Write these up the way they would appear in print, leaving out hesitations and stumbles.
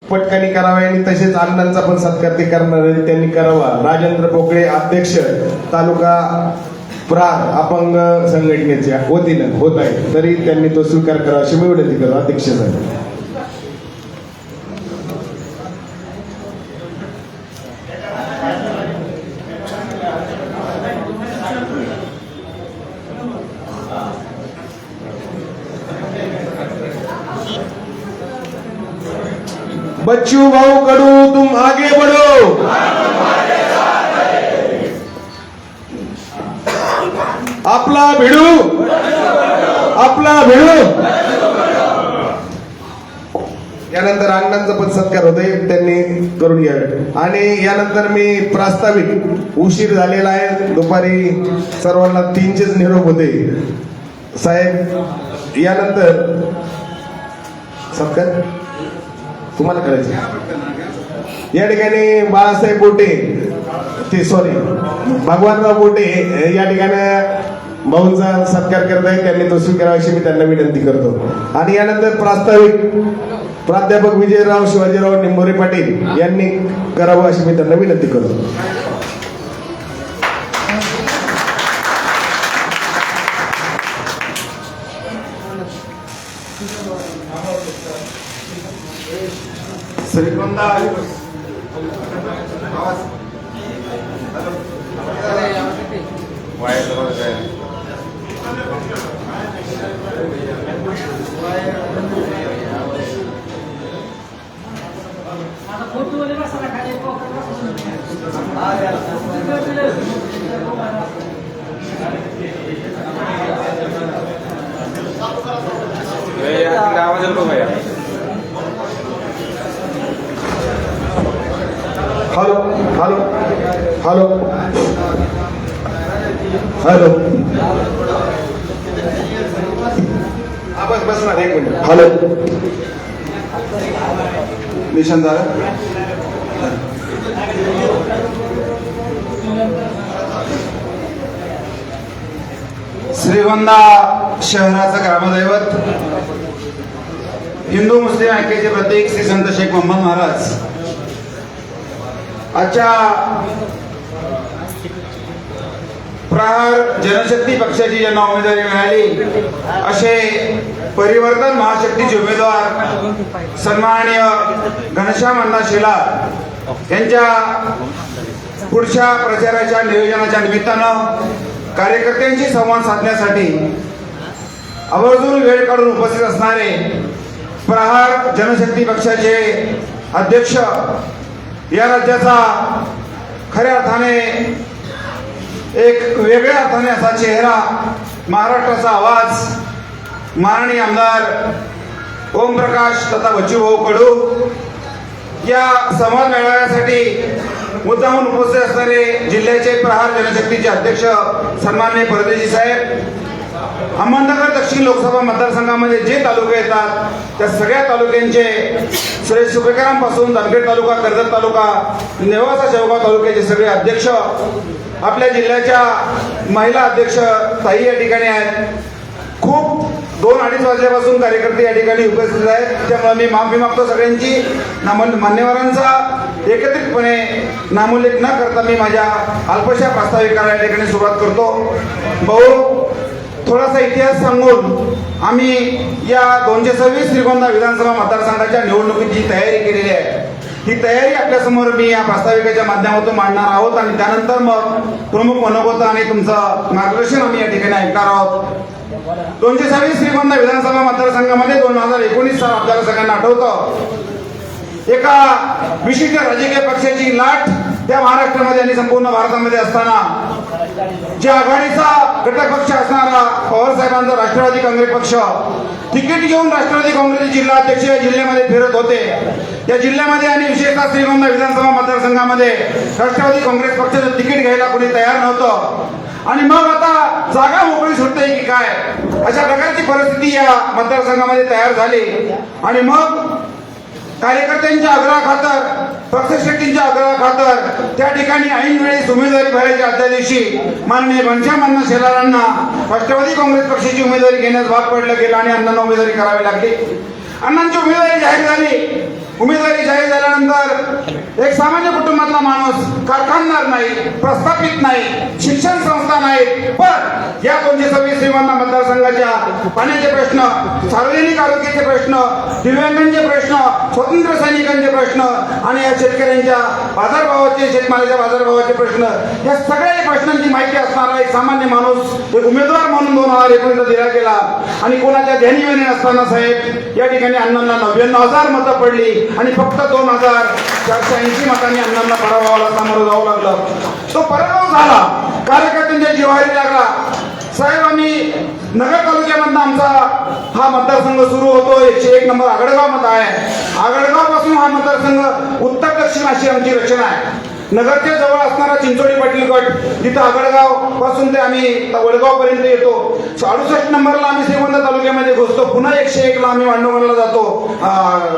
पटकनी करावे आणि तसेच अण्णांचा पण सत्कार ते करणार आहेत, त्यांनी करावा. राजेंद्र पोकळे अध्यक्ष तालुका प्रार अपंग संघटनेच्या वतीनं होत आहे, तरी त्यांनी तो स्वीकार करावा अशी मी विनंती करतो अध्यक्ष साहेब. बच्चू भाऊ कडू तुम आगे बढ़ो. आपला भिडू आपला भिडू. यानंतर अण्णांचा पण सत्कार होतोय, त्यांनी करून घ्यावे. आणि यानंतर मी प्रास्ताविक उशीर झालेला आहे, दुपारी सर्वांना 3चेच निरोप होते साहेब. यानंतर सत्कार तुम्हाला करायचं. या ठिकाणी बाळासाहेब बोटे ते सॉरी भगवानराव बोटे या ठिकाणी भाऊंचा सत्कार करत आहेत, त्यांनी तो स्वीकारावा अशी मी त्यांना विनंती करतो. आणि यानंतर प्रास्ताविक प्राध्यापक विजयराव शिवाजीराव निंबोरे पाटील यांनी करावं अशी मी त्यांना विनंती करतो. श्रीगोंदा आवाज येतो भैया. हॅलो हॅलो हॅलो हॅलो बस बसणार एक मिनिट. हॅलो निशांत दादा श्रीगोंदा शहराचं ग्रामदैवत हिंदू मुस्लिम ऐक्याचे प्रतीक श्री संत शेख मोहम्मद महाराज आजच्या प्रहार जनशक्ती पक्षाची ज्यांना उमेदवारी मिळाली असे परिवर्तन महाशक्तीचे उमेदवार सन्माननीय घनश्याम अण्णा शेलार यांच्या पुढच्या प्रचाराच्या नियोजनाच्या निमित्तानं कार्यकर्त्यांशी संवाद साधण्यासाठी आवर्जून वेळ काढून उपस्थित असणारे प्रहार जनशक्ती पक्षाचे अध्यक्ष, या राज्याचा खऱ्या अर्थाने एक वेगळ्या अर्थाने असा चेहरा, महाराष्ट्राचा आवाज, माननीय आमदार ओमप्रकाश तथा बच्चूभाऊ कडू या संवाद मेळाव्यासाठी मुद्दामून उपस्थित असणारे जिल्ह्याचे प्रहार जनशक्तीचे अध्यक्ष सन्माननीय परदेशी साहेब, अहमदनगर दक्षिण लोकसभा मतदारसंघामध्ये जे तालुके येतात त्या सगळ्या तालुक्यांचे सुरेश सुपेकराम पासून जामखेड तालुका, कर्जत तालुका, नेवासा शेवगाव तालुक्याचे सगळे अध्यक्ष, आपल्या जिल्ह्याच्या महिला अध्यक्ष ताई या ठिकाणी आहेत. खूप 2-2:30 वाजल्यापासून कार्यकर्ते या ठिकाणी उपस्थित आहेत. त्यामुळे मी माफी मागतो सगळ्यांची. मान्यवरांचा एकत्रितपणे नामोल्लेख न करता मी माझ्या अल्पशा प्रास्ताविकाला या ठिकाणी सुरुवात करतो. भाऊ, थोडासा इतिहास सांगून आम्ही या 226 श्रीगोंदा विधानसभा मतदारसंघाच्या निवडणुकीची तयारी केलेली आहे. ही तयारी आपल्यासमोर मी या प्रास्ताविकेच्या माध्यमातून मांडणार आहोत आणि त्यानंतर मग प्रमुख मनोगत आणि तुमचं मार्गदर्शन आम्ही या ठिकाणी ऐकणार आहोत. 226 श्रीगोंदा विधानसभा मतदारसंघामध्ये 2019 साल आपल्याला सगळ्यांना आठवतं, एका विशिष्ट राजकीय पक्षाची लाट त्या महाराष्ट्रामध्ये आणि संपूर्ण भारतामध्ये असताना ज्या आघाडीचा घटक पक्ष असणारा पवार साहेबांचा राष्ट्रवादी काँग्रेस पक्ष तिकीट घेऊन राष्ट्रवादी काँग्रेसचे जिल्हा अध्यक्ष या जिल्ह्यामध्ये फिरत होते. या जिल्ह्यामध्ये आणि विशेषतः श्रीगोंदा विधानसभा मतदारसंघामध्ये राष्ट्रवादी काँग्रेस पक्षाचं तिकीट घ्यायला कोणी तयार नव्हतं. आणि मग आता जागा मोकळी सुटते की काय, अशा प्रकारची परिस्थिती या मतदारसंघामध्ये तयार झाली. आणि मग कार्यकर्त्यांच्या आग्रहाखातर, पक्षश्रेष्ठींच्या आग्रहाखातर त्या ठिकाणी ऐन वेळेस उमेदवारी भरायच्या आदल्या दिवशी माननीय घनश्याम अण्णा शेलारांना राष्ट्रवादी काँग्रेस पक्षाची उमेदवारी घेण्यास भाग पडलं गेलं आणि अण्णांना उमेदवारी करावी लागली. अण्णांची उमेदवारी जाहीर झाली. उमेदवारी जाहीर झाल्यानंतर एक सामान्य कुटुंबातला माणूस कारखानदार नाही, प्रस्थापित नाही, शिक्षण संस्था नाही, पण या 226 श्रीमंत मतदारसंघाच्या पाण्याचे प्रश्न, सार्वजनिक आरोग्याचे प्रश्न, दिव्यांगांचे प्रश्न, स्वातंत्र्य सैनिकांचे प्रश्न आणि या शेतकऱ्यांच्या बाजारभावाचे, शेतमालाच्या बाजारभावाचे प्रश्न, या सगळ्या प्रश्नांची माहिती असणारा एक सामान्य माणूस एक उमेदवार म्हणून 2019 दिला गेला. आणि कोणाच्या ध्यानीवेने नसताना साहेब या ठिकाणी अण्णांना 99,000 मतं पडली आणि फक्त 2,480 मतांनी अण्णांना पराभवाला सामोरं जावं लागलं. तो पराभव झाला, कार्यकर्त्यांच्या जिव्हारी लागला. साहेब आम्ही नगर तालुक्यामधला आमचा हा मतदारसंघ सुरू होतो. 101 नंबर आगडगाव मध्ये आहे. आगडगाव पासून हा मतदारसंघ उत्तर दक्षिण अशी आमची रचना आहे. नगरच्या जवळ असणारा चिंचोडी पाटील गट, जिथं आगडगाव पासून ते आम्ही वडगाव पर्यंत येतो. 68 नंबरला आम्ही श्रीगोंदा तालुक्यामध्ये घुसतो. पुन्हा 101 ला आम्ही मांडवगणला जातो,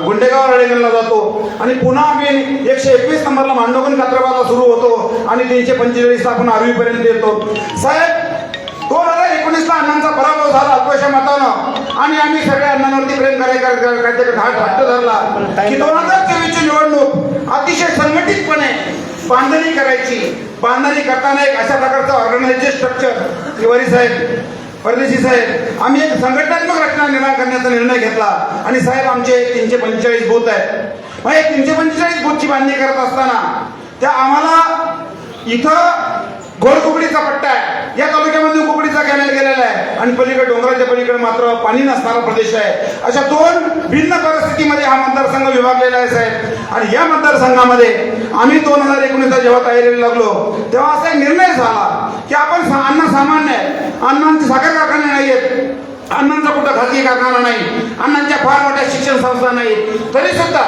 गुंडेगाव राळेगणला जातो आणि पुन्हा आम्ही 121 नंबरला मांडवगण कात्रबादला सुरू होतो आणि 345 ला आपण आर्वी पर्यंत येतो. साहेब 2019 अण्णांचा पराभव झाला अल्पशा मतानं आणि आम्ही सगळ्या अण्णांवरती प्रेम करायचा घाट धरला की 2024 ची निवडणूक अतिशय संघटितपणे बांधणी करायची. बांधणी करताना एक अशा प्रकारचं ऑर्गनायझेशन स्ट्रक्चर तिवारी साहेब, परदेशी साहेब, आम्ही एक संघटनात्मक रचना निर्माण करण्याचा निर्णय घेतला. आणि साहेब आमचे 345 बूथ आहेत. मग 345 बूथची बांधणी करत असताना त्या आम्हाला इथं घोडकुकडीचा पट्टा आहे, या तालुक्यामध्ये कुकडीचा कॅनल गेलेला आहे आणि पलीकडे डोंगराच्या पलीकडे मात्र पाणी नसणारा प्रदेश आहे. अशा दोन भिन्न परिस्थितीमध्ये हा मतदारसंघ विभागलेला आहे साहेब. आणि या मतदारसंघामध्ये आम्ही 2019 जेव्हा तयारीला लागलो तेव्हा असा एक निर्णय झाला की आपण अण्णा सामान्य आहे, अण्णांचे साखर कारखाने नाही आहेत, अण्णांचा कुठं खाजगी कारखाना नाही, अण्णांच्या फार मोठ्या शिक्षण संस्था नाही, तरी सुद्धा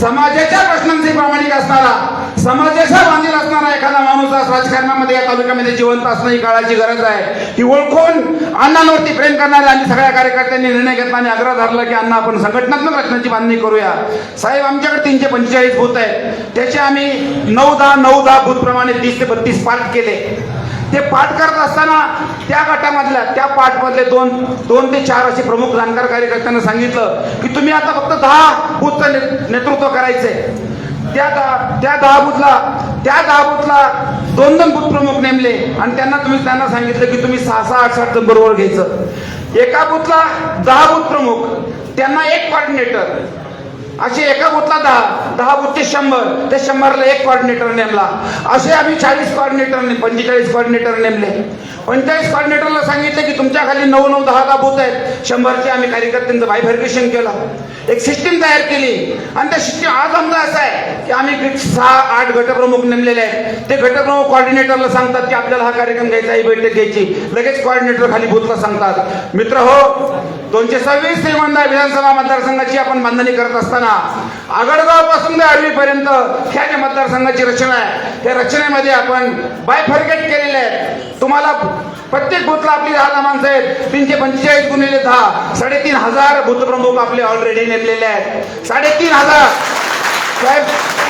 समाजाच्या प्रश्नांचे प्रामाणिक असणारा, समाजाच्या बांधील असणारा एखादा माणूस आज राजकारणामध्ये या तालुक्यामध्ये जिवंत असणं ही काळाची गरज आहे. ही ओळखून अण्णांवरती प्रेम करणारे आणि सगळ्या कार्यकर्त्यांनी निर्णय घेतला आणि आग्रह धरला की अण्णा आपण संघटनात्मक रचनेची बांधणी करूया. साहेब आमच्याकडे 345 बूथ आहेत, त्याचे आम्ही 9-10 बूथ प्रमाणे 30 ते 32 पाठ केले. ते पाठ करत असताना त्या गटामधल्या त्या पाठमधले 2 ते 4 असे प्रमुख जाणकार कार्यकर्त्यांना सांगितलं की तुम्ही आता फक्त 10 बूथचं नेतृत्व करायचंय. त्या 10 बूथला 2 बूथ प्रमुख नेमले आणि त्यांना सांगितलं की तुम्ही 6-6, 8-8 जण बरोबर घ्यायचं. एका बूथला 10 बूथ प्रमुख, त्यांना 1 कोऑर्डिनेटर, असे एका बूथला 10 बूथचे 100, ते 100ला 1 कोऑर्डिनेटर नेमला. असे आम्ही 45 कोऑर्डिनेटर नेमले. 45 कोऑर्डिनेटरला सांगितलं की तुमच्या खाली 9-9, 10-10 बूथ आहेत, 100चे आम्ही कार्यकर्त्यांचं बायफर्केशन केलं, एक सिस्टीम तयार केली. आणि त्या सिस्टीम आज आमचं असं आहे की आम्ही 6-8 गटप्रमुख नेमलेले आहेत. ते गटप्रमुख कोऑर्डिनेटरला सांगतात की आपल्याला हा कार्यक्रम घ्यायचा, ही बैठक घ्यायची, लगेच कोऑर्डिनेटर खाली बूथला सांगतात. मित्र हो, 226 श्रीगोंदा विधानसभा मतदारसंघाची आपण बांधणी करत असताना आगडगाव पासून ते आर्वी पर्यंत ह्या ज्या मतदारसंघाची रचना आहे त्या रचनेमध्ये आपण बायफर्केट केलेले आहेत. तुम्हाला प्रत्येक बूथला आपली 10 माणसं आहेत. 345 गुणिले 10, 3,500 बूथप्रमुख आपले ऑलरेडी नेमलेले आहेत. 3,500 साहेब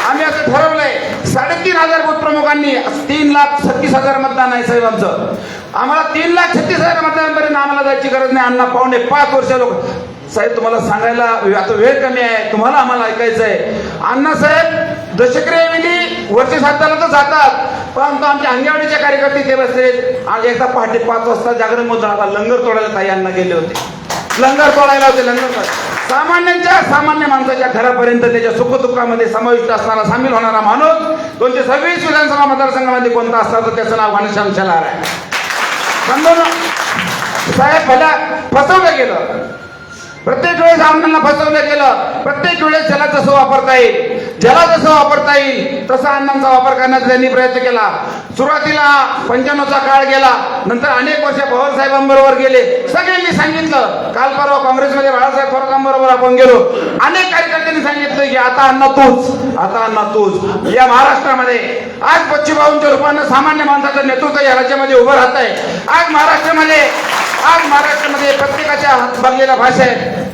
आम्ही असं ठरवलंय, 3,500 बूथ प्रमुखांनी 3,36,000 मतदान आहे साहेब आमचं. आम्हाला 3,36,000 मतदानापर्यंत आम्हाला जायची गरज नाही. अण्णा पावणे 5 वर्ष लोक साहेब तुम्हाला सांगायला आता वेळ कमी आहे, तुम्हाला आम्हाला ऐकायचं आहे. अण्णासाहेब दशक्रियेवेळी वर्ष साताला तर जातात, परंतु आमच्या अंगणवाडीच्या कार्यकर्ते ते बसले. आज एकदा पहाटे 5 वाजता जागरण मोजून लंगर तोडायला ताई अण्णा गेले होते. लंगर तोडायला होते. लंगर सामान्य माणसाच्या घरापर्यंत त्याच्या सुखदुःखामध्ये समाविष्ट असणारा, सामील होणारा माणूस 226 विधानसभा मतदारसंघामध्ये कोणता असता तर त्याचं नाव घनश्याम शेलार आहे. साहेब भल्या फसवलं गेलं, प्रत्येक वेळेस अण्णांना फसवलं गेलं. प्रत्येक वेळेस ज्याला जसं वापरता येईल तसा अण्णांचा वापर करण्याचा त्यांनी प्रयत्न केला. सुरुवातीला 95चा काळ गेला, नंतर अनेक वर्ष पवार साहेबांबरोबर गेले. सगळ्यांनी सांगितलं, काल परवा काँग्रेसमध्ये बाळासाहेब थोरातांबरोबर आपण गेलो, अनेक कार्यकर्त्यांनी सांगितलं की आता अण्णा तूच या महाराष्ट्रामध्ये. आज बच्चूभाऊंच्या रूपानं सामान्य माणसाचं नेतृत्व या राज्यामध्ये उभं राहत आहे. आज महाराष्ट्रामध्ये प्रत्येकाच्या हात भरलेल्या भाषा आहेत.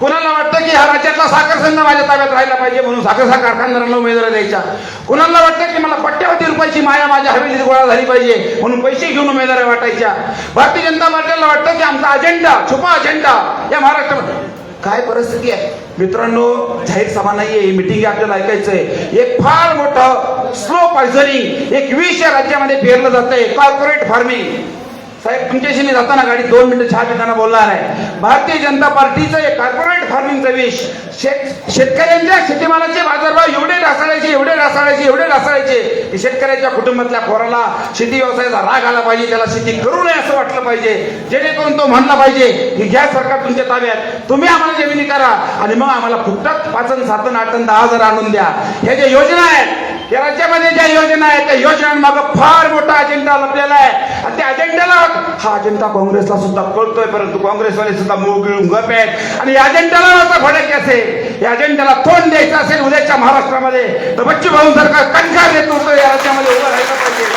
कुणाला वाटतं की ह्या राज्यातला साखर संघ माझ्या ताब्यात राहिला पाहिजे म्हणून साखर कारखानदारांना उमेदवारी द्यायच्या. कुणाला वाटतं की मला कोट्यवधी रुपयाची माया माझ्या हवेलीत गोळा झाली पाहिजे म्हणून पैसे घेऊन उमेदवारी वाटायच्या. भारतीय जनता पार्टीला वाटतं की आमचा अजेंडा, छुपा अजेंडा या महाराष्ट्रामध्ये. काय परिस्थिती आहे मित्रांनो, जाहीर सभा नाहीये, मिटिंग आपल्याला ऐकायचंय. एक फार मोठं स्लो पॉइझनिंग एक विष या राज्यामध्ये पेरलं जातंय, कॉर्पोरेट फार्मिंग. साहेब, तुमच्याशी मी जाताना गाडी 2 मिनिटं चहा पिताना बोलणार आहे. भारतीय जनता पार्टीचं एक कॉर्पोरेट फार्मिंगचं विष, शेतकऱ्यांच्या शेतीमालाचे बाजारभाव एवढे ढासळायचे की शेतकऱ्याच्या कुटुंबातल्या पोराला शेती व्यवसायाचा राग आला पाहिजे, त्याला शेती करू नये असं वाटलं पाहिजे, जेणेकरून तो म्हणला पाहिजे की घ्या सरकार तुमच्या ताब्यात, तुम्ही आम्हाला जमिनी करा आणि मग आम्हाला फुकटात 5, 7, 8, 10,000 आणून द्या. ह्या ज्या योजना आहेत, या राज्यामध्ये ज्या योजना आहेत, त्या योजनांमागं फार मोठा अजेंडा लपलेला आहे. आणि त्या अजेंड्याला, हा अजेंडा काँग्रेसला सुद्धा कळतोय, परंतु काँग्रेसवाले सुद्धा मूग गिळून गप आहेत. आणि या अजेंड्याला नव्हता फडक असेल, या अजेंड्याला तोंड द्यायचं असेल उद्याच्या महाराष्ट्रामध्ये, तर बच्चू भाऊ सरकार कणकार नेतृत्व या राज्यामध्ये उभं राहिलं पाहिजे.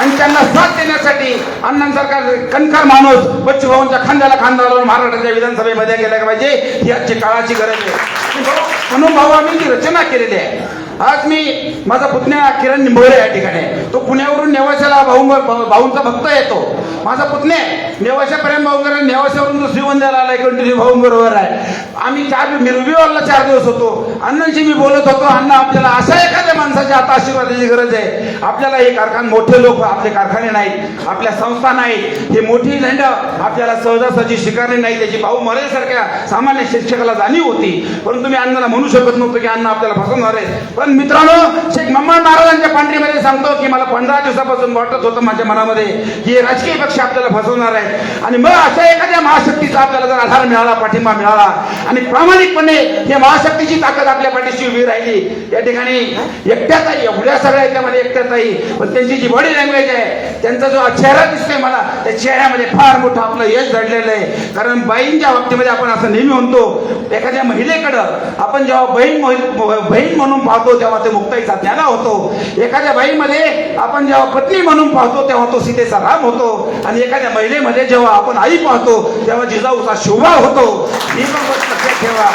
आणि त्यांना साथ देण्यासाठी अण्णांसारखा कणकार माणूस बच्चू भाऊंच्या खांद्याला खांदा लावून महाराष्ट्राच्या विधानसभेमध्ये गेला पाहिजे, ही आजची काळाची गरज आहे. म्हणून भाऊ आम्ही ती रचना केलेली आहे. आज मी, माझा पुतण्या किरण निंबोरे या ठिकाणी, तो पुण्यावरून नेवाशाला भाऊंचा भक्त येतो. माझा पुतणे नेवाशापर्यंत भाऊंगर, नेवाशावरून तो श्रीगोंद्याला आलाय, कंटिन्यू भाऊंबरोबर आहे. आम्ही रिव्ह्यूला 4 दिवस होतो. अण्णांशी मी बोलत होतो, अण्णा आपल्याला अशा एखाद्या माणसाच्या आता आशीर्वादाची गरज आहे. आपल्याला हे कारखाने, मोठे लोक आपले कारखाने नाहीत, आपल्या संस्था नाहीत, हे मोठी झेंड आपल्याला सहजासहजी स्वीकारली नाही. त्याची भाऊ मरेसारख्या सामान्य शिक्षकाला जाणीव होती, परंतु मी अण्णाला म्हणू शकत नव्हतो की अण्णा आपल्याला फसवणार आहे. पण मित्रांनो, शेख महम्मद महाराजांच्या पांढरीमध्ये सांगतो की मला 15 दिवसापासून वाटत होतं माझ्या मनामध्ये की हे राजकीय पक्ष आपल्याला फसवणार आहे. आणि मग अशा एखाद्या महाशक्तीचा आपल्याला जर आधार मिळाला, पाठिंबा मिळाला आणि प्रामाणिकपणे हे महाशक्तीची ताकद आपल्या पाठीशी उभी राहिली. या ठिकाणी एकट्याताई, एवढ्या सगळ्या याच्यामध्ये एकट्याताई, पण त्यांची जी बॉडी लँग्वेज आहे, त्यांचा जो चेहरा दिसतोय मला, त्या चेहऱ्यामध्ये फार मोठं आपलं यश दडलेलं आहे. कारण बाईंच्या बाबतीमध्ये आपण असं नेहमी म्हणतो, एखाद्या महिलेकडं आपण जेव्हा बहीण म्हणून पाहतो तेव्हा ते मुक्ताईचा ज्ञाना होतो. एखाद्या बाईमध्ये आपण जेव्हा पत्नी म्हणून पाहतो तेव्हा तो सीतेचा राम होतो. आणि एखाद्या महिलेमध्ये जेव्हा आपण आई पाहतो तेव्हा जिजाऊचा शोभा होतो. ही पण गोष्ट लक्षात ठेवा.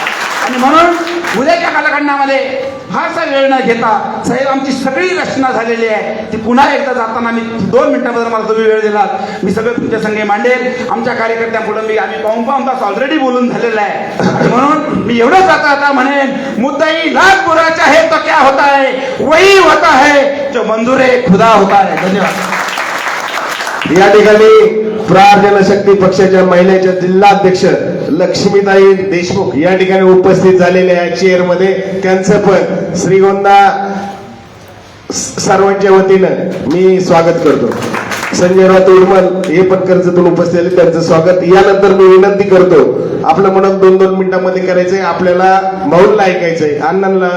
आणि म्हणून उद्याच्या कालखंडामध्ये फारसा वेळ न घेता, साहेब आमची सगळी रचना झालेली आहे, ती पुन्हा एकदा जाताना मी 2 मिनिटांबद्दल मला तुम्ही वेळ दिलात, मी सगळं तुमच्या संगे मांडेल. आमच्या कार्यकर्त्यांपुढे आम्ही पाऊन तास ऑलरेडी बोलून झालेला आहे. आणि म्हणून मी एवढंच आता म्हणेन, मुद्दाई लाख बुरा चाहे तो क्या होता है, वही होता है जो मंजूर खुदा होता है. धन्यवाद. या ठिकाणी प्रहार जनशक्ती पक्षाच्या महिलेच्या जिल्हाध्यक्ष लक्ष्मीताई देशमुख या ठिकाणी उपस्थित झालेले आहेत चेअरमध्ये. त्यांचं पण श्रीगोंदा सर्वांच्या वतीनं मी स्वागत करतो. संजयराव तोडमल हे पण कर्जतून उपस्थित झाले, त्यांचं स्वागत. यानंतर मी विनंती करतो, आपलं म्हणून 2-2 मिनिटांमध्ये करायचंय, आपल्याला माऊलला ऐकायचंय, अण्णांना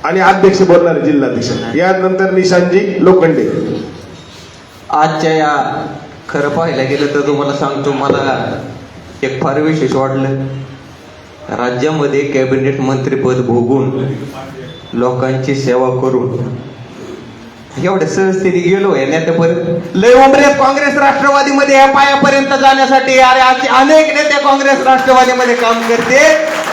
आणि अध्यक्ष बोलणार जिल्हाध्यक्ष. यानंतर निशांतजी लोखंडे. आजच्या या, खरं पाहायला गेलं तर तुम्हाला सांगतो, मला एक फार विशेष वाटलं. राज्यामध्ये कॅबिनेट मंत्रीपद भोगून, लोकांची सेवा करून एवढ्या सहजतेने गेलो या नेत्यापर्यंत. लय उमरेत काँग्रेस राष्ट्रवादीमध्ये या पायापर्यंत जाण्यासाठी. अरे अनेक नेते काँग्रेस राष्ट्रवादीमध्ये काम करते,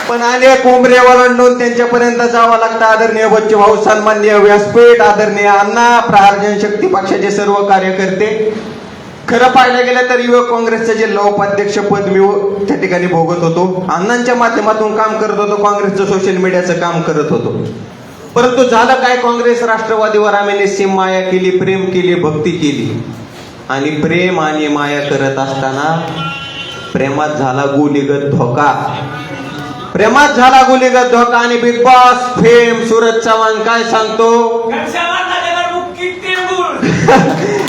पण अनेक उमरे ओलांडून त्यांच्यापर्यंत जावं लागतं. आदरणीय बच्चू भाऊ, सन्माननीय व्यासपीठ, आदरणीय अण्णा, प्रहार जनशक्ती पक्षाचे सर्व कार्यकर्ते. खरं पाहायला गेलं तर युवक काँग्रेसचे जिल्हा उपाध्यक्ष पद मी त्या ठिकाणी भोगत होतो. अण्णांच्या माध्यमातून काम करत होतो, काँग्रेसचं सोशल मीडियाचं काम करत होतो. परंतु झालं काय, काँग्रेस राष्ट्रवादीवर आम्ही निस्सीम माया केली, प्रेम केली, भक्ती केली. आणि प्रेम आणि माया करत असताना प्रेमात झाला गुलीगत धोका. प्रेमात झाला गुलीगत धोका. आणि big boss fame Suraj Chavan काय सांगतो,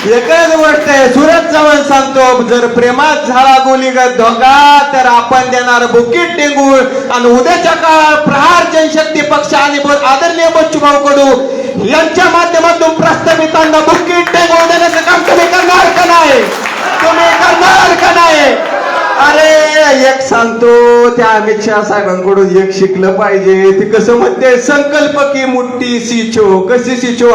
एकच गोष्ट आहे, सूरज चव्हाण सांगतो, जर प्रेमात झाला गुलीगत धोका तर आपण देणार बुकीट टेंगूळ. आणि उद्याच्या काळ प्रहार जनशक्ती पक्ष आणि आदरणीय बच्चू भाऊ कडू यांच्या माध्यमातून प्रस्तावितांना बुकीट टेंगूळ देण्याचं काम तुम्ही करणार का नाही? तुम्ही करणार का नाही? अरे एक सांगतो, त्या अमित शहा साहेबांकडून एक शिकलं पाहिजे. ते कसं म्हणते, संकल्प की मुठ्ठी सिचो, कशी सिचो,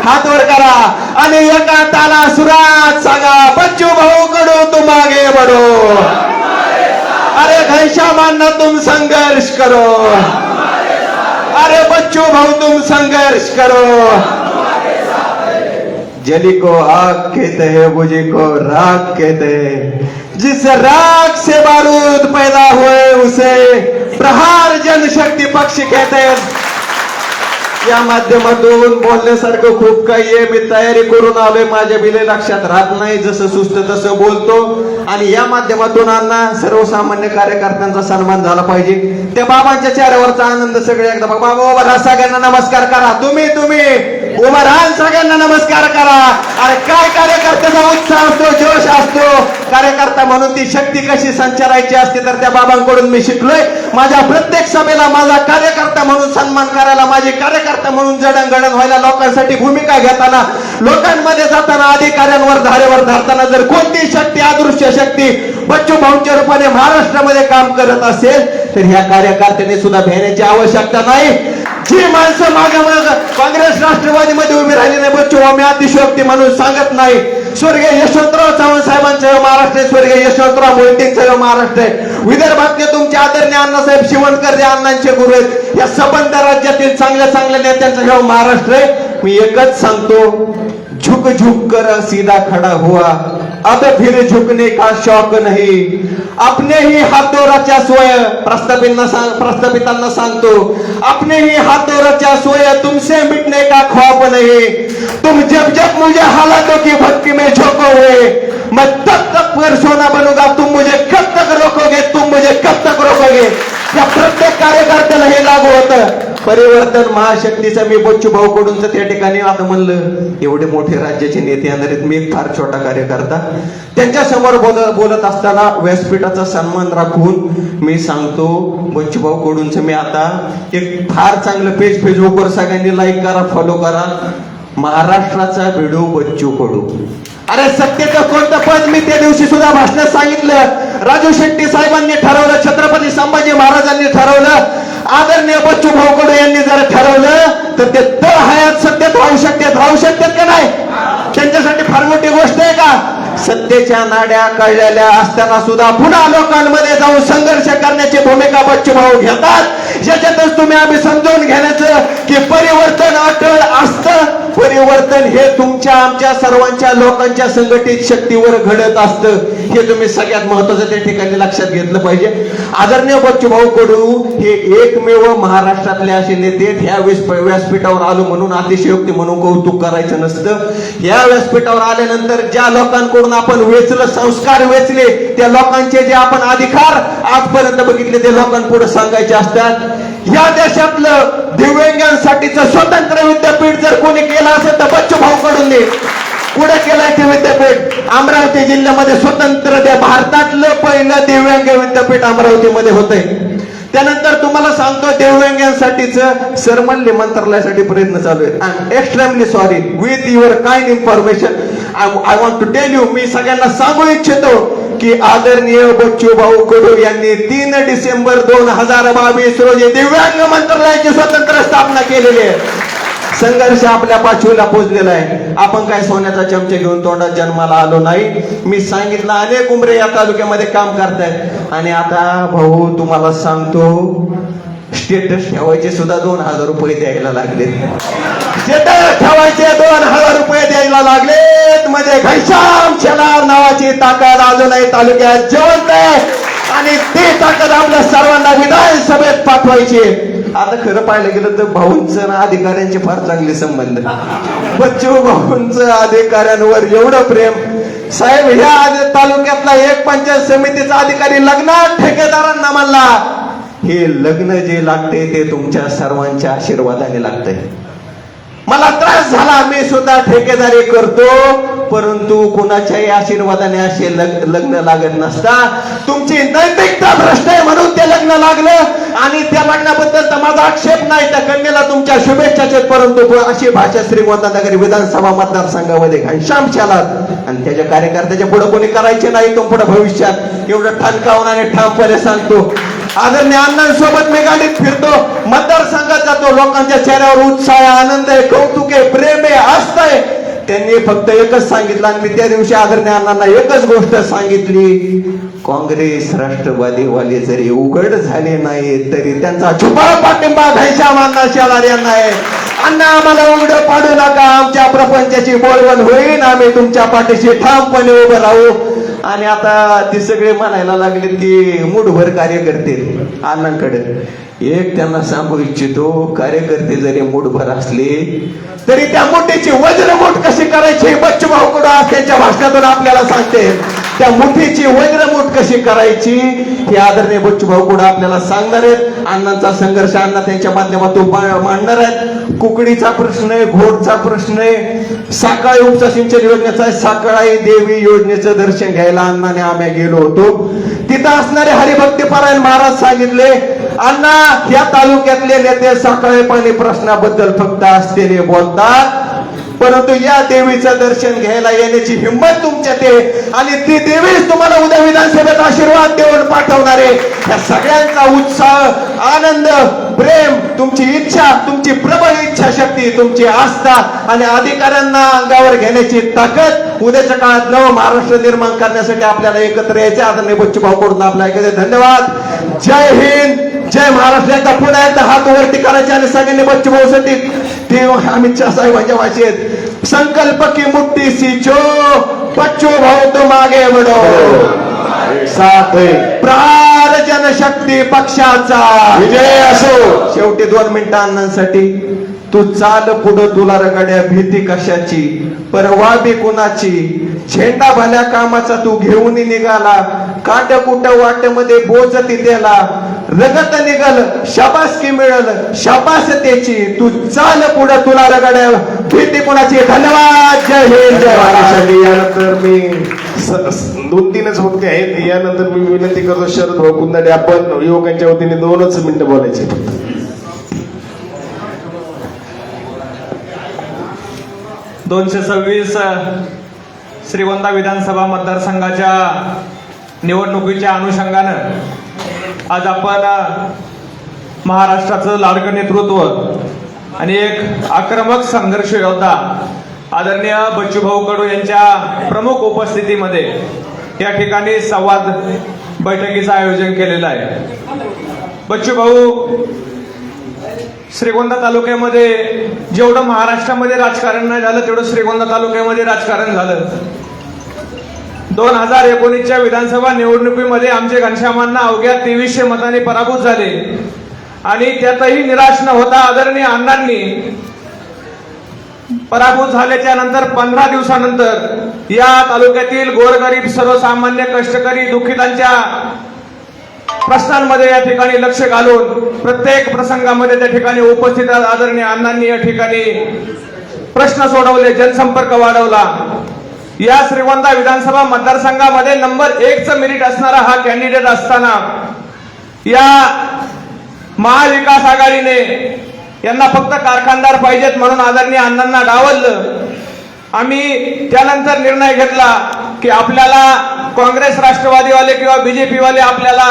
हात वर करा आणि एका ताला सुरात सांगा, बच्चू भाऊ कडू तुम आगे बढ़ो. अरे घनश्यामांना तुम संघर्ष करो. अरे बच्चू भाऊ तुम संघर्ष करो. जली को आग कहते हैं, बुझी को राख कहते हैं. जिस राख से बारूद पैदा हुए उसे प्रहार जनशक्ती पक्ष घेत आहेत. या माध्यमातून बोलण्यासारखं खूप काही आहे. मी तयारी करून आलोय, माझ्या बिले लक्षात राहत नाही, जसं सुस्त तसं बोलतो. आणि या माध्यमातून अण्णा सर्वसामान्य कार्यकर्त्यांचा सन्मान झाला पाहिजे. त्या बाबांच्या चेहऱ्यावरचा आनंद सगळे एकदा बघा. बाबा उभा राहा, सगळ्यांना नमस्कार करा. तुम्ही उभा राहा, सगळ्यांना नमस्कार करा. अरे काय कार्यकर्त्याचा उत्साह असतो, जोश असतो. कार्यकर्ता म्हणून ती शक्ती कशी संचारायची असते तर त्या बाबांकडून मी शिकलोय. माझ्या प्रत्येक सभेला माझा कार्यकर्ता म्हणून सन्मान करायला, माझे कार्यकर्ता म्हणून जडणघडण व्हायला, लोकांसाठी भूमिका घेताना, लोकांमध्ये जाताना, अधिकाऱ्यांवर धारेवर धरताना जर कोणती शक्ती, अदृश्य शक्ती बच्चू भाऊंच्या रूपाने महाराष्ट्रामध्ये काम करत असेल तर ह्या कार्यकर्त्यांनी सुद्धा भेटण्याची आवश्यकता नाही. जी माणसं मागे काँग्रेस राष्ट्रवादीमध्ये उभी राहिली नाही, बच्चू भाऊ मी अतिशयोक्ती म्हणून सांगत नाही. स्वर्गीय यशवंतराव चव्हाण साहेबांचा महाराष्ट्र आहे, स्वर्गीय यशवंतराव मोहितेंचा महाराष्ट्र आहे. विदर्भातले तुमचे आदरणीय अण्णासाहेब शिवणकर जे अण्णांचे गुरु आहेत, या संबंध राज्यातील चांगल्या नेत्यांचा हे महाराष्ट्र आहे. मी एकच सांगतो, झुक झुक कर सीधा खडा हुआ, अब फिर झुकने का शौक नहीं. अपने ही हाथों रचा सोय, प्रस्थापितांना सांगतो, अपने ही हाथों रचा सोय, तुमसे मिटने का ख्वाब नहीं. तुम जब जब मुझे हालातों की भक्ति में झोंकोगे, मैं तब तक फिर सोना बनूंगा. तुम मुझे कब तक रोकोगे, तुम मुझे कब तक रोकोगे. या प्रत्येक कार्यकर्त्याला हे लागू होतं. परिवर्तन महाशक्तीचं मी बच्चू भाऊ कडून त्या ठिकाणी आता म्हणलं, एवढे मोठे राज्याचे नेते येणार आहेत, मी एक फार छोटा कार्यकर्ता. त्यांच्या समोर बोलत असताना व्यासपीठाचा सन्मान राखून मी सांगतो, बच्चू भाऊ कडूनच मी आता एक फार चांगलं पेज फेसबुकवर सगळ्यांनी लाईक करा, फॉलो करा. महाराष्ट्राचा भिडू बच्चू कडू. अरे सत्तेचं कोणतं पद मी त्या दिवशी सुद्धा भाषणात सांगितलं. राजू शेट्टी साहेबांनी ठरवलं, छत्रपती संभाजी महाराजांनी ठरवलं, आदरणीय बच्चू भाऊ कडू यांनी जर ठरवलं तर ते तळ हयात सत्तेत राहू शकतात का नाही. त्यांच्यासाठी फार मोठी गोष्ट आहे का. सत्तेच्या नाड्या कळलेल्या असताना सुद्धा पुन्हा लोकांमध्ये जाऊन संघर्ष करण्याची भूमिका बच्चू भाऊ घेतात. याच्यातच तुम्ही आम्ही समजावून घेण्याचं की परिवर्तन अटळ असतं. परिवर्तन हे तुमच्या आमच्या सर्वांच्या लोकांच्या संघटित शक्तीवर घडत असतं. हे तुम्ही सगळ्यात महत्वाचं त्या ठिकाणी लक्षात घेतलं पाहिजे. आदरणीय बच्चू भाऊ कडू हे एकमेव महाराष्ट्रातले असे नेते. ह्या व्यासपीठावर आलो म्हणून अतिशयोक्ती म्हणून कौतुक करायचं नसतं. या व्यासपीठावर आल्यानंतर ज्या लोकांकडून आपण वेचलं, संस्कार वेचले, त्या लोकांचे जे आपण अधिकार आजपर्यंत बघितले ते लोकांपुढे सांगायचे असतात. या देशातलं दिव्यांगांसाठीचं स्वतंत्र विद्यापीठ जर कोणी केलं असेल तर बच्चू भाऊ कडून पुढे केलंय ते विद्यापीठ. अमरावती जिल्ह्यामध्ये स्वतंत्र त्या भारतातलं पहिलं दिव्यांग विद्यापीठ अमरावतीमध्ये होतंय. त्यानंतर तुम्हाला सांगतो, दिव्यांगांसाठीच सरमल्ली मंत्रालयासाठी प्रयत्न चालू आहे. I am extremely sorry with your kind information. I want to tell you, मी सगळ्यांना सांगू इच्छितो की आदरणीय बच्चू भाऊ कडू यांनी 3 डिसेंबर 2022 रोजी दिव्यांग मंत्रालयाची स्वतंत्र स्थापना केलेली आहे. संघर्ष आपल्या पाचवीला पोहोचलेला आहे. आपण काय सोन्याचा चमचा घेऊन तोंडात जन्माला आलो नाही. मी सांगितलं, अनेक उमरे या तालुक्यामध्ये काम करतायत. आणि आता भाऊ तुम्हाला सांगतो, स्टेटस ठेवायचे सुद्धा 2000 रुपये द्यायला लागले. स्टेटस ठेवायचे 2000 रुपये द्यायला लागलेत. म्हणजे घनश्याम शेलार नावाची ताकद अजूनही तालुक्यात जिवंत आहे. आणि ती ताकद आपल्या सर्वांना विधानसभेत पाठवायची. आता खरं पाहायला गेलं तर भाऊंचं अधिकाऱ्यांचे फार चांगले संबंध. बच्चू भाऊंचं अधिकाऱ्यांवर एवढं प्रेम. साहेब, ह्या तालुक्यातला एक पंचायत समितीचा अधिकारी लग्नात ठेकेदारांना म्हणला, हे लग्न जे लागते ते तुमच्या सर्वांच्या आशीर्वादाने लागतंय. मला त्रास झाला, मी सुद्धा ठेकेदारी करतो, परंतु कुणाच्याही आशीर्वादाने असे लग्न लागत नसता. तुमची नैतिकता भ्रष्ट आहे म्हणून ते लग्न लागलं. आणि त्या लग्नाबद्दल तर माझा आक्षेप नाही, त्या कन्येला तुमच्या शुभेच्छा आहेत. परंतु अशी भाषा श्रीगोंदानगरी विधानसभा मतदारसंघामध्ये घनश्याम शेलार आणि त्याच्या कार्यकर्त्याच्या पुढे कोणी करायचे नाही. तो पुढे भविष्यात एवढं ठणकावून आणि ठामपणे सांगतो. आदरणीय अण्णांसोबत मी गाडीत फिरतो, मतदारसंघात जातो, लोकांच्या चेहऱ्यावर उत्साह, आनंद आहे, कौतुक आहे, प्रेम आहे, आस्था आहे. त्यांनी फक्त एकच सांगितलं आणि मी त्या दिवशी आदरणीय अण्णांना एकच गोष्ट सांगितली, काँग्रेस राष्ट्रवादीवाले जरी उघड झाले नाही तरी त्यांचा छुपा पाठिंबा घनश्याम अण्णा शेलार यांना आहे. अण्णा, आम्हाला उघडं पाडू नका, आमच्या प्रपंचाची बोलवण होईल, आम्ही तुमच्या पाठीशी ठामपणे उभं राहू. आणि आता ते सगळे म्हणायला लागले की मुठभर कार्यकर्ते अण्णांकडे. एक त्यांना सांगू इच्छितो, कार्यकर्ते जरी मुठभर असले तरी त्या मुठीची वज्रमुठ कशी करायची बच्चूभाऊ कडू आज त्यांच्या भाषणातून आपल्याला सांगते. त्या मुठीची वज्रमुठ कशी करायची हे आदरणीय बच्चूभाऊ कडू आपल्याला सांगणार आहेत. अण्णांचा संघर्ष अण्णा त्यांच्या माध्यमातून मांडणार आहेत. कुकडीचा प्रश्न आहे, घोडचा प्रश्न आहे, साकाळी उपसा सिंचन योजनेचा आहे, साकाळी देवी योजनेचं दर्शन घ्यायला अण्णाने आम्ही गेलो होतो. तिथं असणारे हरिभक्तीपरायण महाराज सांगितले, अण्णा या तालुक्यातले नेते साखळे पाणी प्रश्नाबद्दल फक्त असतेने बोलतात, परंतु या देवीचं दर्शन घ्यायला येण्याची हिंमत तुमच्यात आहे आणि ती देवीच तुम्हाला उद्या विधानसभेत आशीर्वाद देऊन पाठवणार आहे. या सगळ्यांचा उत्साह, आनंद, प्रेम, तुमची इच्छा, तुमची प्रबळ इच्छाशक्ती, तुमची आस्था आणि अधिकाऱ्यांना अंगावर घेण्याची ताकद उद्याच्या काळात नव महाराष्ट्र निर्माण करण्यासाठी आपल्याला एकत्र यायचे. आदरणीय बच्चूभाऊ कडून आपल्या ऐकायचे. धन्यवाद. जय हिंद, जय महाराष्ट्र. एकदा पुन्हा एकदा हात वरती करायचे आणि सगळ्यांनी बच्चूभाऊसाठी ते अमित शाह साहेबांच्या भाषेत संकल्प की मुट्ठी सींचो, बच्चू भाऊ तुम आगे बढो, साथ है. प्रहार जनशक्ती पक्षाचा विजय असो. शेवटी 2 मिनिटं अण्णांसाठी. तू चाल पुढं, तुला रगड्या भीती कशाची, परवा बी कुणाची, झेंडा भल्या कामाचा तू घेऊन निघाला, काट कुट वाटेमध्ये बोच तिथेला, रगत निघल शाबासकी मिळल शाबास त्याची, तू चाल पुढं, तुला रगड्या भीती कुणाची. धन्यवाद. जय हिंद, जय महाराष्ट्र. यानंतर मी 2-3च वक्ते आहेत. यानंतर मी विनंती करतो शरद भाऊ कुंदाडे, आपण युवकांच्या वतीने 2च मिनिटं बोलायचे. 226 श्रीगोंदा विधानसभा मतदारसंघाच्या निवडणुकीच्या अनुषंगानं आज आपण महाराष्ट्राचं लाडकं नेतृत्व आणि एक आक्रमक संघर्ष योद्धा आदरणीय बच्चूभाऊ कडू यांच्या प्रमुख उपस्थितीमध्ये या ठिकाणी संवाद बैठकीचं आयोजन केलेलं आहे. बच्चूभाऊ श्रीगोंदा तालुक्यामध्ये जेवढं महाराष्ट्रामध्ये राजकारण नाही झालं तेवढं श्रीगोंदा तालुक्यामध्ये राजकारण झालं. 2019च्या विधानसभा निवडणुकीमध्ये आमचे घनश्यामांना अवघ्या 2300 मतांनी पराभूत झाले आणि त्यातही निराश न होता आदरणीय अण्णांनी पराभूत झाल्याच्या नंतर 15 दिवसानंतर या तालुक्यातील गोरगरीब, सर्वसामान्य, कष्टकरी, दुःखितांच्या प्रश्नांमध्ये या ठिकाणी लक्ष घालून प्रत्येक प्रसंगामध्ये त्या ठिकाणी उपस्थित आदरणीय अण्णांनी या ठिकाणी प्रश्न सोडवले, जनसंपर्क वाढवला. या श्रीगोंदा विधानसभा मतदारसंघामध्ये नंबर 1चं मेरिट असणारा हा कॅन्डिडेट असताना या महाविकास आघाडीने यांना फक्त कारखानदार पाहिजेत म्हणून आदरणीय अण्णांना डावललं. आम्ही त्यानंतर निर्णय घेतला की आपल्याला काँग्रेस, राष्ट्रवादीवाले किंवा बीजेपीवाले आपल्याला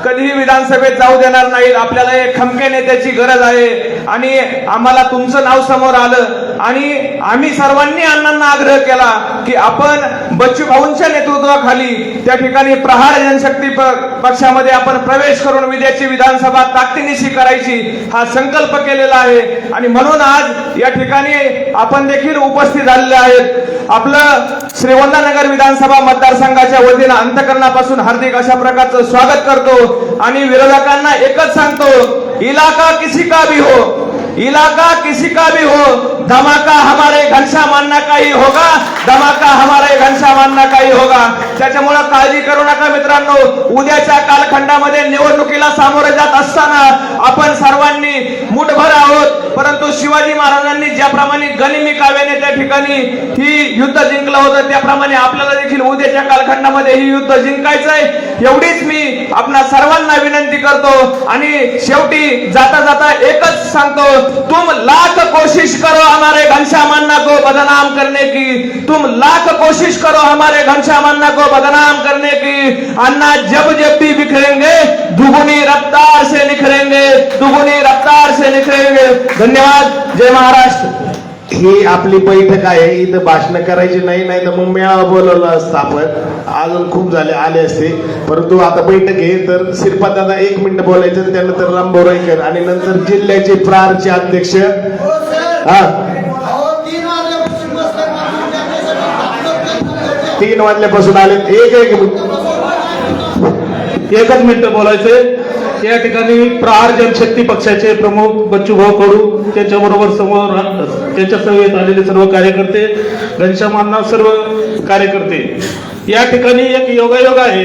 कधीही विधानसभेत जाऊ देणार नाहीत. आपल्याला एक खमके नेत्याची गरज आहे आणि आम्हाला तुमचं नाव समोर आलं आणि आम्ही सर्वांनी अण्णांना आग्रह केला की आपण बच्चूभाऊंच्या नेतृत्वाखाली त्या ठिकाणी प्रहार जनशक्ती पक्षामध्ये आपण प्रवेश करून विद्याची विधानसभा ताकदीनिशी करायची हा संकल्प केलेला आहे आणि म्हणून आज या ठिकाणी आपण देखील उपस्थित झालेले आहेत. आपलं श्रीगोंदा नगर विधानसभा मतदारसंघाच्या वतीनं अंतकरणापासून हार्दिक अशा प्रकारचं स्वागत करतो आणि विरोधकांना एकच सांगतो, इलाका किसी का भी हो, इलाका किसी का भी हो, धमाका हमारे घनश्याम अण्णा का ही होगा, धमाका हमारे घनश्याम अण्णा का ही होगा. त्याच्यामुळे काळजी करू नका मित्रांनो. उद्याच्या कालखंडामध्ये निवडणुकीला सामोरे जात असताना आपण सर्वांनी मुठभर आहोत, परंतु शिवाजी महाराजांनी ज्याप्रमाणे गनिमी काव्याने त्या ठिकाणी ही युद्ध जिंकलं होतं त्याप्रमाणे आपल्याला देखील उद्याच्या कालखंडामध्ये ही युद्ध जिंकायचंय. एवढीच मी आपणा सर्वांना विनंती करतो आणि शेवटी जाता जाता एकच सांगतो, तुम लाख कोशिश करो हमारे घनश्याम अण्णा को बदनाम करने की, तुम लाख कोशिश करो हमारे घनश्याम अण्णा को बदनाम करने की, अन्ना जब जब भी बिखरेंगे दुगुनी रफ्तार से निखरेंगे, दुगुनी रफ्तार से निखरेंगे. धन्यवाद. जय महाराष्ट्र. ही आपली बैठक आहे, इथं भाषण करायची नाही, नाही तर मग मेळावा बोलवला असता आपण, अजून खूप झाले आले असते. परंतु आता बैठक आहे तर श्रीपाद दादा 1 मिनिट बोलायचं, त्यानंतर रामभाऊ रायकर आणि नंतर जिल्ह्याचे प्रहारचे अध्यक्ष. हा 3 वाजल्यापासून आलेत. एक एकच मिनिट बोलायचे. या ठिकाणी प्रहार जनशक्ती पक्षाचे प्रमुख बच्चूभाऊ कडू, त्यांच्याबरोबर समोर त्यांच्या सभेत आलेले सर्व कार्यकर्ते, घनश्याम अण्णा, सर्व कार्यकर्ते. या ठिकाणी एक योगायोग आहे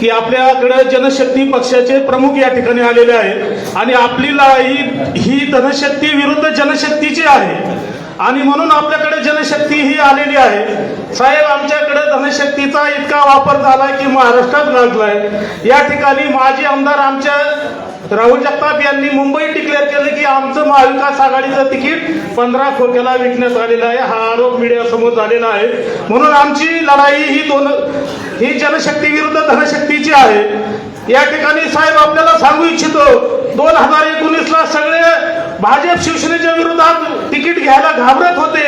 की आपल्याकडे जनशक्ती पक्षाचे प्रमुख या ठिकाणी आलेले आहेत आणि आपली लढाई ही धनशक्ती विरुद्ध जनशक्तीची आहे आणि म्हणून आपल्याकडे जनशक्ती ही आलेली आहे. साहेब, आमच्याकडे धनशक्तीचा इतका वापर झालाय की महाराष्ट्रात गाजलाय. या ठिकाणी माजी आमदार आमच्या राहुल जगताप यांनी मुंबई डिक्लेअर केलं की आमचं महाविकास आघाडीचं तिकीट 15 खोक्याला विकण्यात आलेलं आहे. हा आरोप मीडियासमोर झालेला आहे. म्हणून आमची लढाई ही जनशक्ती विरुद्ध धनशक्तीची आहे. या ठिकाणी साहेब आपल्याला सांगू इच्छितो, 2019ला सगळे भाजप शिवसेनेच्या विरोधात तिकीट घ्यायला घाबरत होते.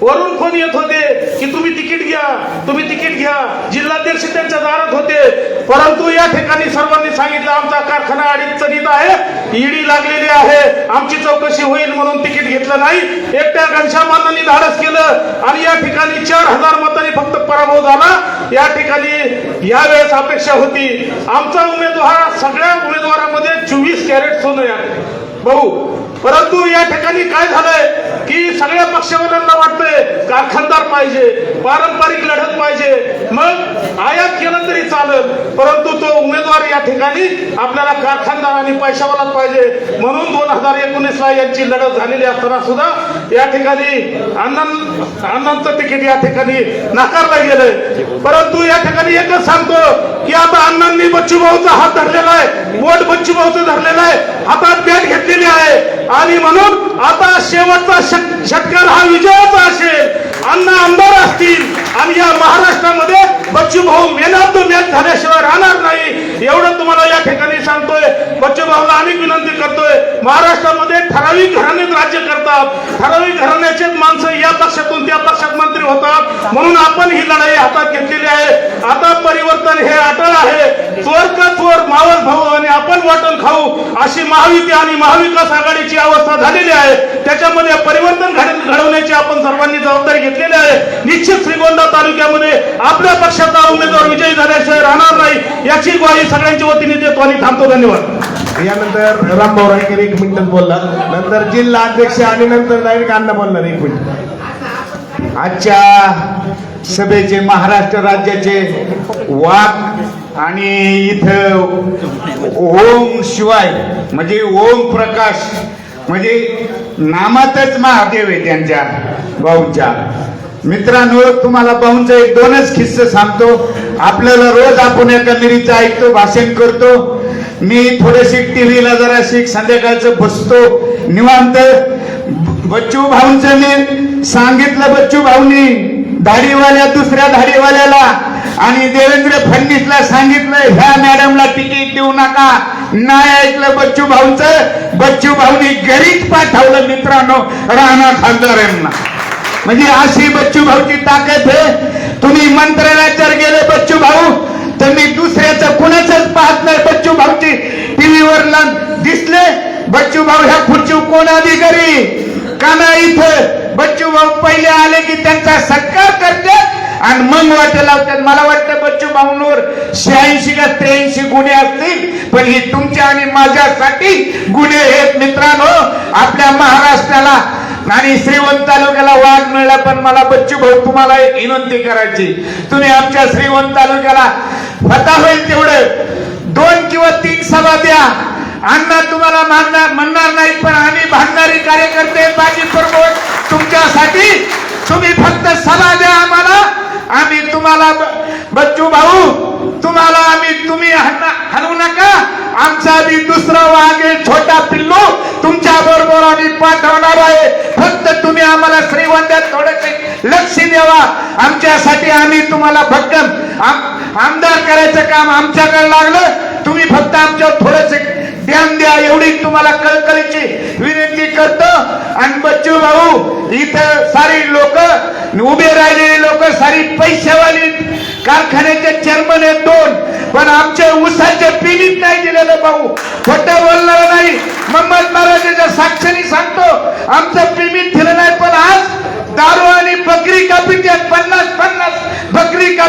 वरून फोन येत होते की तुम्ही तिकीट घ्या, तुम्ही तिकीट घ्या. जिल्हाध्यक्ष त्यांच्या दारात होते. परंतु या ठिकाणी सर्वांनी सांगितलं आमचा कारखाना अडचणीत आहे, ईडी लागलेली आहे, आमची चौकशी होईल म्हणून तिकीट घेतलं नाही. एकट्या घनश्यामांनी धाडस केलं आणि या ठिकाणी 4000 मतांनी फक्त पराभव झाला. या ठिकाणी यावेळेस अपेक्षा होती आमचा उमेदवार सगळ्या उमेदवारांमध्ये 24 कॅरेट सोनं आहे भाऊ. परंतु या ठिकाणी काय झालंय की सगळ्या पक्षावाल्यांना वाटतंय कारखानदार पाहिजे, पारंपरिक लढत पाहिजे, मग आयात केलं तरी चालेल, परंतु तो उमेदवार या ठिकाणी आपल्याला कारखानदार आणि पैशावालाच पाहिजे. म्हणून 2019ला यांची लढत झालेली असताना सुद्धा या ठिकाणी अण्णांचं तिकीट या ठिकाणी नाकारलं गेलंय. परंतु या ठिकाणी एकच सांगतो की आता अण्णांनी बच्चूभाऊचा हात धरलेला आहे, वोट बच्चूभाऊचं धरलेला आहे, हातात बॅट घेतलेली आहे आणि म्हणून आता शेवटचा षटकार हा विजयाचा असेल. अण्णा आमदार असतील आणि या महाराष्ट्रामध्ये Bachchubhau man of the match झाल्याशिवाय राहणार नाही, एवढं तुम्हाला या ठिकाणी सांगतोय. बच्चूभाऊला अनेक विनंती करतोय, महाराष्ट्रामध्ये ठराविक घराणेच राज्य करतात, ठराविक घराण्याचेच माणसं या पक्षातून त्या पक्षात मंत्री होतात. म्हणून आपण ही लढाई हातात घेतलेली आहे. आता परिवर्तन हे अटळ आहे. चोर का चोर मावस भाऊ आणि आपण वाटण खाऊ अशी महायुती आणि महाविकास आघाडीची अवस्था झालेली आहे. त्याच्यामध्ये परिवर्तन घडवण्याची आपण सर्वांनी जबाबदारी घेतलेली आहे. निश्चित श्रीगोंदा तालुक्यामध्ये आपल्या पक्षाचा उमेदवार विजयी झाल्याशिवाय राहणार नाही याची ग्वाही सगळ्यांच्या वतीने देतो आणि थांबतो. धन्यवाद. यानंतर रामभाऊ रायकर 1 मिनिट बोलला, नंतर जिल्हा अध्यक्ष आणि नंतर डायरेक्ट अण्णा बोलणार 1 मिनिट. आजच्या सभेचे महाराष्ट्र राज्याचे वाघ आणि इथं ओम शिवाय म्हणजे ओम प्रकाश म्हणजे नामातच महादेव आहे त्यांच्या भाऊंच्या. मित्रांनो, तुम्हाला भाऊंचा 1-2च किस्से सांगतो. आपल्याला रोज आपण एका मिरीचं ऐकतो, भाषण करतो. मी थोडेसे टीव्हीला जरा संध्याकाळचं बसतो निवांत. बच्चू भाऊंचं मी सांगितलं, बच्चू भाऊंनी धाडीवाल्या दुसऱ्या धाडीवाल्याला आणि देवेंद्र फडणवीसला सांगितलं ह्या मॅडमला तिकीट देऊ नका. नाही ऐकलं बच्चू भाऊंचं. बच्चू भाऊनी घरीच पाठवलं मित्रांनो राणा खासदारांना. म्हणजे अशी बच्चू भाऊची ताकद आहे. तुम्ही मंत्रालयात जर गेले बच्चू भाऊ तर मी दुसऱ्याचं कुणाचंच पाहत नाही. बच्चू भाऊची टीव्हीवर दिसले बच्चू भाऊ ह्या खुर्ची कोण अधिकारी का नाही. इथं बच्चू भाऊ पहिले आले की त्यांचा सत्कार करतात आणि मग वाटत लावतात. मला वाटतं बच्चू भाऊंवर 86 का 83 गुन्हे असतील, पण ही तुमच्या आणि माझ्यासाठी गुन्हे आहेत. मित्रांनो, आपल्या महाराष्ट्राला आणि श्रीगोंदा तालुक्याला वाघ मिळाला, पण मला बच्चू भाऊ तुम्हाला एक विनंती करायची, तुम्ही आमच्या श्रीगोंदा तालुक्याला फता होईल तेवढं 2 किंवा 3 सभा द्या. अण्णा तुम्हाला म्हणणार नाही, पण आम्ही भांडणारी कार्यकर्ते बाजी प्रमोद तुमच्यासाठी. तुम्ही फक्त सभा द्या आम्हाला. आम्ही तुम्हाला बच्चू भाऊ तुम्हाला तुम्ही हरवू नका. आमचा बी दुसरा वाघ आहे, छोटा पिल्लू तुमच्या बरोबर आम्ही पाठवणार आहे. फक्त तुम्ही आम्हाला श्रीगोंद्यात थोडंसे लक्ष द्यावा. आमच्यासाठी आम्ही तुम्हाला भक्कम आमदार करायचं काम आमच्याकडे लागलं. तुम्ही फक्त आमच्यावर थोडंसे ध्यान द्या एवढी तुम्हाला कळकळीची विनंती करतो. आणि बच्चू भाऊ इथं सारी लोक उभे राहिलेली लोक सारी पैशावाली कारखान्याचे चेअरमन आहेत 2, पण आमच्या ऊसाच्या पिढीत नाही दिलेलं भाऊ. खोटं बोलणार नाही. मोहम्मद महाराजांच्या साक्षीने सांगतो आमचं पिमीत दिलं नाही. पण आज दारू आणि बकरी का पित्यात 50-50 बकरी का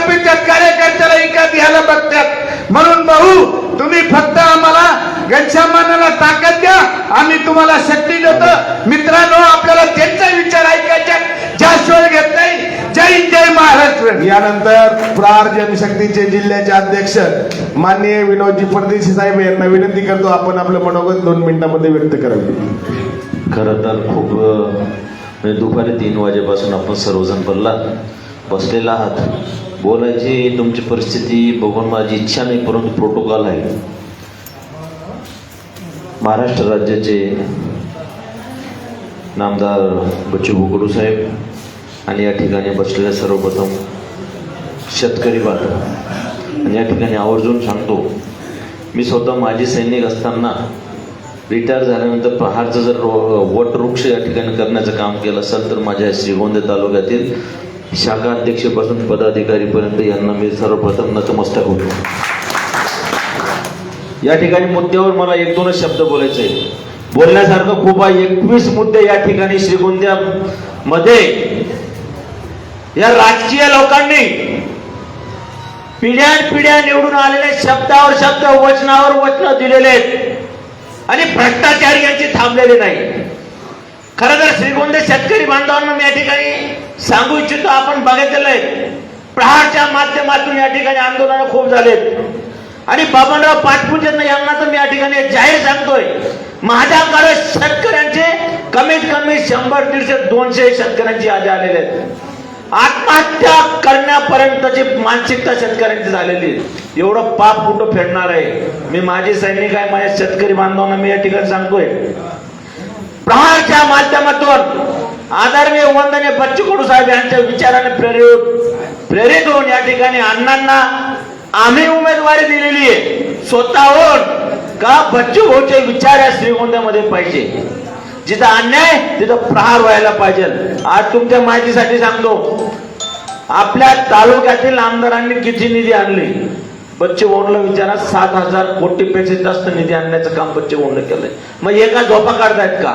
तुम्हाला शक्ती देतो. मित्रांनो, आपल्याला त्यांचा विचार ऐकायचा जास्त वेळ घेत नाही. जय हिंद, जय महाराष्ट्र. यानंतर प्रहार जनशक्तीचे जिल्ह्याचे अध्यक्ष माननीय विनोदजी परदेशी साहेब यांना विनंती करतो आपण आपलं मनोगत 2 मिनिटांमध्ये व्यक्त करावे. खरं तर खूप म्हणजे दुपारी 3 वाजेपासून आपण सर्वजण बसलेला आहात. बोलायची तुमची परिस्थिती बघून माझी इच्छा नाही, परंतु प्रोटोकॉल आहे. महाराष्ट्र राज्याचे नामदार बच्चू कडू साहेब आणि या ठिकाणी बसलेल्या सर्वप्रथम शेतकरी बांधव आणि या ठिकाणी आवर्जून सांगतो, मी स्वतः माजी सैनिक असताना रिटायर झाल्यानंतर प्रहारचं जर वटवृक्ष या ठिकाणी करण्याचं काम केलं असेल तर माझ्या श्रीगोंदा तालुक्यातील शाखा अध्यक्षपासून पदाधिकारीपर्यंत यांना मी सर्वप्रथम नतमस्तक होतो. या ठिकाणी मुद्द्यावर मला 1-2 शब्द बोलायचे आहे. बोलण्यासारखं खूप आहे. 21 मुद्दे या ठिकाणी श्रीगोंद्यामध्ये या राजकीय लोकांनी पिढ्यानपिढ्या निवडून आलेले शब्दावर शब्द, वचनावर वचन दिलेले आहेत आणि भ्रष्टाचारी यांची थांबलेले नाही. खरं तर श्रीगोंदे शेतकरी बांधवांना मी या ठिकाणी सांगू इच्छितो, आपण बघितलेलं आहे प्रहारच्या माध्यमातून या ठिकाणी आंदोलन खूप झालेत आणि बाबनराव पाटपुंजे यांना तर मी या ठिकाणी जाहीर सांगतोय, माझ्याकडे शेतकऱ्यांचे कमीत कमी 100-150-200 शेतकऱ्यांची यादी आलेले आहेत. आत्महत्या करण्यापर्यंतची मानसिकता शेतकऱ्यांची झालेली आहे. एवढं पाप कुठं फेडणार आहे. मी माझे सैनिक आहे, माझ्या शेतकरी बांधवांना मी या ठिकाणी सांगतोय, प्रहारच्या माध्यमातून आदरणीय वंदनीय बच्चू कडू साहेब यांच्या विचाराने प्रेरित होऊन या ठिकाणी अण्णांना आम्ही उमेदवारी दिलेली आहे. स्वतःहून का बच्चू भाऊचे विचार या श्रीगोंद्यामध्ये पाहिजे. जिथं अन्याय तिथं प्रहार व्हायला पाहिजे. आज तुमच्या माहितीसाठी सांगतो, आपल्या तालुक्यातील आमदारांनी किती निधी आणली. बच्चू भाऊला विचारा, 7,000 कोटीपेक्षा जास्त निधी आणण्याचं काम बच्चू भाऊने केलंय. मग एका झोपा काढतायत का?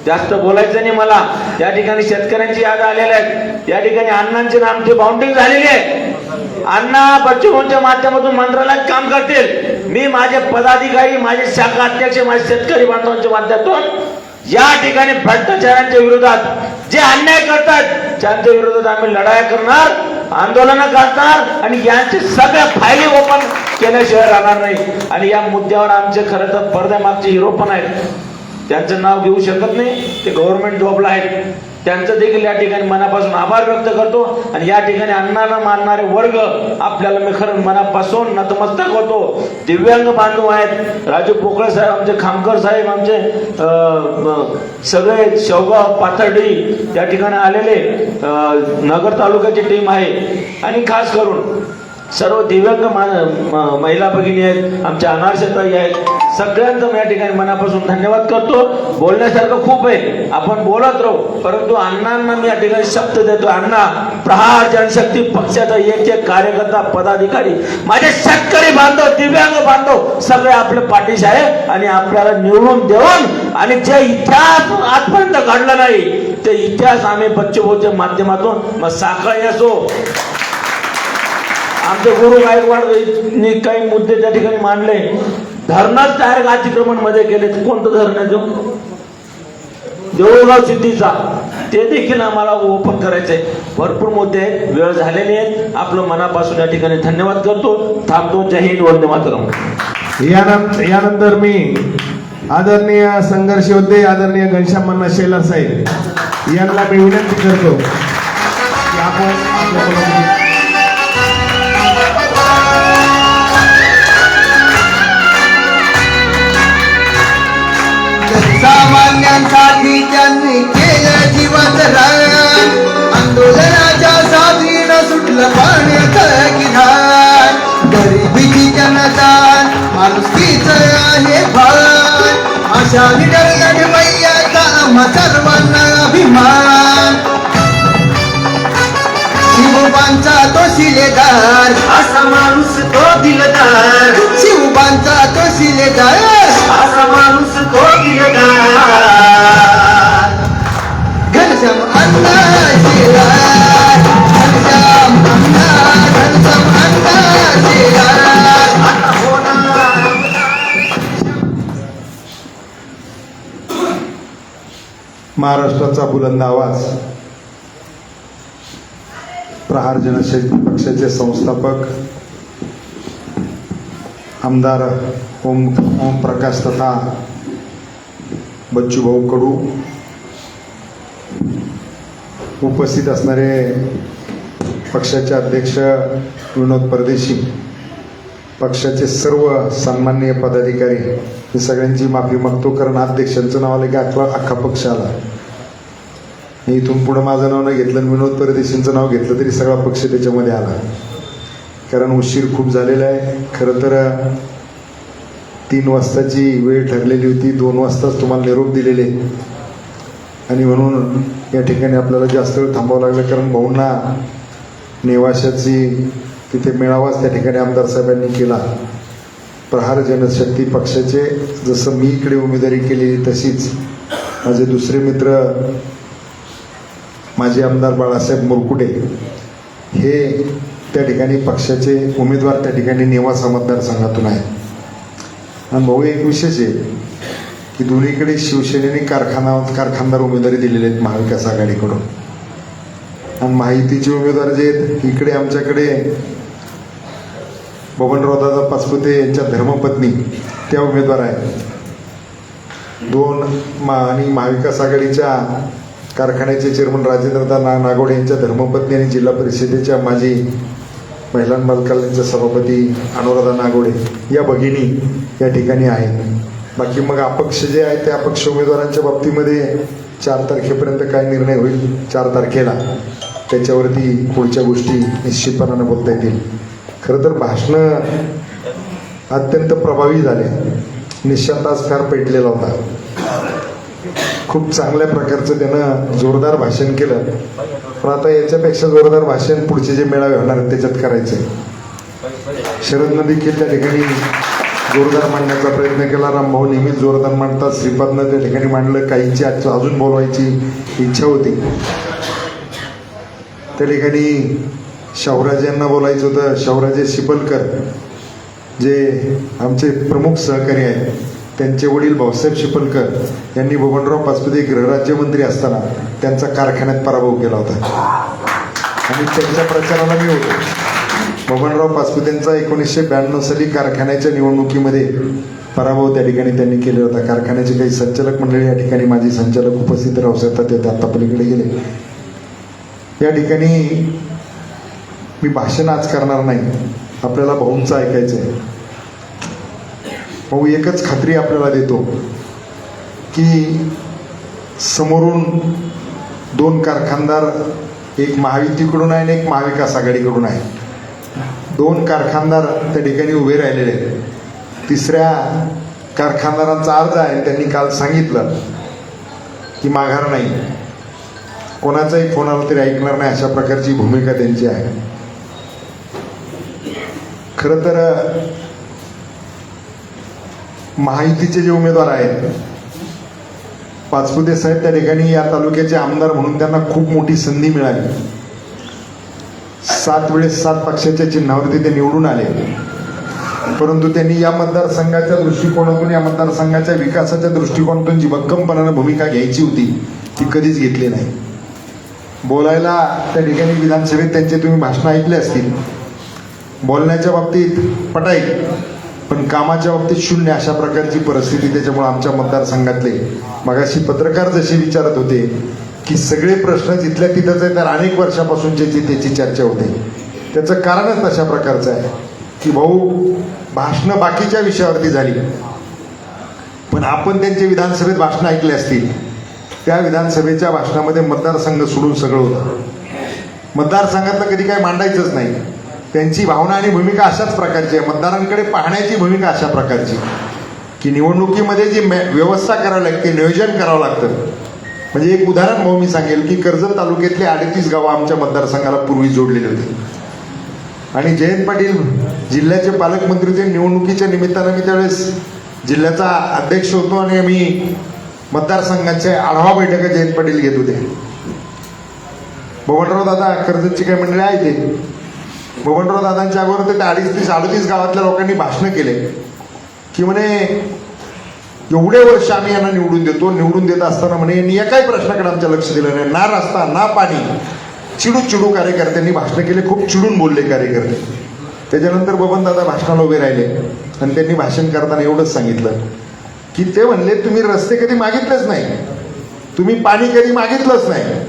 जास्त बोलायचं नाही मला. या ठिकाणी शेतकऱ्यांची याद आलेल्या आहेत. या ठिकाणी अण्णांची नामची बाउंडिंग झालेली आहे. अण्णा बच्चू भाऊंच्या माध्यमातून मंत्रालयात काम करतील. मी माझे पदाधिकारी, माझे शाखा अध्यक्ष, माझे शेतकरी बांधवांच्या माध्यमातून या ठिकाणी भ्रष्टाचारांच्या विरोधात जे अन्याय करतात त्यांच्या विरोधात आम्ही लढाई करणार, आंदोलन करणार आणि यांचे सगळ्या फायली ओपन केल्याशिवाय राहणार नाही. आणि या मुद्द्यावर आमचे खरं तर पडद्यामागचे हिरो पण आहेत, त्यांचं नाव घेऊ शकत नाही, ते गव्हर्नमेंट जॉबला आहेत. त्यांचं देखील या ठिकाणी मनापासून आभार व्यक्त करतो. आणि या ठिकाणी अण्णांना मानणारे वर्ग आपल्याला मी खरं मनापासून नतमस्तक होतो. दिव्यांग बांधव आहेत, राजू पोकळे साहेब, आमचे खामकर साहेब, आमचे सगळे शेवगाव पाथर्डी या ठिकाणी आलेले नगर तालुक्याची टीम आहे. आणि खास करून सर्व दिव्यांग महिला भगिनी आहेत, आमच्या अनारशताई आहेत, सगळ्यांचं मी या ठिकाणी मनापासून धन्यवाद करतो. बोलण्यासारखं खूप आहे, आपण बोलत राहू, परंतु अण्णांना मी या ठिकाणी शब्द देतो, अण्णा प्रहार जनशक्ती पक्षाचा एक कार्यकर्ता, पदाधिकारी, माझे शेतकरी बांधव, दिव्यांग बांधव सगळे आपल्या पाठीशी आहे आणि आपल्याला निवडून देऊन आणि जे इतिहास आजपर्यंत घडला नाही ते इतिहास आम्ही बच्चू भाऊच्या माध्यमातून, मग साखळी असो, आमचे गुरु गायकवाडनी काही मुद्दे त्या ठिकाणी मांडले. धरणच डायरेक्ट अतिक्रमण मध्ये केले. कोणतं धरण आहे? देऊळगाव सिद्धीचा, ते देखील आम्हाला ओपन करायचंय. भरपूर मुद्दे आहेत, वेळ झालेले आहेत. आपलं मनापासून या ठिकाणी धन्यवाद करतो. थांबतो. जय हिंद, वंदे मातरम. यानंतर मी आदरणीय संघर्ष योद्धे आदरणीय घनश्याम शेलार साहेब यांना मी विनंती करतो की आपण आपल्या सामान्यांसाठी त्यांनी केलं जीवन रान, आंदोलनाच्या साथीनं सुटलं पाण्याचं किनार. गरिबीची जनदान माणुसकीच आहे भान, अशा निडर लढवय्याचा आम्हा सर्वांना अभिमान. शिवबांचा तो शिलेदार, असा माणूस तो दिलदार. शिवबांचा तो शिलेदार, असा माणूस तो दिलदार. घनश्याम अण्णा शेलार, घनश्याम अण्णा, घनश्याम अण्णा शेलार. महाराष्ट्राचा बुलंद आवाज, प्रहार जनशक्ती पक्षाचे संस्थापक आमदार ओम प्रकाश तथा बच्चूभाऊ कडू, उपस्थित असणारे पक्षाचे अध्यक्ष विनोद परदेशी, पक्षाचे सर्व सन्माननीय पदाधिकारी, हे सगळ्यांची माफी मागतो कारण अध्यक्षांचं नाव आलं की अख्खा पक्ष आला. इथून पुढं माझं नाव नाही घेतलं आणि विनोद परदेशींचं नाव घेतलं तरी सगळा पक्ष त्याच्यामध्ये आला, कारण उशीर खूप झालेला आहे. खरं तर 3 वाजताची वेळ ठरलेली होती, 2 वाजताच तुम्हाला निरोप दिलेले आणि म्हणून या ठिकाणी आपल्याला जास्त वेळ थांबावं लागलं, कारण भाऊंना नेवाशाची तिथे मेळावाच त्या ठिकाणी आमदार साहेबांनी केला. प्रहार जनशक्ती पक्षाचे जसं मी इकडे उमेदवारी केलेली तशीच माझे दुसरे मित्र माजी आमदार बाळासाहेब मुरकुटे हे त्या ठिकाणी पक्षाचे उमेदवार त्या ठिकाणी नेवासा मतदारसंघातून आहेत. आणि भाऊ एक विशेष आहे की दोन्हीकडे शिवसेनेने कारखानदार उमेदवारी दिलेले आहेत महाविकास आघाडीकडून, आणि महायुतीचे उमेदवार जे आहेत इकडे आमच्याकडे बबनरावदादा पाचपुते यांच्या धर्मपत्नी त्या उमेदवार आहेत. 2 आणि महाविकास आघाडीच्या कारखान्याचे चेअरमन राजेंद्रदा नागोडे यांच्या धर्मपत्नी आणि जिल्हा परिषदेच्या माजी महिला आणि बालकल्याणच्या सभापती अनुराधा नागोडे या भगिनी या ठिकाणी आहेत. बाकी मग अपक्ष जे आहेत त्या अपक्ष उमेदवारांच्या बाबतीमध्ये 4 तारखेपर्यंत काय निर्णय होईल, 4 तारखेला त्याच्यावरती पुढच्या गोष्टी निश्चितपणाने बोलता येतील. खरं तर भाषणं अत्यंत प्रभावी झाले. निशांत आज फार पेटलेला होता, खूप चांगल्या प्रकारचं त्यानं जोरदार भाषण केलं. पण आता याच्यापेक्षा जोरदार भाषण पुढचे जे मेळावे होणार आहेत त्याच्यात करायचे. शरदनं देखील त्या ठिकाणी जोरदार मांडण्याचा प्रयत्न केला. रामभाऊ नेहमीच जोरदार मांडतात, श्रीपादनं त्या ठिकाणी मांडलं. काहींची अजून बोलवायची इच्छा होती. त्या ठिकाणी शाहूराज यांना बोलायचं होतं. शाहूराजे शिपलकर जे आमचे प्रमुख सहकारी आहेत, त्यांचे वडील भाऊसाहेब शिपलकर यांनी बबनराव पाचपुते गृहराज्यमंत्री असताना त्यांचा कारखान्यात पराभव केला होता आणि त्यांच्या प्रचाराला मी होतो. बबनराव पाचपुतेंचा 1992 साली कारखान्याच्या निवडणुकीमध्ये पराभव त्या ठिकाणी त्यांनी केला होता. कारखान्याचे काही संचालक मंडळी या ठिकाणी माजी संचालक उपस्थित राहू शकतात, ते आता पलीकडे गेले. या ठिकाणी मी भाषण आज करणार नाही, आपल्याला भाऊंचं ऐकायचं आहे. भाऊ एकच खात्री आपल्याला देतो की समोरून 2 कारखानदार, एक महायुतीकडून आहे आणि एक महाविकास आघाडीकडून आहे. 2 कारखानदार त्या ठिकाणी उभे राहिलेले आहेत. 3ऱ्या कारखानदारांचा अर्ज आहे, त्यांनी काल सांगितलं की माघार नाही, कोणाचाही फोन आला तरी ऐकणार नाही, अशा प्रकारची भूमिका त्यांची आहे. खरं तर महायुतीचे जे उमेदवार आहेत, पाचपुते साहेब त्या ठिकाणी या तालुक्याचे आमदार म्हणून त्यांना खूप मोठी संधी मिळाली. 7 वेळेस 7 पक्षाच्या चिन्हावरती ते निवडून आले, परंतु त्यांनी या मतदारसंघाच्या दृष्टिकोनातून, या मतदारसंघाच्या विकासाच्या दृष्टिकोनातून जी भक्कमपणाने भूमिका घ्यायची होती ती कधीच घेतली नाही. बोलायला त्या ठिकाणी विधानसभेत त्यांचे तुम्ही भाषणं ऐकले असतील, बोलण्याच्या बाबतीत पटाई, पण कामाच्या बाबतीत शून्य, अशा प्रकारची परिस्थिती. त्याच्यामुळे आमच्या मतदारसंघातले मगाशी पत्रकार जसे विचारत होते की सगळे प्रश्न जिथल्या तिथंच आहे, तर अनेक वर्षापासूनची त्याची चर्चा होते. त्याचं कारणच तशा प्रकारचं आहे की भाऊ भाषणं बाकीच्या विषयावरती झाली, पण आपण त्यांचे विधानसभेत भाषणं ऐकले असतील, त्या विधानसभेच्या भाषणामध्ये मतदारसंघ सोडून सगळं होतं. मतदारसंघातलं कधी काय मांडायचंच नाही. त्यांची भावना आणि भूमिका अशाच प्रकारची आहे. मतदारांकडे पाहण्याची भूमिका अशा प्रकारची की निवडणुकीमध्ये जी व्यवस्था करावी लागते, नियोजन करावं लागतं. म्हणजे एक उदाहरण भाऊ मी सांगेल की कर्जत तालुक्यातले 38 गावं आमच्या मतदारसंघाला पूर्वी जोडलेली होती, आणि जयंत पाटील जिल्ह्याचे पालकमंत्री होते. निवडणुकीच्या निमित्तानं मी त्यावेळेस जिल्ह्याचा अध्यक्ष होतो आणि आम्ही मतदारसंघाचे आढावा बैठका जयंत पाटील घेत होते. बबनराव दादा कर्जतची काही मंडळी आहे ते, बबनराव दादांच्या अगोदर ते 38 गावातल्या लोकांनी भाषणं केले की म्हणे एवढे वर्ष आम्ही यांना निवडून देतो, निवडून देत असताना म्हणे यांनी एकाही प्रश्नाकडे आमच्या लक्ष दिलं नाही, ना रस्ता ना पाणी. चिडू कार्यकर्त्यांनी भाषण केले, खूप चिडून बोलले कार्यकर्ते. त्याच्यानंतर बबनदादा भाषणाला उभे राहिले आणि त्यांनी भाषण करताना एवढंच सांगितलं की ते म्हणले तुम्ही रस्ते कधी मागितलेच नाही, तुम्ही पाणी कधी मागितलंच नाही,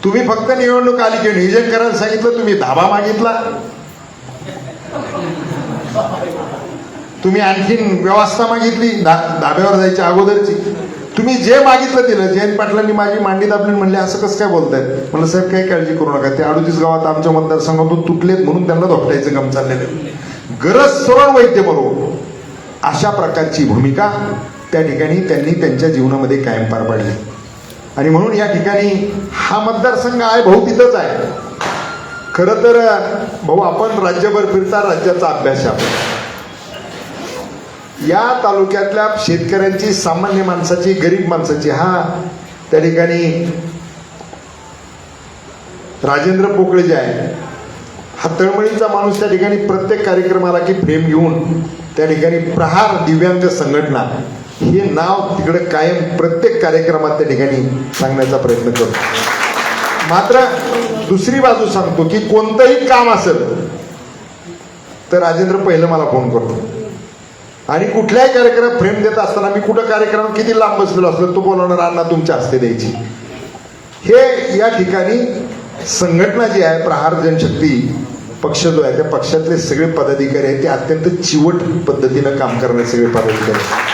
तुम्ही फक्त निवडणूक आली की नियोजन करायला सांगितलं, तुम्ही धाबा मागितला, तुम्ही आणखीन व्यवस्था मागितली धाब्यावर जायच्या अगोदरची, तुम्ही जे मागितलं दिलं. जयंत पाटलांनी माझी मांडी दाबली, म्हणले असं कसं काय बोलतायत. म्हणलं साहेब काही काळजी करू नका, ते 38 गावात आमच्या मतदारसंघातून तुटलेत म्हणून त्यांना धोपटायचं काम चाललेलं, गरज सरळ वैद्य बरोबर. अशा प्रकारची भूमिका त्या ठिकाणी त्यांनी त्यांच्या जीवनामध्ये कायम पार पाडली. आणि म्हणून या ठिकाणी हा मतदारसंघ आहे भाऊ तिथंच आहे. खरं तर भाऊ आपण राज्यभर फिरता, राज्याचा अभ्यास आहे. या तालुक्यातल्या शेतकऱ्यांची, सामान्य माणसाची, गरीब माणसाची, हा त्या ठिकाणी राजेंद्र पोकळे जे आहे, हा तळमळीचा माणूस, त्या ठिकाणी प्रत्येक कार्यक्रमाला की फ्रेम घेऊन त्या ठिकाणी प्रहार दिव्यांग संघटना हे नाव तिकडे कायम प्रत्येक कार्यक्रमात त्या ठिकाणी सांगण्याचा प्रयत्न करतो. मात्र दुसरी बाजू सांगतो की कोणतंही काम असेल तर राजेंद्र पहिलं मला फोन करतो. आणि कुठल्याही कार्यक्रमात फ्रेम देत असताना मी कुठं कार्यक्रम किती लांब बसलेलो असलो तो बोलवणार, अण्णा तुमच्या हस्ते द्यायची. हे या ठिकाणी संघटना जी आहे प्रहार जनशक्ती पक्ष जो आहे, त्या पक्षातले सगळे पदाधिकारी आहेत ते अत्यंत चिवट पद्धतीनं काम करणारे सगळे पदाधिकारी.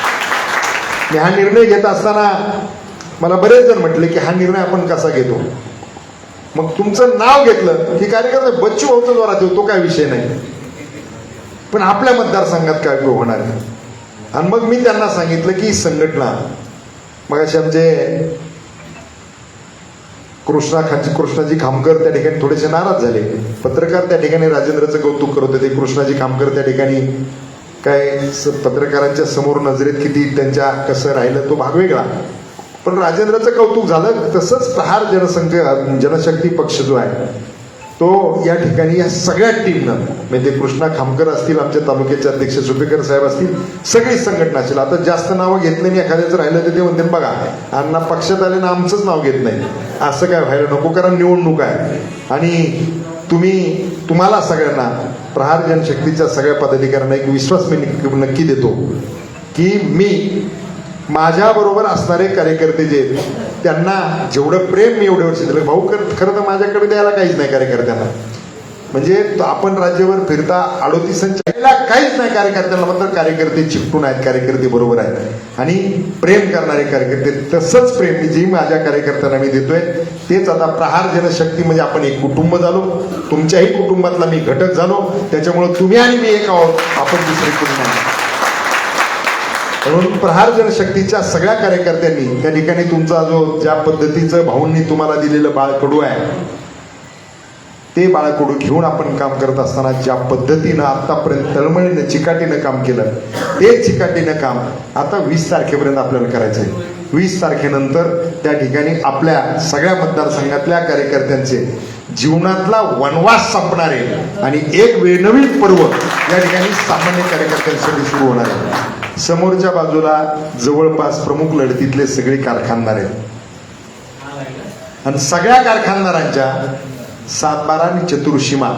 मी हा निर्णय घेत असताना मला बरेच जण म्हटले की हा निर्णय आपण कसा घेतो. मग तुमचं नाव घेतलं की कार्यक्रम बच्चू भाऊचा जोरात येतो, तो काय विषय नाही, पण आपल्या मतदारसंघात काय होणार आहे. आणि मग मी त्यांना सांगितलं की संघटना, मग असे आमचे कृष्णाजी खामकर त्या ठिकाणी थोडेसे नाराज झाले. पत्रकार त्या ठिकाणी राजेंद्रचं कौतुक करत होते. कृष्णाजी खामकर त्या ठिकाणी काय पत्रकारांच्या समोर नजरेत किती त्यांच्या कसं राहिलं तो भाग वेगळा, पण राजेंद्रचं कौतुक झालं. तसंच प्रहार जनशक्ती पक्ष जो आहे तो या ठिकाणी या सगळ्या टीमनं, म्हणजे कृष्णा खामकर असतील, आमच्या तालुक्याचे अध्यक्ष सुपेकर साहेब असतील, सगळी संघटना असेल. आता जास्त नावं घेतलं नाही, एखाद्याचं राहिलं तर ते म्हणते बघा अण्णा पक्षात आले ना आमचंच नाव घेत नाही, असं काय व्हायला नको, कारण निवडणूक आहे. आणि तुम्हाला सगळ्यांना प्रहार जनशक्तीच्या सगळ्या पदाधिकाऱ्यांना एक विश्वास मी नक्की देतो की मी माझ्याबरोबर असणारे कार्यकर्ते जे आहेत त्यांना जेवढं प्रेम मी एवढे वर्ष दिलं. भाऊ खरं तर माझ्याकडे द्यायला काहीच नाही कार्यकर्त्यांना, म्हणजे आपण राज्यभर फिरता 38 काहीच नाही कार्यकर्त्यांना, मात्र कार्यकर्ते चिकटून आहेत, कार्यकर्ते बरोबर आहेत आणि प्रेम करणारे कार्यकर्ते. तसंच प्रेम जे माझ्या कार्यकर्त्यांना मी देतोय तेच आता प्रहार जनशक्ती म्हणजे आपण एक कुटुंब झालो, तुमच्याही कुटुंबातला मी घटक झालो. त्याच्यामुळे तुम्ही आणि मी एक आहोत, आपण दुसरे कुटुंब नाही. म्हणून प्रहार जनशक्तीच्या सगळ्या कार्यकर्त्यांनी त्या ठिकाणी तुमचा जो ज्या पद्धतीचं भाऊंनी तुम्हाला दिलेलं बाळकडू आहे ते बाळकडू घेऊन आपण काम करत असताना ज्या पद्धतीनं आतापर्यंत तळमळीनं चिकाटीनं काम केलं ते चिकाटीनं काम आता 20 तारखेपर्यंत आपल्याला करायचं आहे. 20 तारखेनंतर त्या ठिकाणी आपल्या सगळ्या मतदारसंघातल्या कार्यकर्त्यांचे जीवनातला वनवास संपणारे आणि एक नवीन पर्व या ठिकाणी सामान्य कार्यकर्त्यांसाठी सुरू होणार आहे. समोरच्या बाजूला जवळपास प्रमुख लढतीतले सगळे कारखानदार आहेत आणि सगळ्या कारखानदारांच्या 7-12 आणि चतुर्शीमा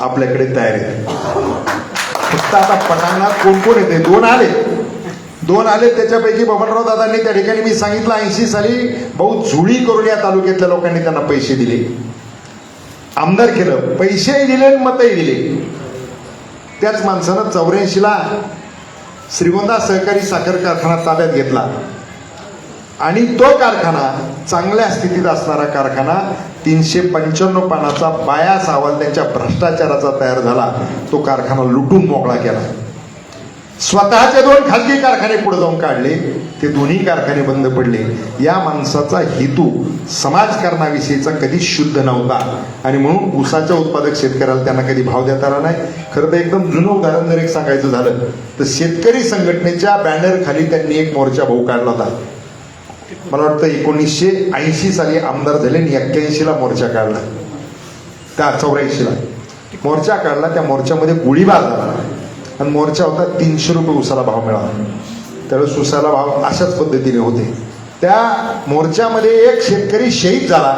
आपल्याकडे तयार आहेत. फक्त आता पटांगणात कोण कोण येते, 2 आले त्याच्यापैकी बबनराव दादांनी त्या ठिकाणी मी सांगितलं 80 साली भाऊ झुळी करून या तालुक्यातल्या लोकांनी त्यांना पैसे दिले, आमदार केलं, पैसेही दिले आणि मतही दिले. त्याच माणसानं 84ला श्रीगोंदा सहकारी साखर कारखाना ताब्यात घेतला आणि तो कारखाना चांगल्या स्थितीत असणारा कारखाना 395 पानाचा बायास अहवाल त्यांच्या भ्रष्टाचाराचा तयार झाला. तो कारखाना लुटून मोकळा केला. स्वतःचे 2 खाजगी कारखाने पुढे जाऊन काढले, ते दोन्ही कारखाने बंद पडले. या माणसाचा हेतू समाजकारणाविषयीचा कधी शुद्ध नव्हता आणि म्हणून ऊसाच्या उत्पादक शेतकऱ्याला त्यांना कधी भाव देता आला नाही. खरं तर एकदम जुनं उदाहरण जर एक सांगायचं झालं तर शेतकरी संघटनेच्या बॅनर खाली त्यांनी एक मोर्चा भाऊ काढला होता. मला वाटतं 1980 साली आमदार झाले आणि 81ला मोर्चा काढला, त्या 84ला मोर्चा काढला. त्या मोर्चामध्ये गोळीबार झाला आणि मोर्चा होता 300 रुपये उसाला भाव मिळाला. त्यावेळेस सुसाला भाव अशाच पद्धतीने होते. त्या मोर्चामध्ये एक शेतकरी शहीद झाला,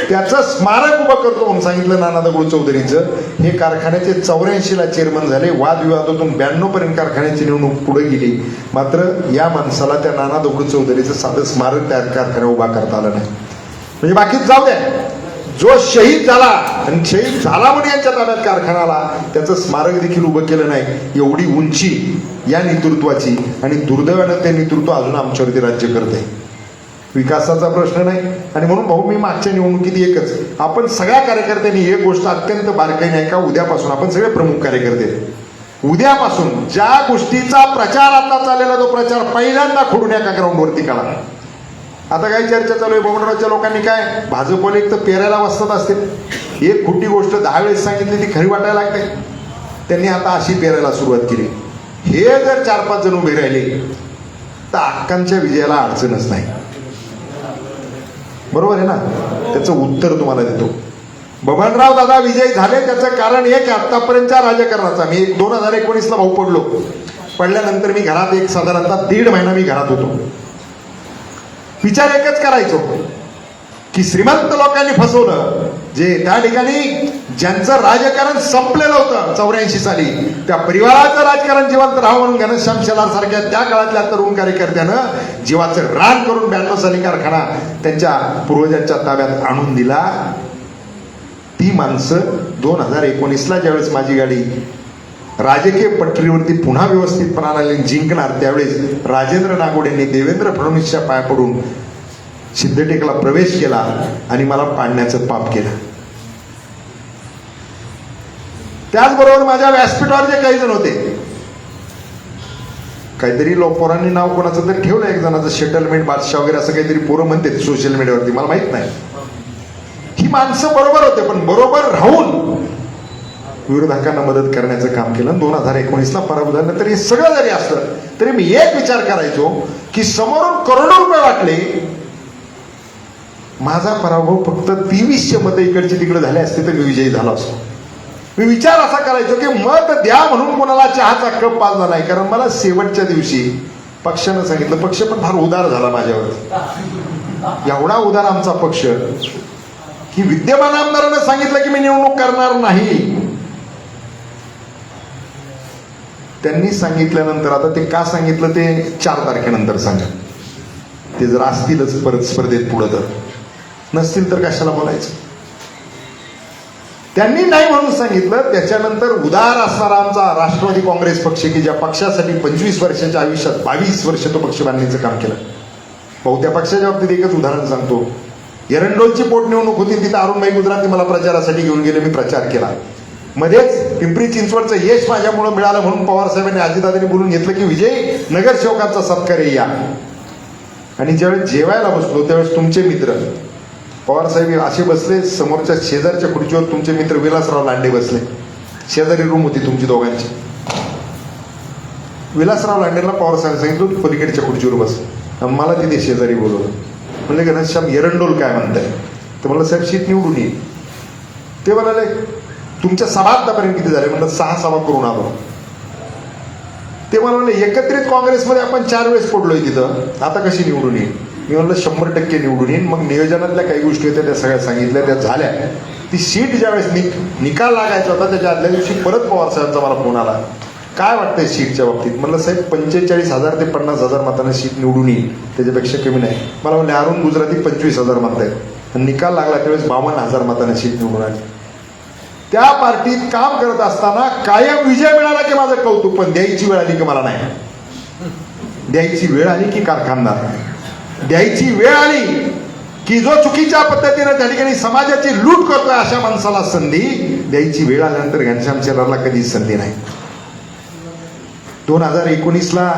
त्याचं स्मारक उभं करतो म्हणून सांगितलं नाना दगडू चौधरीचं. हे कारखान्याचे 84ला चेअरमन झाले. वादविवादातून 92 पर्यंत कारखान्याची निवडणूक पुढे गेली. मात्र या माणसाला त्या नाना दगडू चौधरीचं साधं स्मारक त्या कारखान्यात उभा करता आलं नाही. म्हणजे बाकीच जाऊ द्या, जो शहीद झाला आणि शहीद झाला म्हणून यांच्या ताब्यात कारखानाला, त्याचं स्मारक देखील उभं केलं नाही. एवढी उंची या नेतृत्वाची, आणि दुर्दैवानं ते नेतृत्व अजून आमच्यावरती राज्य करते. विकासाचा प्रश्न नाही. आणि म्हणून भाऊ मी मागच्या निवडणुकीत एकच, आपण सगळ्या कार्यकर्त्यांनी एक गोष्ट अत्यंत बारकाईने ऐका. उद्यापासून आपण सगळे प्रमुख कार्यकर्ते, उद्यापासून ज्या गोष्टीचा प्रचार आता चाललेला तो प्रचार पहिल्यांदा खोडून एका ग्राउंडवरती काढा. आता काय चर्चा चालू आहे, बबनरावच्या लोकांनी काय भाजपला एक तर पेरायला बसतात असते, एक खोटी गोष्ट 10 वेळेस सांगितली ती खरी वाटायला लागते. त्यांनी आता अशी पेरायला सुरुवात केली. हे जर 4-5 जण उभे राहिले तर अक्कांच्या विजयाला अडचणच नाही. बरोबर आहे ना? त्याचं उत्तर तुम्हाला देतो. बबनराव दादा विजयी झाले त्याचं कारण एक, आतापर्यंतच्या राजकारणाचा मी 2019ला भाऊ पडलो. पडल्यानंतर मी घरात एक साधारणतः 1.5 महिना मी घरात होतो. विचार एकच करायचो की श्रीमंत लोकांनी फसवलं, जे त्या ठिकाणी ज्यांचं राजकारण संपलेलं होतं 84 साली, त्या परिवाराचं राजकारण जिवंत राहावं म्हणून घनश्याम शेलार सारख्या त्या काळातल्या तरुण कार्यकर्त्यानं जीवाचं रान करून 92 साली कारखाना त्यांच्या पूर्वजांच्या ताब्यात आणून दिला. ती माणसं 2019ला ज्यावेळेस माझी गाडी राजकीय पटरीवरती पुन्हा व्यवस्थितपणाने जिंकणार, त्यावेळेस राजेंद्र नागोडेंनी देवेंद्र फडणवीसच्या पाया पडून सिद्धटेकला प्रवेश केला आणि मला पाडण्याचं पाप केलं. त्याचबरोबर माझ्या व्यासपीठावर जे काही जण होते, काहीतरी लोकपोरांनी नाव कोणाचं तर ठेवलं, एक जणाचं सेटलमेंट बादशाह वगैरे असं काहीतरी पोरं म्हणते सोशल मीडियावरती, मला माहित नाही. ही माणसं बरोबर होते, पण बरोबर राहून विरोधकांना मदत करण्याचं काम केलं. 2019ला पराभव झाल्यानंतर हे सगळं जरी असलं तरी मी एक विचार करायचो की समोरून करोडो रुपये वाटले, माझा पराभव फक्त 2300 मतं इकडची तिकडे झाले असते तर मी विजयी झालो असतो. मी विचार असा करायचो की मत द्या म्हणून कोणाला चहाचा कप पाजला नाही, कारण मला शेवटच्या दिवशी पक्षानं सांगितलं, पक्ष पण फार उदार झाला माझ्यावर, एवढा उदार आमचा पक्ष की विद्यमान आमदारानं सांगितलं की मी निवडणूक करणार नाही. त्यांनी सांगितल्यानंतर, आता ते का सांगितलं ते 4 तारखेनंतर सांगा, ते जर असतीलच परत स्पर्धेत पुढं तर, नसतील तर कशाला बोलायचं. त्यांनी नाही म्हणून सांगितलं. त्याच्यानंतर उदार असणारा आमचा राष्ट्रवादी काँग्रेस पक्ष, की ज्या पक्षासाठी 25 वर्षाच्या आयुष्यात 22 वर्ष तो पक्ष बांधण्याचं काम केलं. भाऊ त्या पक्षाच्या बाबतीत एकच उदाहरण सांगतो. एरंडोलची पोटनिवडणूक होती, तिथे अरुणभाई गुजराती मला प्रचारासाठी घेऊन गेले, मी प्रचार केला. मध्येच पिंपरी चिंचवडचं यश माझ्यामुळे मिळालं म्हणून पवार साहेबांनी अजितदादांनी बोलून घेतलं की विजय नगरसेवकांचा सत्कार या. आणि ज्यावेळेस जेवायला बसलो त्यावेळेस तुमचे मित्र पवार साहेब असे बसले, समोरच्या शेजारच्या खुर्चीवर तुमचे मित्र विलासराव लांडे बसले, शेजारी रूम होती तुमची दोघांची. विलासराव लांडेला पवार साहेब सांगितलं पलीकडच्या खुर्चीवर बस, मला तिथे शेजारी बोलवलं. म्हणले की घनश्याम एरंडोल काय म्हणताय, तर मला साहेब सीट निवडून येईल. ते म्हणाले तुमच्या सभा आतापर्यंत किती झाले, म्हणलं 6 सभा करून आलो. ते मला म्हणले एकत्रित काँग्रेसमध्ये आपण 4 वेळेस पडलोय तिथं, आता कशी निवडून येईल. मी म्हणलं 100% निवडून येईन. मग नियोजनातल्या काही गोष्टी होत्या त्या सगळ्या सांगितल्या, त्या झाल्या. ती सीट ज्यावेळेस निकाल लागायचा होता त्याच्या आदल्या दिवशी परत पवार साहेबांचा मला फोन आला, काय वाटतंय सीटच्या बाबतीत. म्हणलं साहेब 45,000 ते 50,000 मतांना सीट निवडून येईल, त्याच्यापेक्षा कमी नाही. मला म्हणले अरुण गुजराती 25,000 मत आहेत, आणि निकाल लागला त्यावेळेस 52,000 मतांना सीट निवडून आली. त्या पार्टीत काम करत असताना कायम विजय मिळाला की माझं कौतुक, पण द्यायची वेळ आली की मला नाही. द्यायची वेळ आली की कारखानदार, द्यायची वेळ आली की जो चुकीच्या पद्धतीने त्या ठिकाणी समाजाची लूट करतोय अशा माणसाला संधी द्यायची वेळ आल्यानंतर घनश्याम शेलारला कधीच संधी नाही. 2019ला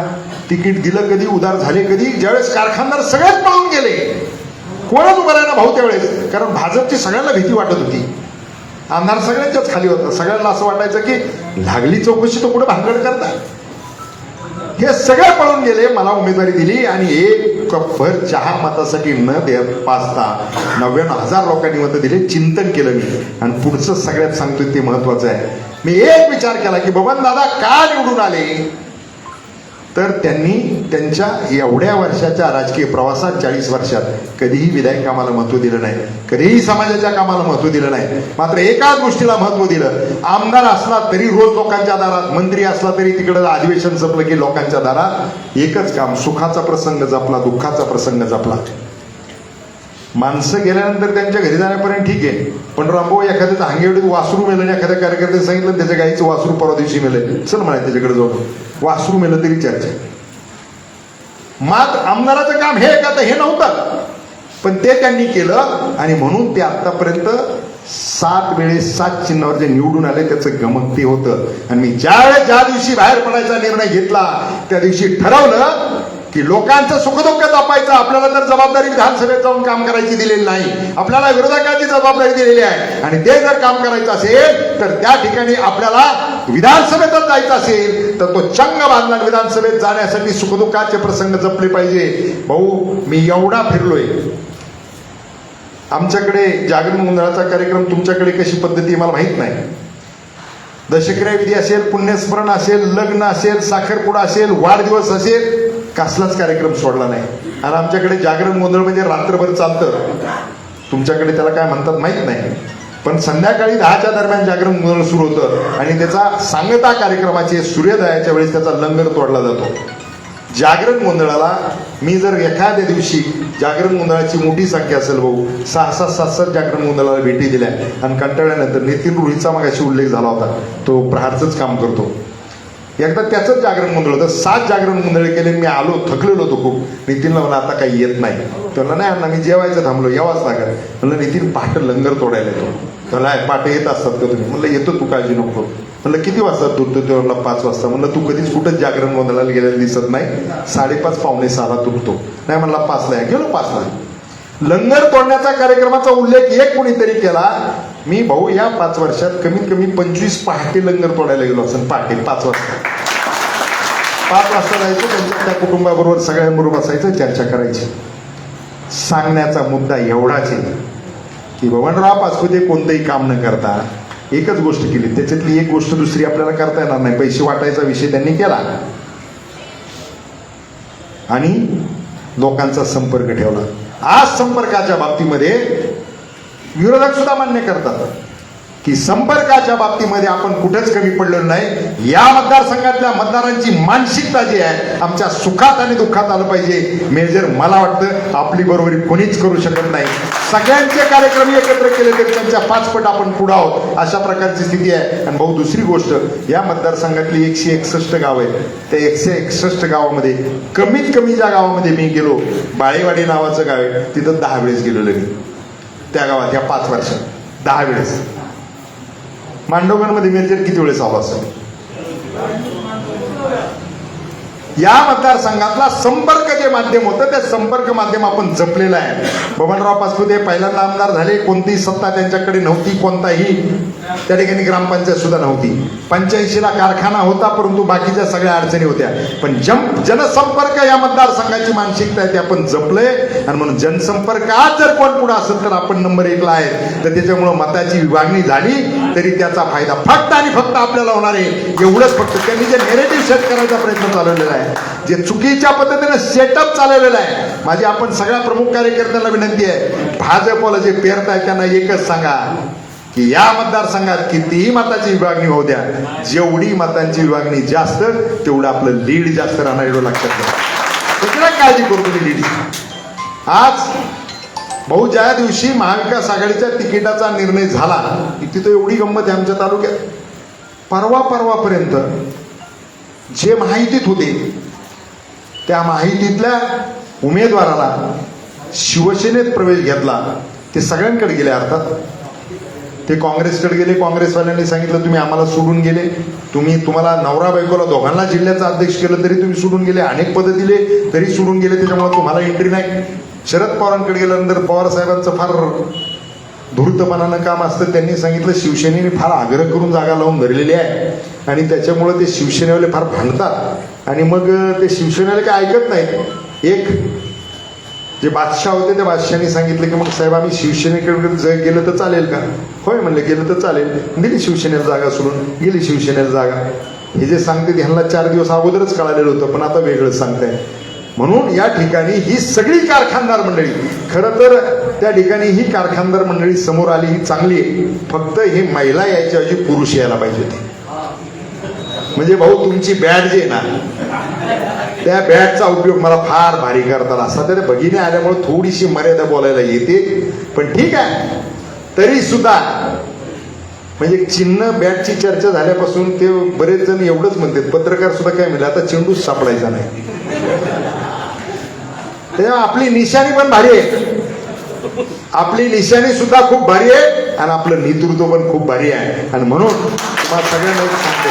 तिकीट दिलं कधी, उदार झाले कधी, ज्यावेळेस कारखानदार सगळेच पळून गेले, कोणच उभं राहिला भाऊ त्यावेळेस, कारण भाजपची सगळ्यांना भीती वाटत होती. आमदार सगळ्यांच्याच खाली होता, सगळ्यांना असं वाटायचं की लागली चौकशी तो पुढे भानगड करताय. हे सगळे पळून गेले, मला उमेदवारी दिली आणि 1 कपभर चहा मतासाठी न पाचता 99,000 लोकांनी मतं दिले. चिंतन केलं मी, आणि पुढचं सगळ्यात सांगतोय ते महत्वाचं आहे. मी एक विचार केला की बबन दादा का निवडून आले, तर त्यांनी त्यांच्या एवढ्या वर्षाच्या राजकीय प्रवासात 40 वर्षात कधीही विधायक कामाला महत्व दिलं नाही, कधीही समाजाच्या कामाला महत्व दिलं नाही. मात्र एकाच गोष्टीला महत्व दिलं, आमदार असला तरी रोज लोकांच्या दारात, मंत्री असला तरी तिकडं अधिवेशन संपलं की लोकांच्या दारात एकच काम, सुखाचा प्रसंग जपला, दुःखाचा प्रसंग जपला. माणसं गेल्यानंतर त्यांच्या घरी जाण्यापर्यंत ठीक आहे, पण रामभाऊ एखाद्याचं हांगेवडीत वासरू मेलं आणि एखाद्या कार्यकर्त्याने सांगितलं त्याच्या गाईचं वासरू परवा दिवशी मेलं, चल म्हणा त्याच्याकडे जाऊन, वासरू मेलं तरी चर्चा. मात्र आमदाराचं काम हे का, तर हे नव्हतं, पण ते त्यांनी केलं आणि म्हणून ते आतापर्यंत 7 वेळेस 7 चिन्हावर जे निवडून आले त्याचं गमक ते होतं. आणि मी ज्या दिवशी बाहेर पडायचा निर्णय घेतला त्या दिवशी ठरवलं की लोकांचं सुखदुःख जपायचं. आपल्याला तर जबाबदारी विधानसभेत जाऊन काम करायची दिलेली नाही, आपल्याला विरोधकांची जबाबदारी दिलेली आहे. आणि ते जर काम करायचं असेल तर त्या ठिकाणी आपल्याला विधानसभेतच जायचं असेल तर तो चंग बांधला. विधानसभेत जाण्यासाठी सुखदुःखाचे प्रसंग जपले पाहिजे. भाऊ मी एवढा फिरलोय, आमच्याकडे जागरण गोंधळाचा कार्यक्रम, तुमच्याकडे कशी पद्धती मला माहित नाही. दशक्रिया विधी असेल, पुण्यस्मरण असेल, लग्न असेल, साखरपुडा असेल, वाढदिवस असेल, कसलाच कार्यक्रम सोडला नाही. आणि आमच्याकडे जागरण गोंधळ म्हणजे रात्रभर चालतं, तुमच्याकडे त्याला काय म्हणतात माहित नाही, पण संध्याकाळी 10च्या दरम्यान जागरण गोंधळ सुरू होतं आणि त्याचा सांगता कार्यक्रमाचे सूर्योदयाच्या वेळेस त्याचा लंगर तोडला जातो. जागरण गोंधळाला मी जर एखाद्या दिवशी जागरण गोंधळाची मोठी संख्या असेल, भाऊ 6-7 जागरण गोंधळाला भेटी दिल्या आणि कंटाळल्यानंतर नितीन रुढीचा मगाशी उल्लेख झाला होता, तो प्रहारचंच काम करतो. एकदा त्याचंच जागरण गोंधळ होतं, 7 जागरण गोंधळ केले, मी आलो थकलेलो होतो खूप. नितीनला म्हणा आता काही येत नाही, त्याला नाही अण्णा मी जेवायचं थांबलो, यावाच लागेल. म्हणलं नितीन पहाटे लंगर तोडायला येतो. त्याला पहाटे येत असतात का तुम्ही? म्हणलं येतो, तू काळजी नको. म्हणलं किती वाजता तुटतो? ते म्हणला 5 वाजता. म्हणलं तू कधीच कुठंच जागरण गोंधळाला गेलेला दिसत नाही, 5:30 पावणे 6ला तुटतो. नाही म्हणला 5ला या. गेलो 5ला. लंगर तोडण्याचा कार्यक्रमाचा उल्लेख एक कोणीतरी केला. मी भाऊ या 5 वर्षात कमीत कमी 25 पहाटे लंगर तोडायला गेलो असं. पहाटे 5 वाजता 5 वाजता जायचं, त्यांच्या त्या कुटुंबाबरोबर सगळ्यांबरोबर बसायचं, चर्चा करायची. सांगण्याचा मुद्दा एवढाच आहे की बबनराव पाचपुते कोणतंही काम न करता एकच गोष्ट केली, त्याच्यातली एक गोष्ट दुसरी आपल्याला करता येणार नाही. पैसे वाटायचा विषय त्यांनी केला आणि लोकांचा संपर्क ठेवला. आज संपर्काच्या बाबतीमध्ये विरोधक सुद्धा मान्य करतात की संपर्काच्या बाबतीमध्ये आपण कुठेच कमी पडलेलो नाही. या मतदारसंघातल्या मतदारांची मानसिकता जी आहे, आमच्या सुखात आणि दुःखात आलं पाहिजे. मेजर मला वाटतं आपली बरोबरी कोणीच करू शकत नाही. सगळ्यांचे कार्यक्रम एकत्र केले तरी त्यांच्या 5 पट आपण पुढे आहोत, अशा प्रकारची स्थिती आहे. आणि भाऊ दुसरी गोष्ट, या मतदारसंघातली 161 गाव आहेत, त्या 161 गावामध्ये कमीत कमी ज्या गावामध्ये मी गेलो, बाळेवाडी नावाचं गाव आहे, तिथं 10 वेळेस गेलेलो मी. त्या गावात या 5 वर्षात 10 वेळेस. मांडवगडमध्ये मेजर किती वेळेस आलो असेल. या मतदारसंघातला संपर्क जे माध्यम होतं, ते संपर्क माध्यम आपण जपलेलं आहे. बबनराव पाचपुते पहिल्यांदा आमदार झाले, कोणतीही सत्ता त्यांच्याकडे नव्हती, कोणताही त्या ठिकाणी ग्रामपंचायत सुद्धा नव्हती. 85ला कारखाना होता, परंतु बाकीच्या सगळ्या अडचणी होत्या. पण जनसंपर्क या मतदारसंघाची मानसिकता आहे, ते आपण जपलंय. आणि म्हणून जनसंपर्क आज जर कोण पुढे असेल तर आपण नंबर 1ला आहे. तर त्याच्यामुळं मताची विभागणी झाली तरी त्याचा फायदा फक्त आणि फक्त आपल्याला होणार आहे. एवढंच फक्त त्यांनी जे नेरेटिव्ह सेट करायचा प्रयत्न चालवलेला आहे, जे चुकीच्या पद्धतीने सेटअप चालवलेलं आहे, माझी आपण सगळ्या प्रमुख कार्यकर्त्यांना विनंती आहे, भाजपला जे पेरताय त्यांना एकच सांगा की या मतदारसंघात कितीही मताची विभागणी होऊ द्या, जेवढी मतांची विभागणी जास्त तेवढं आपलं लीड जास्त राहणार, एवढं लक्षात घ्या. सगळ्या काळजी करू तुम्ही लीड. आज भाऊ ज्या दिवशी महाविकास आघाडीच्या तिकिटाचा निर्णय झाला, तिथं एवढी गंमत आहे आमच्या तालुक्यात. परवापर्यंत जे माहितीत होते त्या माहितीतल्या उमेदवाराला शिवसेनेत प्रवेश घेतला, ते सगळ्यांकडे गेले. अर्थात ते काँग्रेसकडे गेले, काँग्रेसवाल्यांनी सांगितलं तुम्ही आम्हाला सोडून गेले, तुम्हाला नवरा बायकोला दोघांना जिल्ह्याचा अध्यक्ष केलं तरी तुम्ही सोडून गेले, अनेक पदं दिले तरी सोडून गेले, त्याच्यामुळे तुम्हाला एंट्री नाही. शरद पवारांकडे गेल्यानंतर पवार साहेबांचं फार धूर्तपणानं काम असतं. त्यांनी सांगितलं शिवसेनेने फार आग्रह करून जागा लावून धरलेली आहे आणि त्याच्यामुळे ते शिवसेनेवाले फार भांडतात आणि मग ते शिवसेनेला काय ऐकत नाहीत. एक जे बादशाह होते त्या बादशाहाने सांगितलं की मग साहेब आम्ही शिवसेनेकडे गेलं तर चालेल का? होय म्हणले गेलं तर चालेल. दिली शिवसेनेला जागा सोडून, गेली शिवसेनेला जागा. हे जे सांगते ह्यांना 4 दिवस अगोदरच कळालेलं होतं, पण आता वेगळं सांगताय. म्हणून या ठिकाणी ही सगळी कारखानदार मंडळी, खरं तर त्या ठिकाणी ही कारखानदार मंडळी समोर आली ही चांगली आहे. फक्त हे महिला यायच्या ऐवजी पुरुष यायला पाहिजे होते. म्हणजे भाऊ तुमची बॅट जी आहे ना, त्या बॅटचा उपयोग मला फार भारी करता आला. सध्या भगिनी आल्यामुळे थोडीशी मर्यादा बोलायला येते, पण ठीक आहे. तरी सुद्धा म्हणजे चिन्ह बॅटची चर्चा झाल्यापासून ते बरेच जण एवढंच म्हणतात, पत्रकार सुद्धा काय म्हणले आता चेंडूच सापडायचा नाही. तेव्हा आपली निशाणी पण भारी आहे, आपली निशाणी सुद्धा खूप भारी आहे आणि आपलं नेतृत्व पण खूप भारी आहे. आणि म्हणून तुम्हाला सगळ्यांना एक सांगतो,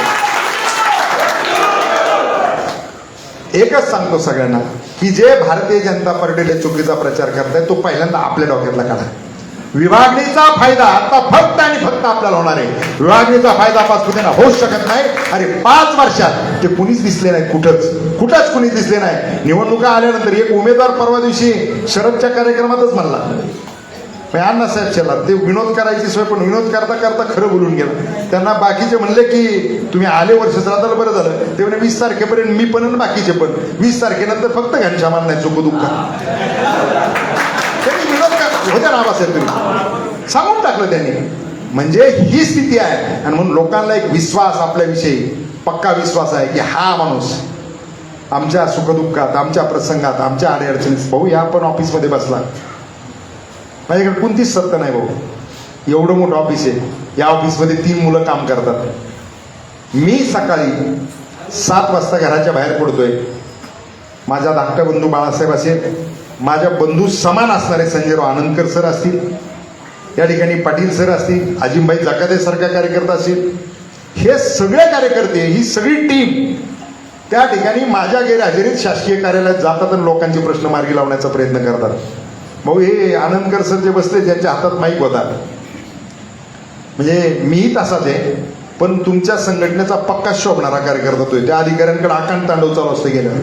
एकच सांगतो सगळ्यांना की जे भारतीय जनता पार्टीला चुकीचा प्रचार करताय तो पहिल्यांदा आपल्या डोक्यातला काढा. विभागणीचा फायदा आता फक्त आणि फक्त आपल्याला होणार आहे. विभागणीचा फायदा पाचपुतेना होऊच शकत नाही. अरे 5 वर्षात ते कुणीच दिसले नाही, कुठंच कुणीच दिसले नाही. निवडणुका आल्यानंतर एक उमेदवार परवा दिवशी शरदच्या कार्यक्रमातच म्हणला, अण्णासाहेब शेलार ते विनोद करायची सोय, पण विनोद करता करता खरं बोलून गेला. त्यांना बाकीचे म्हणले की तुम्ही आले वर्ष श्राद्धाला बरं झालं. ते म्हणे 20 तारखेपर्यंत मी पण आणि बाकीचे पण, 20 तारखेनंतर फक्त घनश्यामाला नाही चुकू दुःख. त्यांनी विनोद होत्या नावासाहेब तुम्ही सांगून टाकलं त्यांनी. म्हणजे ही स्थिती आहे. आणि म्हणून लोकांना एक विश्वास आपल्याविषयी पक्का विश्वास आहे की हा माणूस आमच्या सुखदुःखात, आमच्या प्रसंगात, आमच्या अडचणीत, भाऊ या पण ऑफिसमध्ये बसला, माझ्याकडे कोणतीच सत्ता नाही भाऊ, एवढं मोठं ऑफिस आहे. या ऑफिसमध्ये 3 मुलं काम करतात. मी सकाळी 7 वाजता घराच्या बाहेर पडतोय. माझा धाकटा बंधू बाळासाहेब असेल, माझ्या बंधू समान असणारे संजयराव आनंदकर सर असतील, या ठिकाणी पाटील सर असतील, अजिमबाई जकाते सारखा कार्यकर्ता असेल, हे सगळे कार्यकर्ते, ही सगळी टीम त्या ठिकाणी माझ्या गैरहजेरीत शासकीय कार्यालयात जातात आणि लोकांचे प्रश्न मार्गी लावण्याचा प्रयत्न करतात. भाऊ हे आनंदकर सर जे बसले ज्यांच्या हातात माईक होता, म्हणजे मीही तसाच आहे, पण तुमच्या संघटनेचा पक्का शोभणारा कार्यकर्ता तो. त्या अधिकाऱ्यांकडे आकांड तांडव चालू असते गेलं.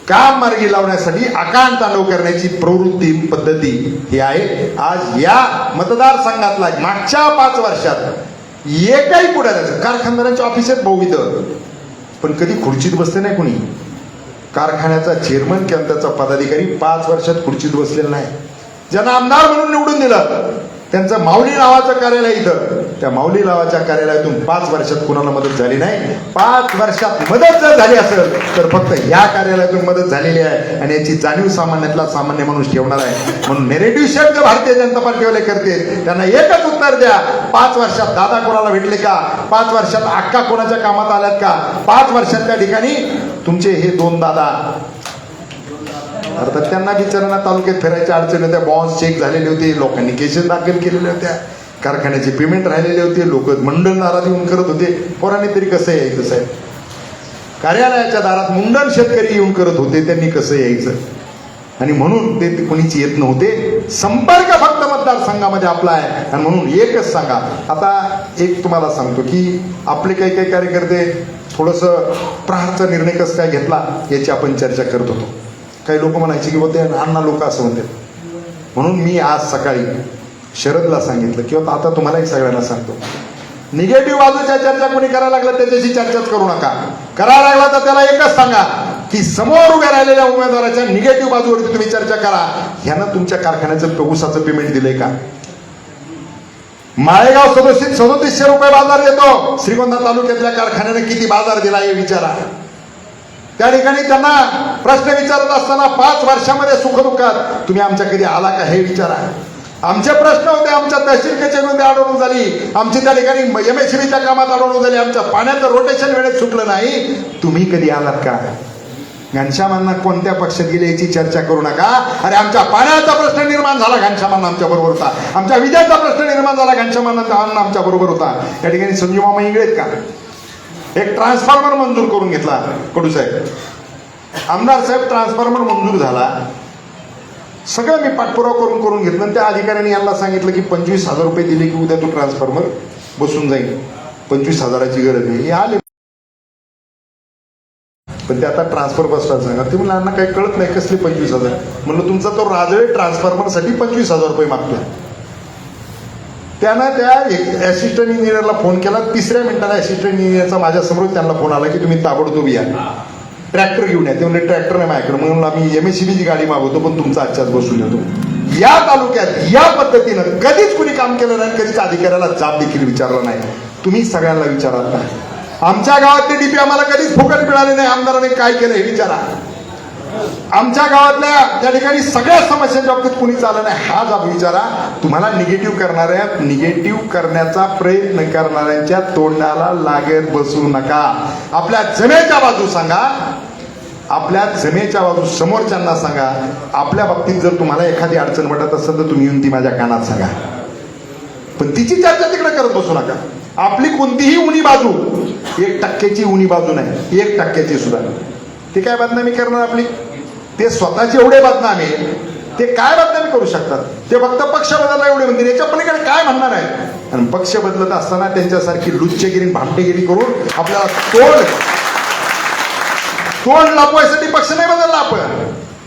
काम मार्गी लावण्यासाठी आकांड तांडव करण्याची प्रवृत्ती पद्धती ही आहे. आज या मतदारसंघातला मागच्या 5 वर्षात एकही पुढाऱ्याचं कारखानदारांच्या ऑफिसात भाऊ इथं, पण कधी खुर्चीत बसले नाही कोणी. कारखान्याचा चेअरमन किंवा त्याचा पदाधिकारी 5 वर्षात खुर्चीत बसलेला नाही. ज्यांना आमदार म्हणून निवडून दिलं त्यांचं माऊली नावाचं कार्यालय इथं, त्या माऊली नावाच्या कार्यालयातून 5 वर्षात कुणाला मदत झाली नाही. 5 वर्षात मदत जर झाली असेल तर फक्त या कार्यालयातून मदत झालेली आहे आणि याची जाणीव सामान्यातला सामान्य माणूस ठेवणार आहे. म्हणून नेरेटिव्ह शेअर जे भारतीय जनता पार्टीवाले करते त्यांना एकच उत्तर द्या, 5 वर्षात दादा कोणाला भेटले का, 5 वर्षात अक्का कोणाच्या कामात आल्यात का, 5 वर्षात त्या ठिकाणी तुमचे हे 2 दादा, अर्थात त्यांना बिचारांना तालुक्यात फिरायच्या अडचणी होत्या, बॉन्स चेक झालेले होते, लोकांनी केसेस दाखल केलेल्या होत्या, कारखान्याचे पेमेंट राहिलेले होते, लोक मंडळ नाराज येऊन करत होते. पोरांनी तरी कसं यायचं साहेब, कार्यालयाच्या दारात मुंडण शेतकरी येऊन करत होते, त्यांनी कसं यायचं. आणि म्हणून ते कोणीच येत नव्हते. संपर्क फक्त मतदारसंघामध्ये आपला आहे. आणि म्हणून एकच सांगा, आता एक तुम्हाला सांगतो की आपले काही काही कार्यकर्ते थोडंसं प्रहारचा निर्णय कसं काय घेतला याची आपण चर्चा करत होतो. काही लोक म्हणायचे की होते अण्णा लोक असं म्हणतात. म्हणून मी आज सकाळी शरदला सांगितलं किंवा आता तुम्हालाही सगळ्यांना सांगतो, निगेटिव्ह बाजूच्या चर्चा कोणी करायला लागला त्याच्याशी चर्चाच करू नका. करायला लागला तर त्याला एकच सांगा की समोर उभ्या राहिलेल्या उमेदवाराच्या निगेटिव्ह बाजूवरती तुम्ही चर्चा करा. ह्यानं तुमच्या कारखान्याचं ऊसाचं पेमेंट दिलंय का? माळेगाव 3700 रुपये बाजार देतो, श्रीगोंदा तालुक्यातल्या कारखान्याने किती बाजार दिला हे विचारा. त्या ठिकाणी त्यांना प्रश्न विचारत असताना 5 वर्षामध्ये सुखदुःखात तुम्ही आमच्या कधी आला का हे विचारा. आमचे प्रश्न होते, आमच्या तहसील कचेरीमध्ये अडवणूक झाली, आमची त्या ठिकाणी MSCBच्या कामात अडवणूक झाली, आमच्या पाण्याचं रोटेशन वेळेत सुटलं नाही, तुम्ही कधी आलात का? घनश्यामांना कोणत्या पक्षात गेले याची चर्चा करू नका. अरे आमच्या पाण्याचा प्रश्न निर्माण झाला, घनश्यामांना आमच्या बरोबर होता. आमच्या विजेचा प्रश्न निर्माण झाला, घनश्यामांना आमच्या बरोबर होता. या ठिकाणी संजू मामा इंगळेत का? एक ट्रान्सफॉर्मर मंजूर करून घेतला कडू साहेब, आमदार साहेब, ट्रान्सफॉर्मर मंजूर झाला, सगळं मी पाठपुरावा करून घेतलं. त्या अधिकाऱ्यांनी यांना सांगितलं की 25,000 रुपये दिले की उद्या तो ट्रान्सफॉर्मर बसून जाईल, 25,000ची गरज नाही. हे आले, पण ते आता ट्रान्सफर बसला सांगा. ते मुलांना काही कळत नाही कसले 25,000. म्हणलं तुमचा तो राजळे ट्रान्सफॉर्मरसाठी 25,000 रुपये मागतोय. त्यानं त्या असिस्टंट इंजिनियरला फोन केला. 3ऱ्या मिनिटाला असिस्टंट इंजिनियरचा माझ्यासमोर त्यांना फोन आला की तुम्ही ताबडतोब या, ट्रॅक्टर घेऊन या. ते म्हणजे ट्रॅक्टर नाही माझ्याकडे, म्हणून आम्ही MSCBची गाडी मागवतो पण तुमचा आजच्याच बसून येतो. या तालुक्यात या पद्धतीनं कधीच कुणी काम केलं नाही, कधीच अधिकाऱ्याला जाब देखील विचारला नाही. तुम्ही सगळ्यांना विचाराल ना, आमच्या गावातले डीपी आम्हाला कधीच फुकट मिळाले नाही, आमदाराने काय केलं हे विचारा. आमच्या गावातल्या त्या ठिकाणी सगळ्या समस्यांच्या बाबतीत कुणी चाललं नाही, हा जाब विचारा. तुम्हाला निगेटिव्ह करण्याचा प्रयत्न करणाऱ्यांच्या तोंडाला लागत बसू नका. आपल्या जमेच्या बाजू सांगा, आपल्या जमेच्या बाजू समोरच्यांना सांगा. आपल्या बाबतीत जर तुम्हाला एखादी अडचण वाटत असेल तर तुम्ही येऊन ती माझ्या कानात सांगा, पण तिची चर्चा तिकडे करत बसू नका. आपली कोणतीही उणी बाजू 1% उणी बाजू नाही, 1% सुद्धा. ते काय बदनामी करणार आपली? ते स्वतःचे एवढे बदनामी, ते काय बदनामी करू शकतात? ते फक्त पक्ष बदलला एवढे म्हणतील, याच्या पलीकडे काय म्हणणार आहे? आणि पक्ष बदलत असताना त्यांच्यासारखी लुच्चेगिरी भामटेगिरी करून आपल्याला तोंड लपवायसाठी पक्ष नाही बदलला.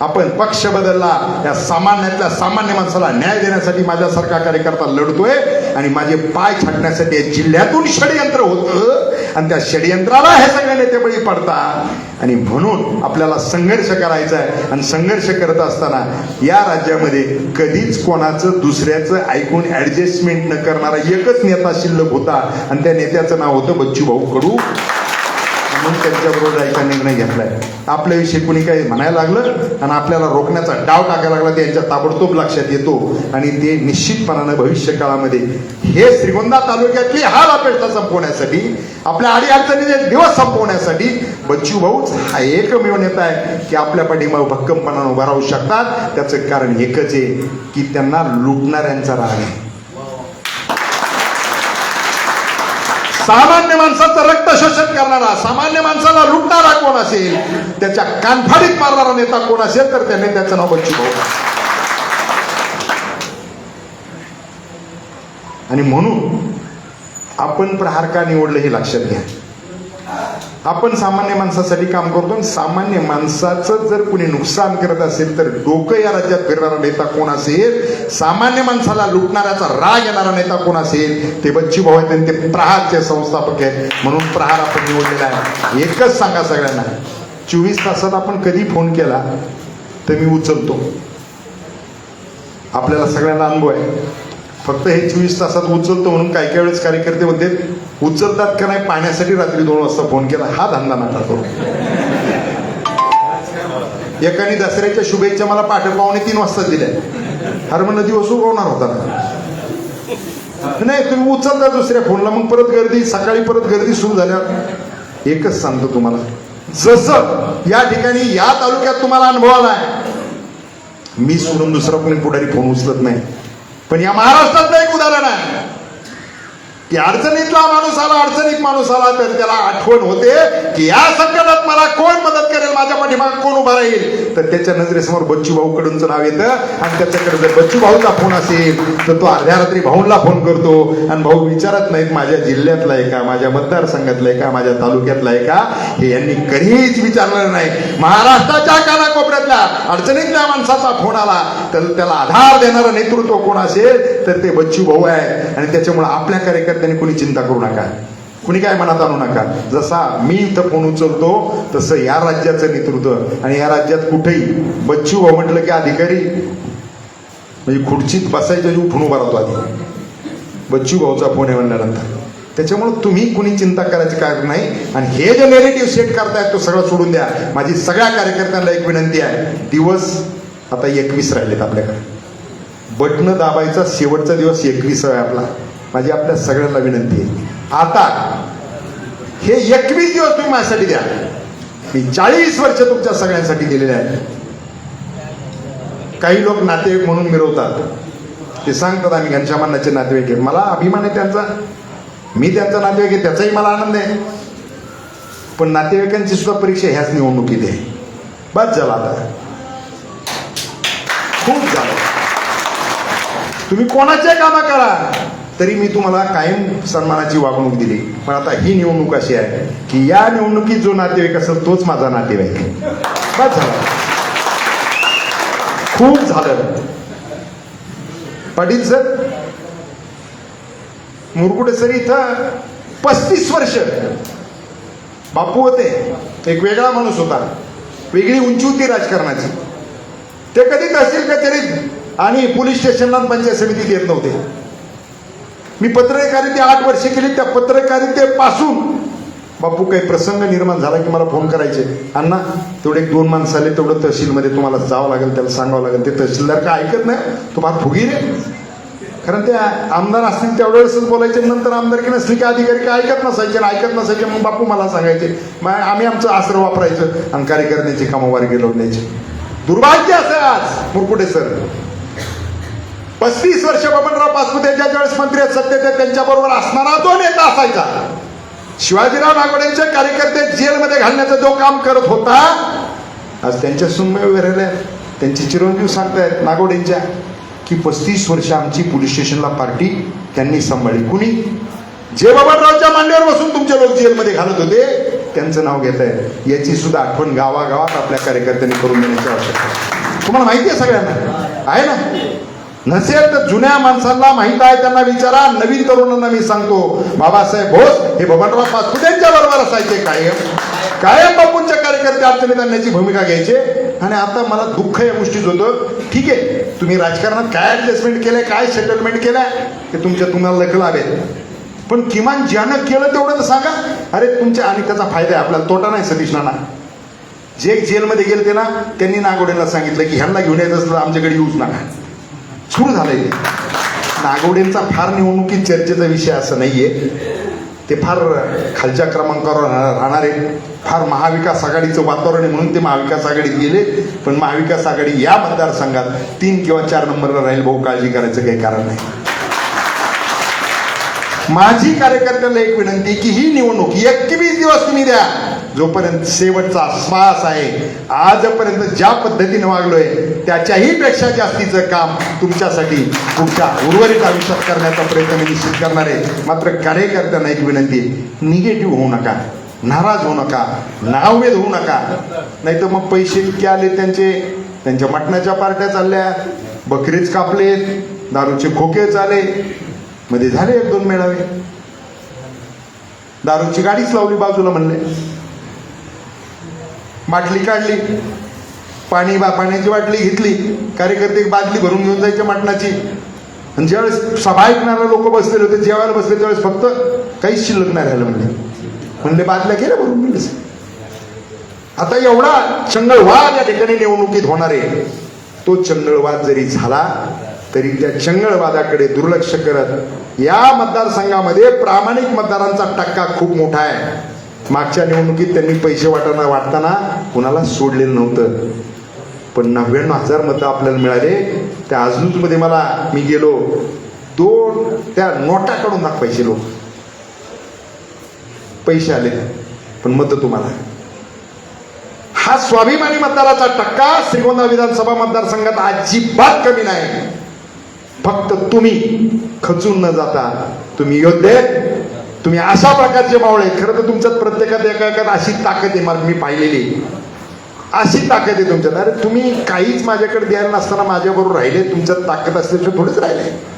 आपण पक्ष बदलला या सामान्यातल्या सामान्य माणसाला न्याय देण्यासाठी. माझ्यासारखा कार्यकर्ता लढतोय आणि माझे पाय छाटण्यासाठी या जिल्ह्यातून षडयंत्र होतं आणि त्या षडयंत्राला हे सगळे नेते बळी पडतात. आणि म्हणून आपल्याला संघर्ष करायचा आहे. आणि संघर्ष करत असताना या राज्यामध्ये कधीच कोणाचं दुसऱ्याचं ऐकून ऍडजस्टमेंट न करणारा एकच नेता शिल्लक होता आणि त्या नेत्याचं नाव होतं बच्चूभाऊ कडू. म्हणून त्यांच्याबरोबर जायचा निर्णय घेतलाय. आपल्याविषयी कुणी काही म्हणायला लागलं आणि आपल्याला रोखण्याचा डाव टाकायला लागला ते यांच्या ताबडतोब लक्षात येतो. आणि ते निश्चितपणानं भविष्य काळामध्ये हे श्रीगोंदा तालुक्यातली हाल अपेक्षा संपवण्यासाठी, आपल्या अडीअडचणीचे दिवस संपवण्यासाठी बच्चू भाऊच हा एकमेव नेता आहे की आपल्या पाठीमागे भक्कमपणानं उभा राहू शकतात. त्याचं कारण एकच आहे की त्यांना लुटणाऱ्यांचा राग आहे. सामान्य माणसाचं रक्त शोषण करणारा, सामान्य माणसाला लुटणारा कोण असेल, त्याच्या कानफाडीत मारणारा नेता कोण असेल तर त्या नेत्याचं नाव बच्चू भाऊ. आणि म्हणून आपण प्रहार का निवडलं हे लक्षात घ्या. आपण सामान्य माणसासाठी काम करतो. सामान्य माणसाचं जर कुणी नुकसान करत असेल तर डोकं या राज्यात फिरणारा नेता कोण असेल, सामान्य माणसाला लुटणाऱ्याचा राग येणारा नेता कोण असेल, ते बच्चू भाऊ आहेत आणि ते प्रहारचे संस्थापक आहेत. म्हणून प्रहार आपण निवडलेला आहे. एकच सांगा सगळ्यांना, 24 तासात आपण कधी फोन केला तर मी उचलतो. आपल्याला सगळ्यांना अनुभव आहे. फक्त हे 24 तासात उचलतो म्हणून काही काही वेळेस कार्यकर्ते म्हणते उचलतात का नाही पाण्यासाठी रात्री 2 वाजता फोन केला. हा धंदा नका करू. एकाने दसऱ्याच्या शुभेच्छा मला पहाटे 2:45 वाजता दिल्या. अरे म्हणलं दिवस उगवणार होता ना. नाही तुम्ही उचलता दुसऱ्या फोनला, मग परत गर्दी, सकाळी परत गर्दी सुरू झाल्यावर. एकच सांगतो तुम्हाला, जसं या ठिकाणी या तालुक्यात तुम्हाला अनुभव आलाय, मी सोडून दुसरा कोणी पुढारी फोन उचलत नाही. पण या महाराष्ट्रातलं एक उदाहरण आहे की अडचणीतला माणूस आला, अडचणीत माणूस आला तर त्याला आठवण होते की या संकटात मला कोण मदत करेल, माझ्या पाठीमागे कोण उभा राहील. तर त्याच्या नजरेसमोर बच्चू भाऊ कडूंचं नाव येतं आणि त्याच्याकडे जर बच्चू भाऊचा फोन असेल तर तो अर्ध्या रात्री भाऊंला फोन करतो आणि भाऊ विचारत नाहीत माझ्या जिल्ह्यातला आहे का, माझ्या मतदारसंघातला आहे का, माझ्या तालुक्यातला आहे का, हे यांनी कधीच विचारलं नाही. महाराष्ट्राच्या कानाकोपऱ्यातल्या अडचणीतल्या माणसाचा फोन आला तर त्याला आधार देणारं नेतृत्व कोण असेल तर ते बच्चू भाऊ आहे. आणि त्याच्यामुळे आपल्या कार्यकर्त्यांनी कोणी चिंता करू नका, कुणी काय मनात आणू नका. जसा मी इथं फोन उचलतो तसं या राज्याचं नेतृत्व आणि या राज्यात कुठेही बच्चू भाऊ म्हटलं की अधिकारी म्हणजे खुर्चीत बसायच्या जीव उठून उभा राहतो आधी. बच्चू भाऊचा फोन आहे म्हणल्यानंतर. त्याच्यामुळे तुम्ही कुणी चिंता करायचं कारण नाही. आणि हे जे नेरेटिव्ह सेट करतायत तो सगळं सोडून द्या. माझी सगळ्या कार्यकर्त्यांना एक विनंती आहे, दिवस आता 21 राहिलेत आपल्याकडे. बटणं दाबायचा शेवटचा दिवस 21 आहे आपला. माझी आपल्या सगळ्यांना विनंती आहे, आता हे 21 दिवस तुम्ही माझ्यासाठी द्या. मी 40 वर्ष तुमच्या सगळ्यांसाठी दिलेले आहेत. काही लोक नातेवाईक म्हणून मिरवतात, ते सांगतात आम्ही घनश्यामांनाचे नातेवाईक आहेत. मला अभिमान आहे त्यांचा, मी त्यांचा नातेवाईक आहे, त्याचाही मला आनंद आहे. पण नातेवाईकांची सुद्धा परीक्षा ह्याच निवडणुकीत आहे. बस झाला, आता खूप झालं. तुम्ही कोणाचे कामं करा तरी मी तुम्हाला कायम सन्मानाची वागणूक दिली. पण आता ही निवडणूक अशी आहे की या निवडणुकीत जो नातेवाईक असेल तोच माझा नातेवाईक आहे. बस झालं, खूप झालं. पाटील सर मुरकुटे सर इथं 35 वर्ष बापू होते, एक वेगळा माणूस होता, वेगळी उंची होती राजकारणाची. ते कधी तहसील कचेरीत आणि पोलीस स्टेशनला पंचायत समितीत येत नव्हते. मी पत्रकारिता 8 वर्ष केली. त्या पत्रकारितेपासून बापू काही प्रसंग निर्माण झाला की मला फोन करायचे, अण्णा तेवढे 1-2 माणसं आले, तेवढं तहसीलमध्ये तुम्हाला जावं लागेल, त्याला सांगावं लागेल. ते तहसीलदार काय ऐकत नाही, तो फार फुगीर आहे. कारण ते आमदार असतील तेवढ्या वेळेसच बोलायचे, नंतर आमदारकी नसली की अधिकारी काय ऐकत नसायचे. मग बापू मला सांगायचे, मग आम्ही आमचं आसरं वापरायचं आणि कार्यकर्त्यांची कामवारी गेलवण्याची. दुर्भाग्य असं आज मुरकुटे सर 35 वर्ष बबनराव पाचपुते ज्याच्या वेळेस मंत्री सत्तेत त्यांच्याबरोबर असणारा जो नेता असायचा, शिवाजीराव नागोडेंचे कार्यकर्ते जेलमध्ये घालण्याचं जो काम करत होता, आज त्यांच्या सुनमय उभे राहिल्या. त्यांचे चिरंजीव सांगतायत नागोडेंच्या की 35 वर्ष आमची पोलीस स्टेशनला पार्टी त्यांनी सांभाळली. कुणी? जे बबनरावच्या मांडीवर बसून तुमचे लोक जेलमध्ये घालत होते त्यांचं नाव घेत आहे. याची सुद्धा आठवण गावागावात आपल्या कार्यकर्त्यांनी करून देण्याची आवश्यकता आहे. तुम्हाला माहिती आहे, सगळ्यांना आहे ना? नसेल तर जुन्या माणसांना माहित आहे त्यांना विचारा. नवीन तरुणांना मी सांगतो, बाबासाहेब भोस हे बबनराव पाचपुतेंच्या बरोबर असायचे, कायम बापूंच्या कार्यकर्ते अडचणीत आणण्याची भूमिका घ्यायचे. आणि आता मला दुःख या गोष्टीच होतं, ठीक आहे तुम्ही राजकारणात काय ऍडजस्टमेंट केलंय, काय सेटलमेंट केलंय ते तुम्हाला लख लावेल, पण किमान ज्यानं केलं तेवढं तर सांगा. अरे तुमच्या, आणि त्याचा फायदा आहे आपल्याला, तोटा नाही. सतीश नाना जे जेलमध्ये गेले ना, त्यांनी नागोडेला सांगितलं की ह्यांना घेऊन यायचं असलं आमच्याकडे येऊच नका. सुरू झालंय ते. नागोडेंचा फार निवडणुकीत चर्चेचा विषय असं नाहीये, ते फार खालच्या क्रमांकावर राहणारे, फार महाविकास आघाडीचं वातावरण आहे म्हणून ते महाविकास आघाडीत गेले. पण महाविकास आघाडी या मतदारसंघात 3 किंवा 4 नंबरला राहील. भाऊ काळजी करायचं काही कारण नाही. माझी कार्यकर्त्यांना एक विनंती की ही निवडणूक 21 दिवस तुम्ही द्या, जोपर्यंत शेवटचा श्वास आहे. आजपर्यंत ज्या पद्धतीने वागलोय त्याच्याही पेक्षा जास्तीचं काम तुमच्यासाठी पुढच्या उर्वरित आयुष्यात करण्याचा प्रयत्न मी निश्चित करणार आहे. मात्र कार्यकर्त्यांना एक विनंती, निगेटिव्ह होऊ नका, नाराज होऊ नका, नाववेद होऊ नका. नाही तर मग पैसे इतके आले, त्यांच्या मटणाच्या पार्ट्या चालल्या, बकरीच कापलेत, दारूचे खोके चाले, मध्ये झाले 1-2 मेळावे, दारूची गाडीच लावली बाजूला, म्हणले बाटली काढली, पाण्याची बाटली घेतली, कार्यकर्ते एक बादली भरून घेऊन जायच्या मटणाची. आणि ज्यावेळेस सभा ऐकणारे लोक बसलेले होते, जेवायला बसले त्यावेळेस फक्त काहीच शिल्लक नाही राहिलं. म्हणले बादल्या केल्या भरून मी. आता एवढा चंगळवाद या ठिकाणी निवडणुकीत होणार आहे. तो चंगळवाद जरी झाला तरी त्या चंगळवादाकडे दुर्लक्ष करत या मतदारसंघामध्ये प्रामाणिक मतदारांचा टक्का खूप मोठा आहे. मागच्या निवडणुकीत त्यांनी पैसे वाटताना कुणाला सोडलेलं नव्हतं, पण 99,000 मतं आपल्याला मिळाले. त्या अजूनमध्ये मी गेलो, 2 त्या नोटा काढून दाखवायचे लोक, पैसे आले पण मतं तुम्हाला. हा स्वाभिमानी मतदाराचा टक्का श्रीगोंदा विधानसभा मतदारसंघात अजिबात कमी नाही. फक्त तुम्ही खचून न जाता, तुम्ही योद्धे, तुम्ही अशा प्रकारचे मावळे. खरं तर तुमच्यात प्रत्येकात एका अशी ताकद आहे, मी पाहिलेली अशी ताकद आहे तुमच्यात. अरे तुम्ही काहीच माझ्याकडे द्यायला नसताना माझ्याबरोबर राहिले, तुमच्यात ताकद असल्याशिवाय थोडेच राहिले.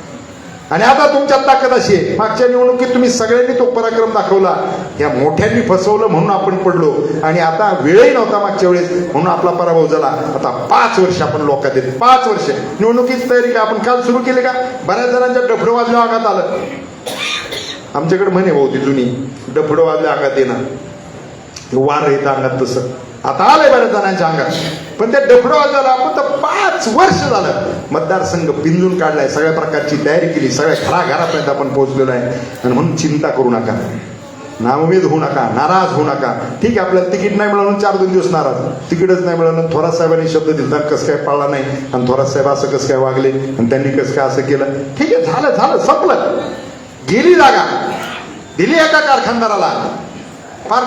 आणि आता तुमच्यात ताकद अशी आहे, मागच्या निवडणुकीत तुम्ही सगळ्यांनी तो पराक्रम दाखवला, या मोठ्यांनी फसवलं म्हणून आपण पडलो. आणि आता वेळही नव्हता मागच्या वेळेस म्हणून आपला पराभव झाला. आता 5 वर्ष आपण लोकात येत, 5 वर्ष निवडणुकीची तयारी काय आपण काल सुरू केली का? बऱ्याच जणांच्या डफडं वाजल्या आघात आलं. आमच्याकडे म्हणे भाऊ ती जुनी, डफडं वाजल्या आघात येणं, वार येतं अंगात, तसं आता आलंय बऱ्याच जणांच्या अंगात. पण त्या डफडं वाजवायला आपण तर 5 वर्ष झालं मतदारसंघ पिंजून काढलाय, सगळ्या प्रकारची तयारी केली, सगळ्या घरापर्यंत आपण पोहोचलेलो आहे. आणि म्हणून चिंता करू नका, नाउमेद होऊ नका, नाराज होऊ नका. ठीक आहे, आपल्याला तिकीट नाही मिळालं 4-2 दिवस नाराज, तिकीटच नाही मिळालं. थोरात साहेबांनी शब्द दिला, कसं काय पाळला नाही, आणि थोरात साहेब असं कसं काय वागले, आणि त्यांनी कसं काय असं केलं. ठीक आहे, झालं संपलं, गेली जागा, दिली एका कारखानदाराला. फार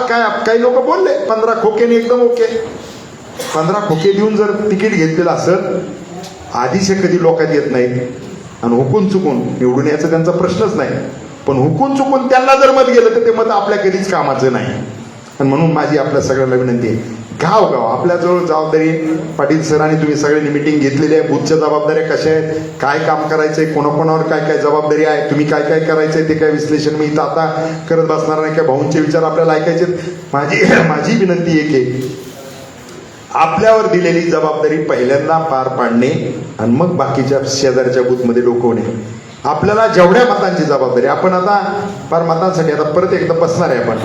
काही लोक बोलले 15 खोकेने एकदम ओके. 15 खोके देऊन जर तिकीट घेतलेलं असत, आधीचे कधी लोकात येत नाहीत. आणि हुकून चुकून निवडून यायचा त्यांचा प्रश्नच नाही. पण हुकून चुकून त्यांना जर मत गेलं तर ते मत आपल्या कधीच कामाचं नाही. आणि म्हणून माझी आपल्या सगळ्यांना विनंती आहे, गाव आपल्याजवळ जबाबदारी पाटील सरांनी तुम्ही सगळ्यांनी मिटिंग घेतलेली आहे. बूथच्या जबाबदाऱ्या कशा आहेत, काय काम करायचंय, कोणाकोणावर काय काय जबाबदारी आहे, तुम्ही काय काय करायचंय ते काय विश्लेषण मी इथं आता करत बसणार नाही. काय भाऊंचे विचार आपल्याला ऐकायचे. माझी विनंती एक आहे, आपल्यावर दिलेली जबाबदारी पहिल्यांदा पार पाडणे आणि मग बाकीच्या शेजारच्या बूथमध्ये डोकवणे. आपल्याला जेवढ्या मतांची जबाबदारी, आपण आता फार मतांसाठी आता परत एकदा बसणार आहे. आपण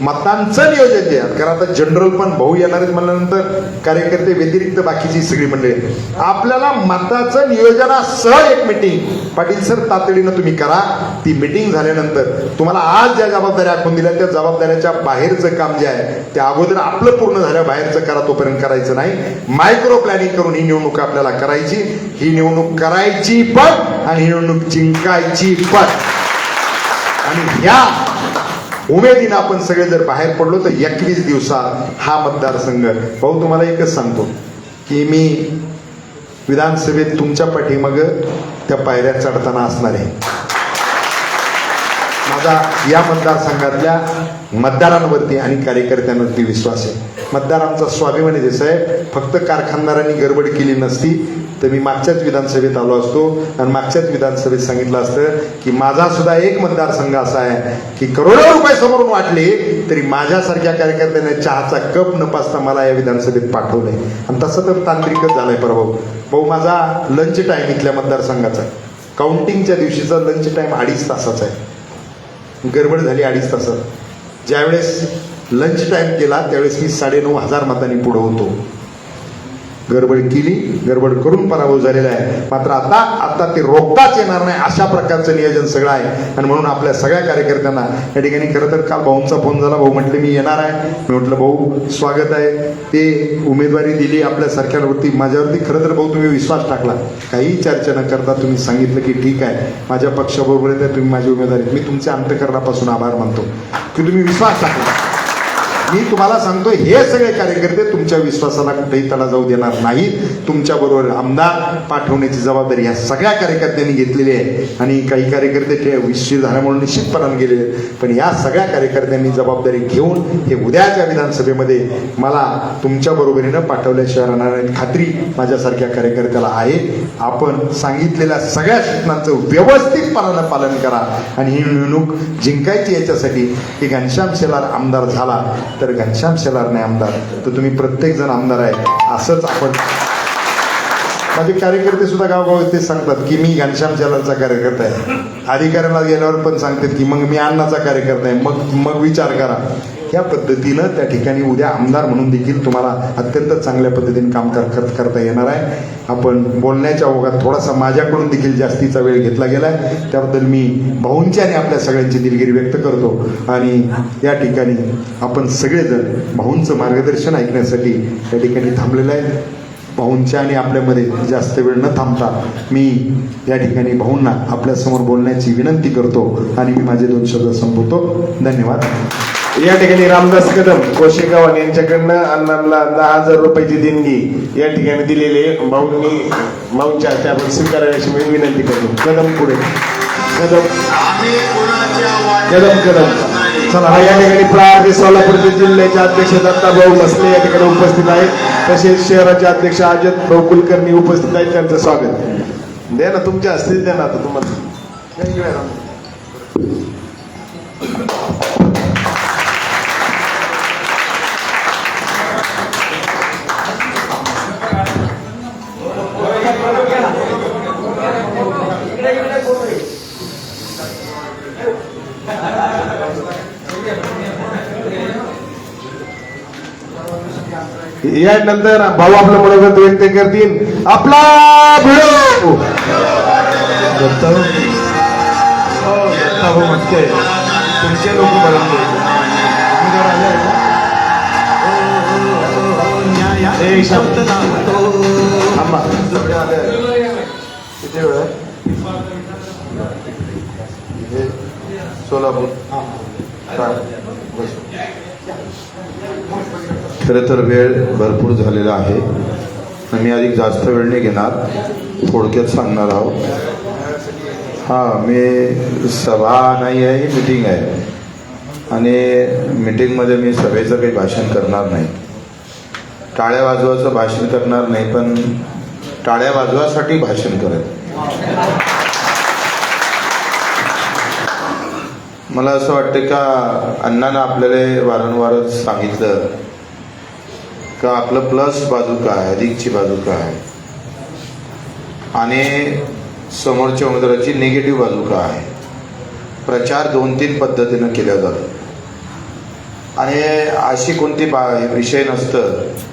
मतांचं नियोजन जे आहे, कारण आता जनरल पण भाऊ येणार आहेत म्हणल्यानंतर कार्यकर्ते व्यतिरिक्त बाकीची सगळी मंडळी, आपल्याला मताचं नियोजनासह एक मिटिंग पाटील सर तातडीनं तुम्ही करा. ती मिटिंग झाल्यानंतर तुम्हाला आज ज्या जबाबदाऱ्या आखून दिल्या त्या जबाबदाऱ्याच्या बाहेरचं काम जे आहे ते अगोदर आपलं पूर्ण झाल्या बाहेरचं करा, तोपर्यंत करायचं नाही. मायक्रो प्लॅनिंग करून ही निवडणूक आपल्याला करायची, ही निवडणूक करायची पण आणि ही निवडणूक जिंकायची पण. आणि ह्या उमेदीनं आपण सगळे जर बाहेर पडलो तर 21 दिवसात हा मतदारसंघ, भाऊ तुम्हाला एकच सांगतो की मी विधानसभेत तुमच्या पाठीमाग त्या पायऱ्या चढताना असणार आहे. माझा या मतदारसंघातल्या मतदारांवरती आणि कार्यकर्त्यांवरती विश्वास आहे. मतदारांचा स्वाभिमान आहे. साहेब फक्त कारखानदारांनी गडबड केली नसती तर मी मागच्याच विधानसभेत आलो असतो आणि मागच्याच विधानसभेत सांगितलं असतं की माझा सुद्धा एक मतदारसंघ असा आहे की करोडो रुपये समोरून वाटले तरी माझ्यासारख्या कार्यकर्त्यांनी चहाचा कप न पाचता मला या विधानसभेत पाठवलंय. आणि तसं तर तांत्रिकच झालंय प्रभाऊ. भाऊ माझा लंच टाइम इथल्या मतदारसंघाचा काउंटिंगच्या दिवशीचा लंच टाइम 2.5 तासाचा आहे. गडबड झाली 2.5 तासात. ज्यावेळेस लंच टाइम केला त्यावेळेस मी 9,500 मतांनी पुढे होतो. गडबड केली, गडबड करून पराभव झालेला आहे. मात्र आता ते रोखताच येणार नाही अशा प्रकारचं नियोजन सगळं आहे. आणि म्हणून आपल्या सगळ्या कार्यकर्त्यांना या ठिकाणी खरं तर काल भाऊंचा फोन झाला, भाऊ म्हटले मी येणार आहे. मी म्हटलं भाऊ स्वागत आहे. ते उमेदवारी दिली आपल्यासारख्यांवरती, माझ्यावरती खरं तर भाऊ तुम्ही विश्वास टाकला. काही चर्चा न करता तुम्ही सांगितलं की ठीक आहे माझ्या पक्षाबरोबर आहे, तुम्ही माझी उमेदवारी. मी तुमच्या अंतःकरणापासून आभार मानतो की तुम्ही विश्वास टाकला. मी तुम्हाला सांगतो हे सगळे कार्यकर्ते तुमच्या विश्वासाला कुठेही तडा जाऊ देणार नाहीत. तुमच्याबरोबर आमदार पाठवण्याची जबाबदारी ह्या सगळ्या कार्यकर्त्यांनी घेतलेली आहे. आणि काही कार्यकर्ते विश्वास झाल्यामुळे निश्चितपणाने गेलेले, पण या सगळ्या कार्यकर्त्यांनी जबाबदारी घेऊन हे उद्याच्या विधानसभेमध्ये मला तुमच्या बरोबरीनं पाठवल्याशिवाय राहणार नाही खात्री माझ्यासारख्या कार्यकर्त्याला आहे. आपण सांगितलेल्या सगळ्या सूचनांचं व्यवस्थितपणानं पालन करा आणि ही निवडणूक जिंकायची. याच्यासाठी की घनश्याम शेलार आमदार झाला तर घनश्याम शेलार नाही आमदार तर तुम्ही प्रत्येक जण आमदार आहे. असंच आपण माझे कार्यकर्ते सुद्धा गावगाव ते सांगतात की मी घनश्याम शेलारचा कार्यकर्ता आहे. अधिकाऱ्याला गेल्यावर पण सांगतात की मग मी अण्णाचा कार्यकर्ता आहे. मग विचार करा. या पद्धतीनं त्या ठिकाणी उद्या आमदार म्हणून देखील तुम्हाला अत्यंत चांगल्या पद्धतीने काम करता येणार आहे. आपण बोलण्याच्या ओघात थोडासा माझ्याकडून देखील जास्तीचा वेळ घेतला गेलाय, त्याबद्दल मी भाऊंची आणि आपल्या सगळ्यांची दिलगिरी व्यक्त करतो. आणि या ठिकाणी आपण सगळेजण भाऊंचं मार्गदर्शन ऐकण्यासाठी या ठिकाणी थांबलेलं आहे. भाऊंच्या आणि आपल्यामध्ये जास्त वेळ न थांबता मी या ठिकाणी भाऊंना आपल्यासमोर बोलण्याची विनंती करतो आणि मी माझे 2 शब्द संपवतो. धन्यवाद. या ठिकाणी रामदास कदम कोशेगाव यांच्याकडनं अण्णांना 10,000 रुपयाची देणगी या ठिकाणी दिलेले भाऊंच्या त्यावर स्वीकारायची मी विनंती करतो. कदम पुढे कदम चला. या ठिकाणी प्रार्थी सोलापूरचे जिल्ह्याचे अध्यक्ष दत्ताभाऊ मसले या ठिकाणी उपस्थित आहेत. तसेच शहराचे अध्यक्ष अजित भाऊ कुलकर्णी उपस्थित आहेत. त्यांचं स्वागत द्या ना, तुमच्या हस्ते द्या ना. आता तुम्हाला यानंतर भाऊ आपलं मनोगत व्यक्त करतील. आपला भिडो भाऊ म्हणते तुमचे लोक सोलापूर. खरं तर वेळ भरपूर झालेला आहे. मी अधिक जास्त वेळ नाही घेणार, थोडक्यात सांगणार आहोत. मी सभा नाही आहे, ही मीटिंग आहे आणि मीटिंगमध्ये मी सभेचं काही भाषण करणार नाही. टाळ्या वाजवायचं भाषण करणार नाही, पण टाळ्या वाजवासाठी भाषण करेल. मला असं वाटतं का अण्णांना आपल्याला वारंवारच सांगितलं का आपलं प्लस बाजू काय, अधिकची बाजू काय आणि समोरच्या उमेदवाराची निगेटिव्ह बाजू काय आहे. प्रचार 2-3 पद्धतीनं केला जातो आणि अशी कोणती विषय नसतं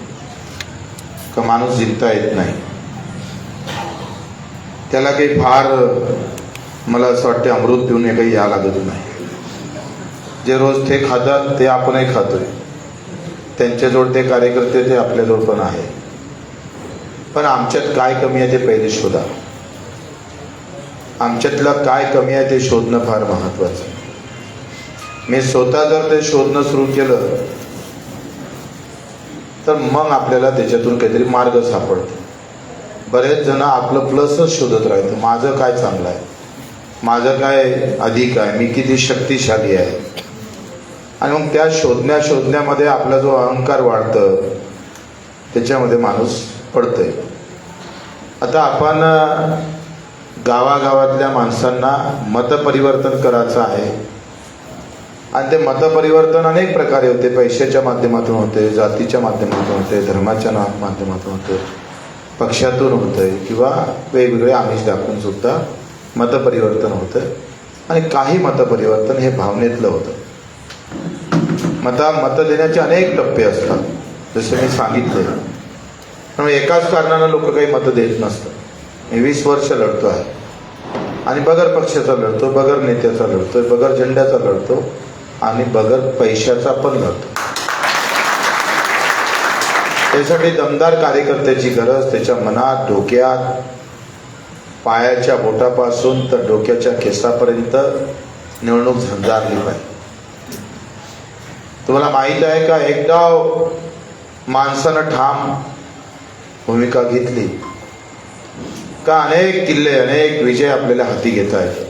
का माणूस जिंकता येत नाही. त्याला काही फार मला असं वाटतं अमृत पिऊन काही या लागत नाही. जे रोज ते खातात ते आपणही खातोय, त्यांच्याजवळ ते कार्यकर्ते ते आपल्याजवळ पण आहे. पण आमच्यात काय कमी आहे ते पहिले शोधा. आमच्यातला काय कमी आहे ते शोधणं फार महत्वाचं आहे. मी स्वतः जर ते शोधणं सुरू केलं तर मग आपल्याला त्याच्यातून काहीतरी मार्ग सापडतो. बरेच जण आपलं प्लसच शोधत राहतं, माझं काय चांगलं आहे, माझं काय अधिक आहे, मी किती शक्तिशाली आहे. आणि मग त्या शोधण्यामध्ये आपला जो अहंकार वाढतं त्याच्यामध्ये माणूस पडतोय. आता आपण गावागावातल्या माणसांना मतपरिवर्तन करायचं आहे आणि ते मतपरिवर्तन अनेक प्रकारे होते. पैशाच्या माध्यमातून होते, जातीच्या माध्यमातून होते, धर्माच्या माध्यमातून होते, पक्षातून होतंय किंवा वेगवेगळे आमिष दाखवून सुद्धा मतपरिवर्तन होतं. आणि काही मतपरिवर्तन हे भावनेतलं होतं. मत देण्याचे अनेक टप्पे असतात जसे मी सांगितले. पण एकाच कारणानं लोक काही मतं देत नसतात. मी 20 वर्ष लढतो आहे आणि बगर पक्षाचा लढतो, बगर नेत्याचा लढतो, बगर झेंड्याचा लढतो आणि बगर पैशाचा पण लढतो. त्यासाठी दमदार कार्यकर्त्याची गरज. त्याच्या मनात, डोक्यात, पायाच्या बोटापासून तर डोक्याच्या केसापर्यंत निवडणूक झंझारली पाहिजे. तुम्हाला माहित आहे का, एकदा माणसानं ठाम भूमिका घेतली का अनेक किल्ले, अनेक विजय आपल्याला हाती घेता येतात.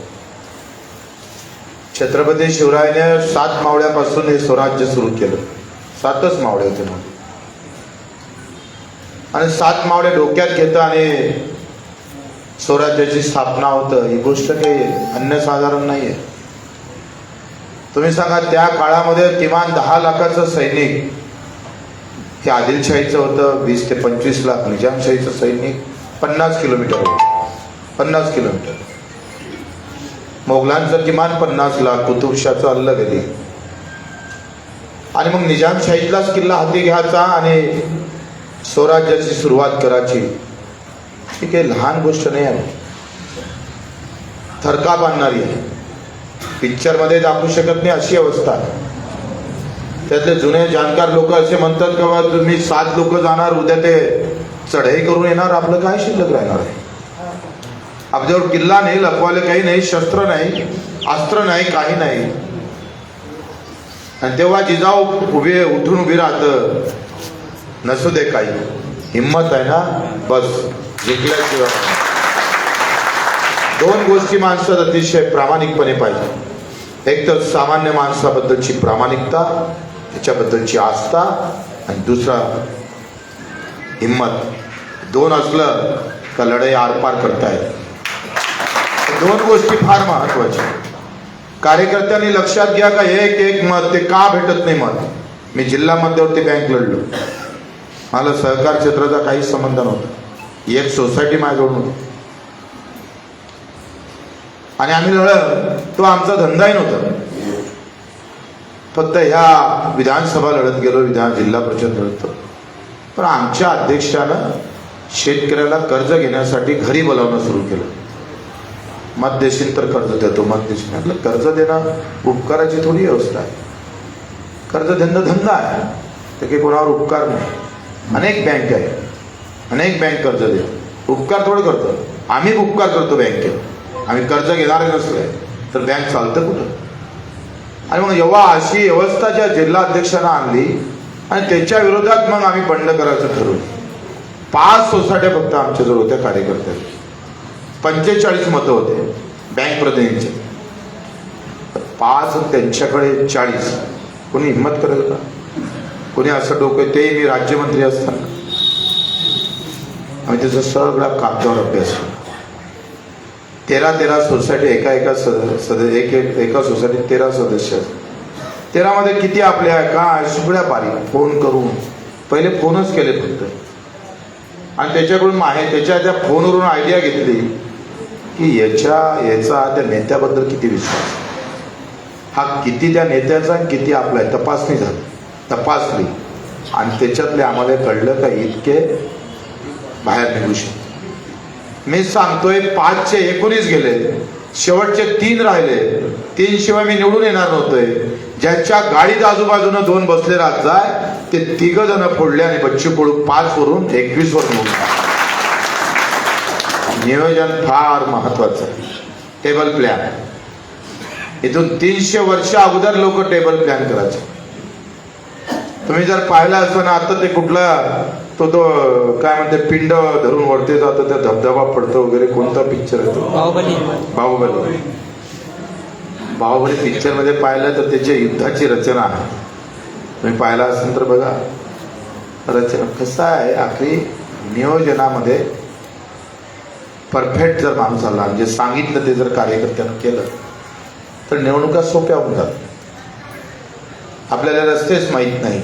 छत्रपती शिवरायाने 7 मावळ्यापासून हे स्वराज्य सुरू केलं. 7च मावळे होते म्हणून, आणि 7 मावळे डोक्यात घेतं आणि स्वराज्याची स्थापना होतं. ही गोष्ट काही अन्यसाधारण नाहीये. तुम्ही सांगा, त्या काळामध्ये किमान 10 लाखाचं सैनिक हे आदिलशाहीचं होतं, 20 ते 25 लाख निजामशाहीचं सैनिक, 50 किलोमीटर होतं. 50 किलोमीटर. मोगलांचं किमान 50 लाख, कुतुबशाचं अल्लगली. आणि मग निजामशाहीतलाच किल्ला हाती घ्यायचा आणि स्वराज्याची सुरुवात करायची. ही काही लहान गोष्ट नाही आहे, थरकाप आणणारी आहे. पिक्चरमध्ये दाखवू शकत नाही अशी अवस्था आहे. त्यातले जुने जाणकार लोक असे म्हणतात की बाबा तुम्ही 7 लोक जाणार, उद्या ते चढाई करून येणार, आपलं काय शिल्लक राहणार आहे. आपल्यावर किल्ला नाही, लपवायला काही नाही, शस्त्र नाही, अस्त्र नाही, काही नाही. आणि तेव्हा जिजाऊ उठून उभी राहतं, नसू दे काही, हिम्मत आहे ना, बस जिंकल्याशिवाय. 2 गोष्टी माणसात अतिशय प्रामाणिकपणे पाहिजे. एक तर सामान्य माणसाबद्दलची प्रामाणिकता, त्याच्याबद्दलची आस्था, आणि दुसरा हिम्मत. 2 असलं का लढाई आरपार करता येते. 2 गोष्टी फार महत्वाच्या. कार्यकर्त्यांनी लक्षात घ्या का एक मत ते का भेटत नाही. मत मी जिल्हा मध्यावरती बँक लढलो, मला सहकार क्षेत्राचा काहीच संबंध नव्हता. एक सोसायटी माझ्याजवळ नव्हती आणि आम्ही लढत, तो आमचा धंदाही नव्हता. फक्त ह्या विधानसभा लढत गेलो, जिल्हा परिषद लढतो. पण आमच्या अध्यक्षानं शेतकऱ्याला कर्ज घेण्यासाठी घरी बोलावणं सुरू केलं. मत देशील तर कर्ज देतो, मत देशील. म्हटलं कर्ज देणं उपकाराची थोडी व्यवस्था आहे. कर्ज देणं धंदा आहे, ते काही कोणावर उपकार नाही. अनेक बँक आहे, अनेक बँक कर्ज देतो, उपकार थोडे करतो. आम्ही उपकार करतो बँकेत. आम्ही कर्ज घेणार नसले तर बँक चालतं कुठं. आणि मग जेव्हा अशी व्यवस्था ज्या जिल्हा अध्यक्षांना आणली आणि त्याच्या विरोधात मग आम्ही बंड करायचं ठरवलं. 5 सोसायट्या फक्त आमच्याजवळ होत्या कार्यकर्त्यांच्या. 45 मतं होते बँक प्रतिनिधींचे, 5 त्यांच्याकडे 40. कोणी हिंमत करेल का? कोणी असं डोकं, ते मी राज्यमंत्री असताना आम्ही त्याचा सगळा कागदावर अभ्यास केला. 13 सोसायटी, एका सोसायटीत 13 सदस्य. 13 मध्ये किती आपल्या काय सगळ्या बारीक फोन करून, पहिले फोनच केले फक्त, आणि त्याच्याकडून त्याच्या त्या फोनवरून आयडिया घेतली की याचा त्या नेत्याबद्दल किती विश्वास, हा किती त्या नेत्याचा किती आपला तपासणी झाली, तपासली, आणि त्याच्यातले आम्हाला कळलं का इतके बाहेर निघू शकतो. मी सांगतोय 5चे 19 गेले, शेवटचे 3 राहिले. 3 शिवाय मी निवडून येणार नव्हतोय. ज्यांच्या गाडीत आजूबाजूनं 2 बसले राहत जाय ते 3 जण फोडले आणि बच्चू कडू 5 वरून 21 वर निवडून. नियोजन फार महत्वाचं आहे. टेबल प्लॅन इथून 300 वर्ष अगोदर लोक टेबल प्लॅन करायचे. तुम्ही जर पाहिला असतो ना, आता ते कुठला तो काय म्हणते पिंड धरून वरते जातो, त्या धबधबा पडतो वगैरे, कोणता पिक्चर आहे तो? बाहुबली पिक्चर मध्ये पाहिलं तर त्याची युद्धाची रचना आहे. तुम्ही पाहिला असेल तर बघा रचना कसं आहे. आखरी नियोजनामध्ये परफेक्ट जर माणूस आला, म्हणजे सांगितलं ते जर कार्यकर्त्यानं केलं तर निवडणुका सोप्या होऊन जातात. आपल्याला रस्तेच माहीत नाही,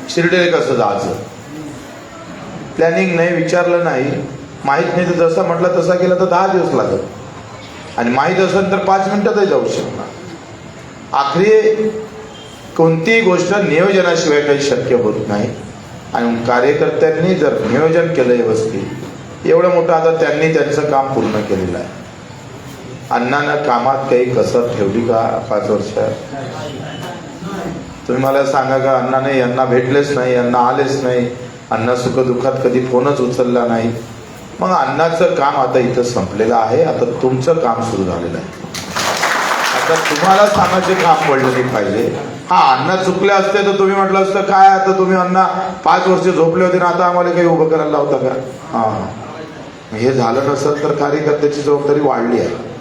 शिर्डीला कसं जायचं, प्लॅनिंग नाही, विचारलं नाही, माहीत नाही तर जसं म्हटलं तसा केलं तर 10 दिवस लागत, आणि माहीत असेल तर 5 मिनिटातही जाऊ शकणार. आखरी कोणतीही गोष्ट नियोजनाशिवाय काही शक्य होत नाही. आणि कार्यकर्त्यांनी जर नियोजन केलं व्यवस्थित, एवढं मोठं आता त्यांनी त्यांचं काम पूर्ण केलेलं आहे. अण्णानं कामात काही कसर ठेवली का 5 वर्षात? तुम्ही मला सांगा का अण्णाने यांना भेटलेच नाही, यांना आलेच नाही, अण्णा सुखदुःखात कधी फोनच उचलला नाही. मग अण्णाचं काम आता इथं संपलेलं आहे. आता तुमचं काम सुरू झालेलं आहे. आता तुम्हाला सांगायचे काम पडलं नाही पाहिजे. हा, अण्णा चुकले असते तर तुम्ही म्हटलं असतं काय आता तुम्ही अण्णा 5 वर्ष झोपले होते ना, आता आम्हाला काही उभं करायला लावता का? हा, हे झालं नसेल तर कार्यकर्त्याची जबाबदारी वाढली आहे.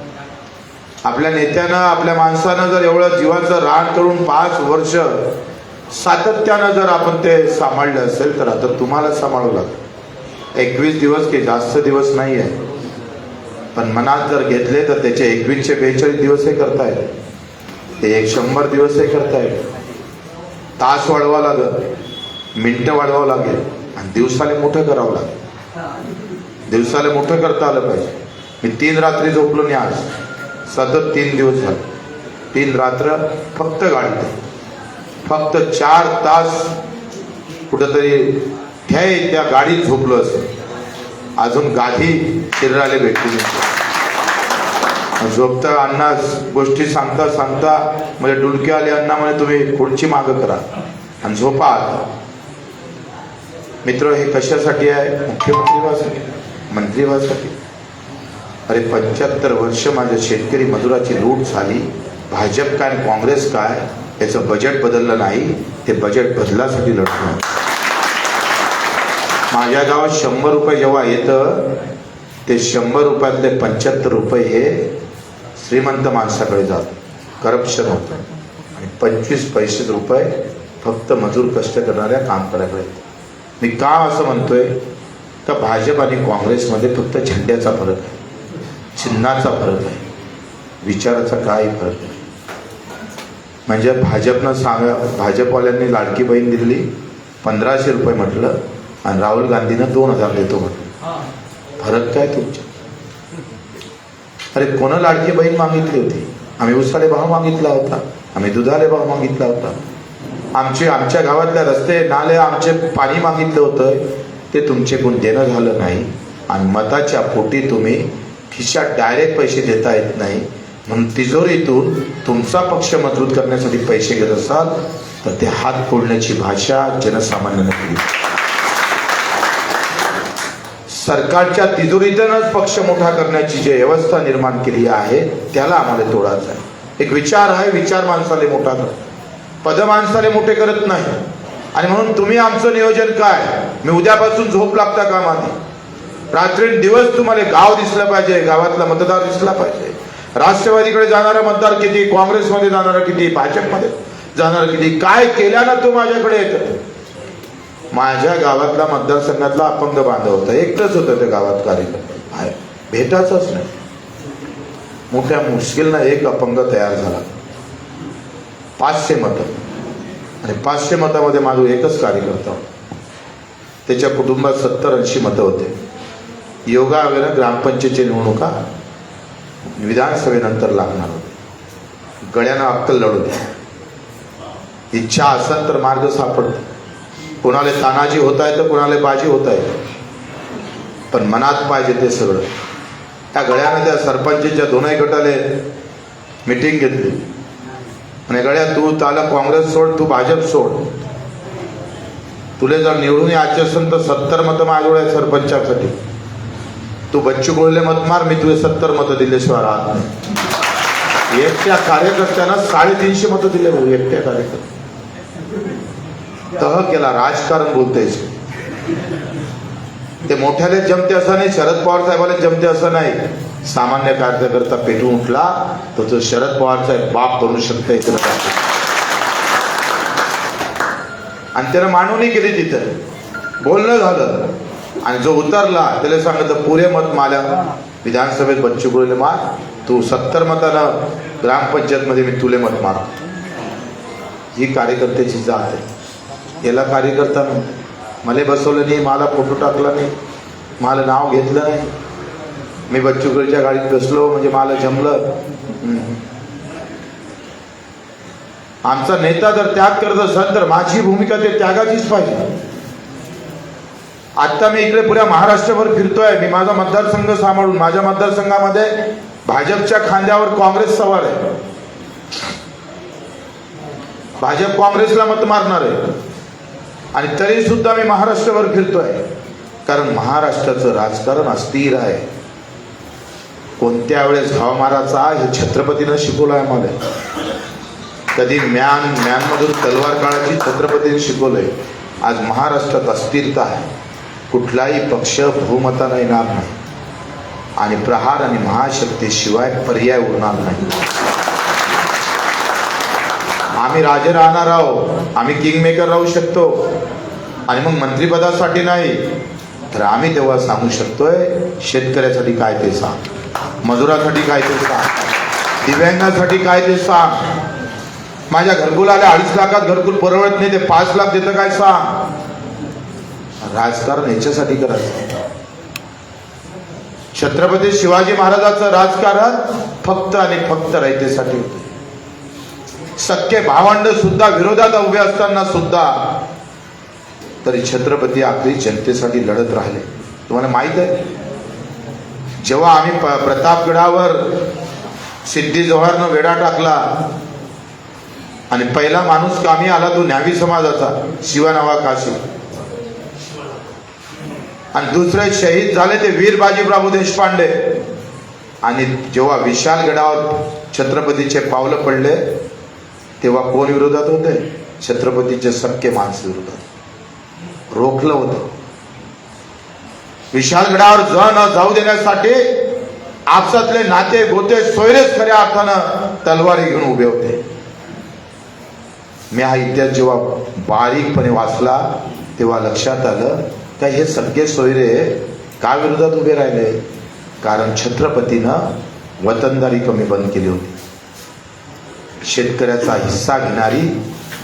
आपल्या नेत्यानं, आपल्या माणसानं जर एवढं जीवाचं रान करून 5 वर्ष सातत्यानं जर आपण ते सांभाळलं असेल तर आता तुम्हाला सांभाळावं लागेल. 21 दिवस काही जास्त दिवस नाही आहे, पण मनात जर घेतले तर त्याचे 2142 दिवसही करता येते, ते 100 दिवसही करता येते. तास वाढवावं लागेल, मिनिटं वाढवावं लागेल, आणि दिवसाला मोठं करावं लागेल. दिवसाला मोठं करता आलं पाहिजे. मी 3 रात्री झोपलो नाही आज, सतत 3 दिवस झाले. 3 रात्र फक्त गाडीत, फक्त 4 तास कुठंतरी त्या गाडीत झोपलो असेल. अजून गादी शरीराला भेटली. झोपता अण्णा गोष्टी सांगता सांगता मला डुलके आले. अण्णा म्हणे तुम्ही पुढची मागं करा आणि झोपा. आता मित्र, हे कशासाठी आहे? मुख्यमंत्री व्हासाठी, मंत्री व्हासाठी. अरे 75 वर्ष माझ्या शेतकरी मजुराची लूट झाली. भाजप काय काँग्रेस काय याचं बजेट बदललं नाही, ते बजेट बदलासाठी लढतो. माझ्या गावात 100 रुपये जेव्हा येतं, ते 100 रुपयातले 75 रुपये हे श्रीमंत माणसाकडे जातात, करप्शन होतं, आणि 25 पैसे रुपये फक्त मजूर कष्ट करणाऱ्या कामकऱ्याकडे. मी का असं म्हणतोय का भाजप आणि काँग्रेसमध्ये फक्त झेंड्याचा फरक आहे, चिन्हाचा फरक आहे, विचाराचा काही फरक नाही. म्हणजे भाजपवाल्यांनी लाडकी बहीण दिली 1500 रुपये म्हटलं, आणि राहुल गांधीनं 2000 देतो म्हटलं. फरक काय तुमच्या? अरे कोण लाडकी बहीण मागितली होती? आम्ही उसाले भाव मागितला होता, आम्ही दुधाले भाव मागितला होता, आमच्या गावातल्या रस्ते नाले, आमचे पाणी मागितलं होतं, ते तुमचे कोण देणं झालं नाही. आणि मताच्या पोटी तुम्ही खिशात डायरेक्ट पैसे देता येत नाही, म्हणून तिजोरीतून तुमचा पक्ष मजबूत करण्यासाठी पैसे घेत असाल तर ते हात फोडण्याची भाषा जनसामान्याने केली. सरकारच्या तिजोरीतूनच पक्ष मोठा करण्याची जी व्यवस्था निर्माण केली आहे त्याला आम्हाला तोडायचं आहे. एक विचार आहे, विचार माणसाला मोठा करतो, पद माणसाला मोठे करत नाही. आणि म्हणून तुम्ही आमचं नियोजन काय? मी उद्यापासून झोप लागता कामा नये. रात्री दिवस तुम्हाला गाव दिसलं पाहिजे, गावातला मतदार दिसला पाहिजे. राष्ट्रवादीकडे जाणारा मतदार किती, काँग्रेसमध्ये जाणारा किती, भाजपमध्ये जाणारा किती, काय केल्यानं तो माझ्याकडे येतं. माझ्या गावातला मतदारसंघातला अपंग बांधव होता, एकटंच होतं त्या गावात कार्यकर्ता, आहे भेटायचंच नाही. मोठ्या मुश्किलनं एक अपंग तयार झाला. 500 मतं, आणि 500 मतामध्ये माझं एकच कार्यकर्ता होता. त्याच्या कुटुंबात 70-80 मतं होते. योगायोगानं ग्रामपंचायतची निवडणुका विधानसभेनंतर लागणार होते. गळ्यानं अक्कल लढू दे, इच्छा असेल तर मार्ग सापडतो. कोणाला तानाजी होता येतं, कोणाला बाजी होता येतं, पण मनात पाहिजे ते सगळं. त्या गळ्यानं त्या सरपंचच्या दोनही गटाले मिटिंग घेतली आणि गळ्या तू त्याला काँग्रेस सोड, तू भाजप सोड, तुला जर निवडून यायचे असेल तर 70 मतं माझ्याजवळ आहे सरपंचासाठी. तू बच्चू कडूले मत मार, मी तुझे 70 मतं दिल्याशिवाय राहत नाही. एकट्या कार्यकर्त्यानं 350 मतं दिले भाऊ, एकट्या कार्यकर्त्या. तह केला, राजकारण बोलतेच. ते मोठ्याले जमते असं नाही, शरद पवार साहेबाला जमते असं नाही. सामान्य कार्यकर्ता पेटून उठला तर तो शरद पवारचा एक बाप करू शकते, आणि त्यानं मांडणी केली, तिथं बोलणं झालं. आणि जो उतरला त्याला सांगितलं पुरे मत माल्या विधानसभेत बच्चू कडूले मार, तू 70 मतानं ग्रामपंचायत मध्ये मी तुले मत मार. ही कार्यकर्त्याची जात आहे. याला कार्यकर्ता मला बसवलं नाही, मला फोटो टाकला नाही, मला नाव घेतलं नाही, मी बच्चू कडूच्या गाडीत बसलो म्हणजे मला जमलं. आमचा नेता जर त्याग करत असेल तर माझी भूमिका ते त्यागाचीच पाहिजे. आता मी इकडे पुऱ्या महाराष्ट्रावर फिरतोय. मी माझा मतदारसंघ सांभाळून, माझ्या मतदारसंघामध्ये भाजपच्या खांद्यावर काँग्रेस सवार आहे. भाजप काँग्रेसला मत मारणार आहे, आणि तरी सुद्धा मी महाराष्ट्रावर फिरतोय. कारण महाराष्ट्राचं राजकारण अस्थिर आहे. कोणत्या वेळेस घाव मारायचा हे छत्रपतीनं शिकवलं आहे मला. कधी म्यानमधून तलवार काढायची छत्रपतीने शिकवलंय. आज महाराष्ट्रात अस्थिरता आहे. कुठलाही पक्ष बहुमतानं येणार नाही, आणि प्रहार आणि महाशक्तीशिवाय पर्याय उरणार नाही. आम्ही राजे राहणार आहोत, आम्ही किंगमेकर राहू शकतो, आणि मग मंत्रिपदासाठी नाही तर आम्ही तेव्हा सांगू शकतोय शेतकऱ्यासाठी काय ते सांग, मजुरासाठी काय ते सांग, दिव्यांगासाठी काय ते सांग. माझ्या घरकुलाला 2.5 लाखात घरकुल परवडत नाही, ते 5 लाख देतं काय सांग. राजकारण याच्यासाठी करायचं. छत्रपती शिवाजी महाराजांचं राजकारण फक्त आणि फक्त रयतेसाठी होते. सख्खे भावंड सुद्धा विरोधात उभे असताना सुद्धा तरी छत्रपती आपली जनतेसाठी लढत राहिले. तुम्हाला माहित आहे, जेव्हा आम्ही प्रतापगडावर सिद्धी जोहरनं वेढा टाकला आणि पहिला माणूस कामी आला तो न्यावी समाजाचा शिवनावा काशी, आणि दुसरे शहीद झाले ते वीर बाजीप्रभू देशपांडे. आणि जेव्हा विशालगडावर छत्रपतीचे पावलं पडले तेव्हा कोण विरोधात होते? छत्रपतीचे सख्खे माणसं विरोधात. रोखलं होतं. विशालगडावर न जाऊ देण्यासाठी आपसातले नाते गोते सोयरेच खऱ्या अर्थानं तलवारी घेऊन उभे होते. मी हा इतिहास जेव्हा बारीकपणे वाचला तेव्हा लक्षात आलं का हे सगळे सोयरे का विरोधात उभे राहिले? कारण छत्रपतीनं वतनदारी कमी बंद केली होती. शेतकऱ्याचा हिस्सा घेणारी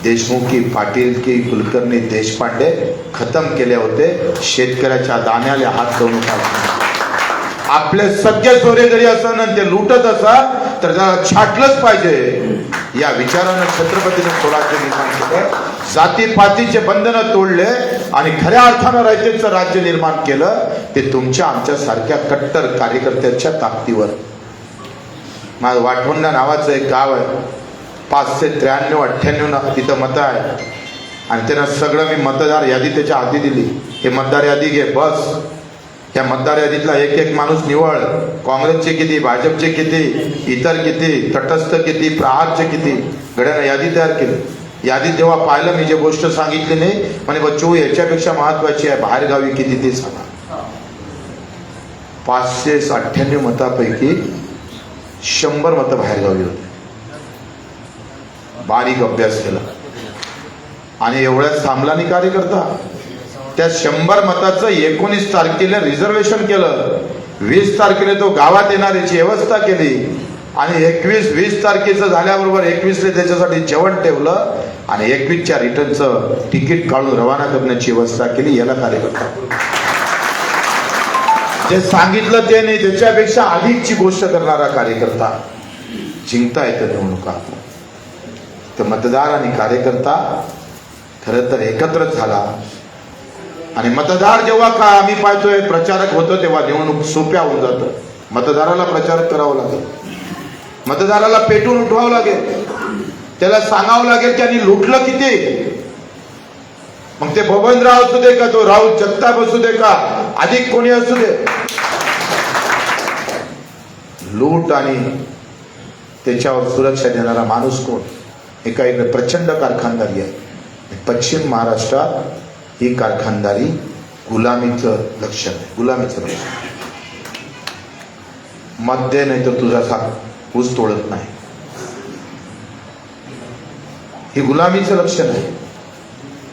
देशमुखी, पाटील की कुलकर्णी, देशपांडे खतम केले होते. शेतकऱ्याच्या दाण्याला हात लावून आपले सगळे सोयरे जरी असं ते लुटत असं तर त्याला छाटलंच पाहिजे. या विचारानं छत्रपतीने स्वराज्य निर्माण केलं. जातीपातीचे बंधनं तोडले आणि खऱ्या अर्थानं राज्याचं राज्य निर्माण केलं. ते तुमच्या आमच्या सारख्या कट्टर कार्यकर्त्यांच्या ताकदीवर. माझं वाठवंडा नावाचं एक गाव आहे, 593-98 तिथं मतं आहे, आणि त्यांना सगळं मी मतदार यादी त्याच्या हाती दिली. हे मतदार यादी घे, बस या मतदार यादीतला एक एक माणूस निवड. काँग्रेसचे किती, भाजपचे किती, इतर किती, तटस्थ किती, प्रहारचे किती, गड्यानं यादी तयार केली. यादीत जेव्हा पाहिलं मी जे गोष्ट सांगितली नाही म्हणे बच्चू याच्यापेक्षा महत्वाची आहे, बाहेरगावी किती ते सांगा. 598 मतापैकी 100 मतं बाहेरगावी होते. बारीक अभ्यास केला आणि एवढ्याच थांबला नाही कार्यकर्ता. त्या 100 मताचं 19 तारखेला रिझर्वेशन केलं, 20 तारखेला तो गावात येणार याची व्यवस्था केली आणि 21-20 तारखेचं झाल्याबरोबर 21ला त्याच्यासाठी जेवण ठेवलं आणि 21च्या रिटर्नचं तिकीट काढून रवाना करण्याची व्यवस्था केली. याला कार्यकर्ता जे सांगितलं ते नाही, त्याच्यापेक्षा अधिकची गोष्ट करणारा कार्यकर्ता. जिंकता येतं निवडणुका. तर मतदार आणि कार्यकर्ता खरं तर एकत्रच झाला आणि मतदार जेव्हा का आम्ही पाहतोय प्रचारक होतो तेव्हा निवडणूक सोप्या होऊन जातं. मतदाराला प्रचारक करावं लागेल, मतदाराला पेटून उठवावं लागेल, त्याला सांगावं लागेल की आणि लुटलं किती. मग ते बबनराव असू दे का तो राहुल जगताप असू दे का अधिक कोणी असू दे, लूट आणि त्याच्यावर सुरक्षा देणारा माणूस कोण. एका इकडे प्रचंड कारखानदारी आहे. पश्चिम महाराष्ट्रात ही कारखानदारी गुलामीचं लक्षण आहे, गुलामीचं लक्षण. मध्य नाही तर तुझा ऊस तोडत नाही, ही गुलामीचं लक्षण आहे.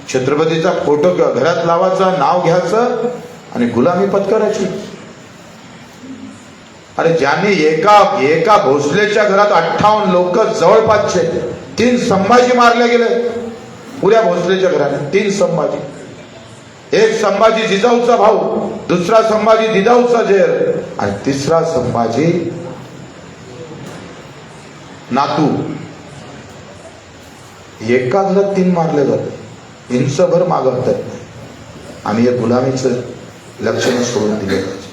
छत्रपतीचा फोटो घरात लावायचा, नाव घ्यायचं आणि गुलामी पत्करायची. अरे ज्यांनी एका भोसलेच्या घरात 58 लोक जवळपासचे 3 संभाजी मारले गेले. पुऱ्या भोसलेच्या घराने 3 संभाजी. एक संभाजी जिजाऊचा भाऊ, दुसरा संभाजी जिजाऊचा जेर आणि तिसरा संभाजी नातू. एका घरात 3 मारले जाते. इंचभर मागं हटत नाही. आम्ही या गुलामीचं लक्षण सोडून दिले पाहिजे.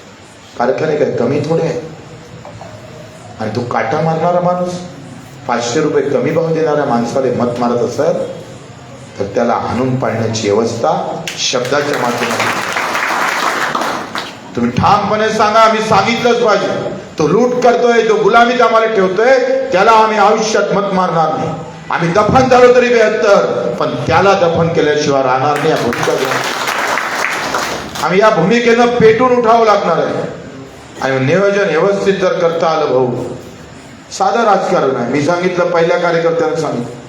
कारखाने काय कमी थोडे आहे. आणि तो काटा मारणारा माणूस 500 रुपये कमी भाव देणाऱ्या माणसाला मत मारत असेल तर त्याला हाणून पाडण्याची व्यवस्था शब्दाच्या माध्यमातून तुम्ही ठामपणे सांगा. आम्ही सांगितलंच पाहिजे. तो लूट करतोय, जो गुलामीत आम्हाला ठेवतोय, त्याला आम्ही आयुष्यात मत मारणार नाही. आम्ही दफन झालो तरी 72, पण त्याला दफन केल्याशिवाय राहणार नाही. या भूमिका आम्ही या भूमिकेनं पेटून उठावं लागणार आहे. आणि नियोजन व्यवस्थित जर करता आलं भाऊ, साधं राजकारण आहे. मी सांगितलं पहिल्या कार्यकर्त्याला सांगितलं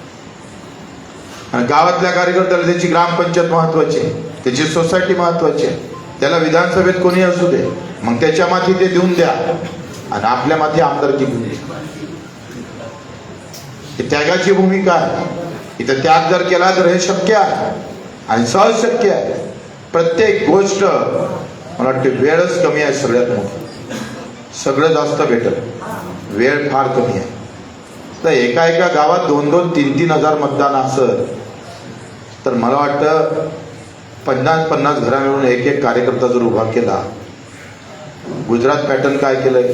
आणि गावातल्या कार्यकर्त्याला त्याची ग्रामपंचायत महत्वाची आहे, त्याची सोसायटी महत्वाची आहे. त्याला विधानसभेत कोणी असू दे, मग त्याच्या माथी ते देऊन द्या आणि आपल्या माथी आमदारकी देऊन द्या. ही त्यागाची भूमिका आहे. इथं त्याग जर केला तर हे शक्य आहे आणि सहज शक्य आहे. प्रत्येक गोष्ट मला वाटते वेळच कमी आहे. सगळ्यात मोठी सगळं जास्त भेटत, वेळ फार कमी आहे. तर एका गावात 2-2, 3-3 हजार मतदान असं तर मला वाटतं 50-50 घरा मिळून एक कार्यकर्ता जर उभा केला. गुजरात पॅटर्न काय केलंय,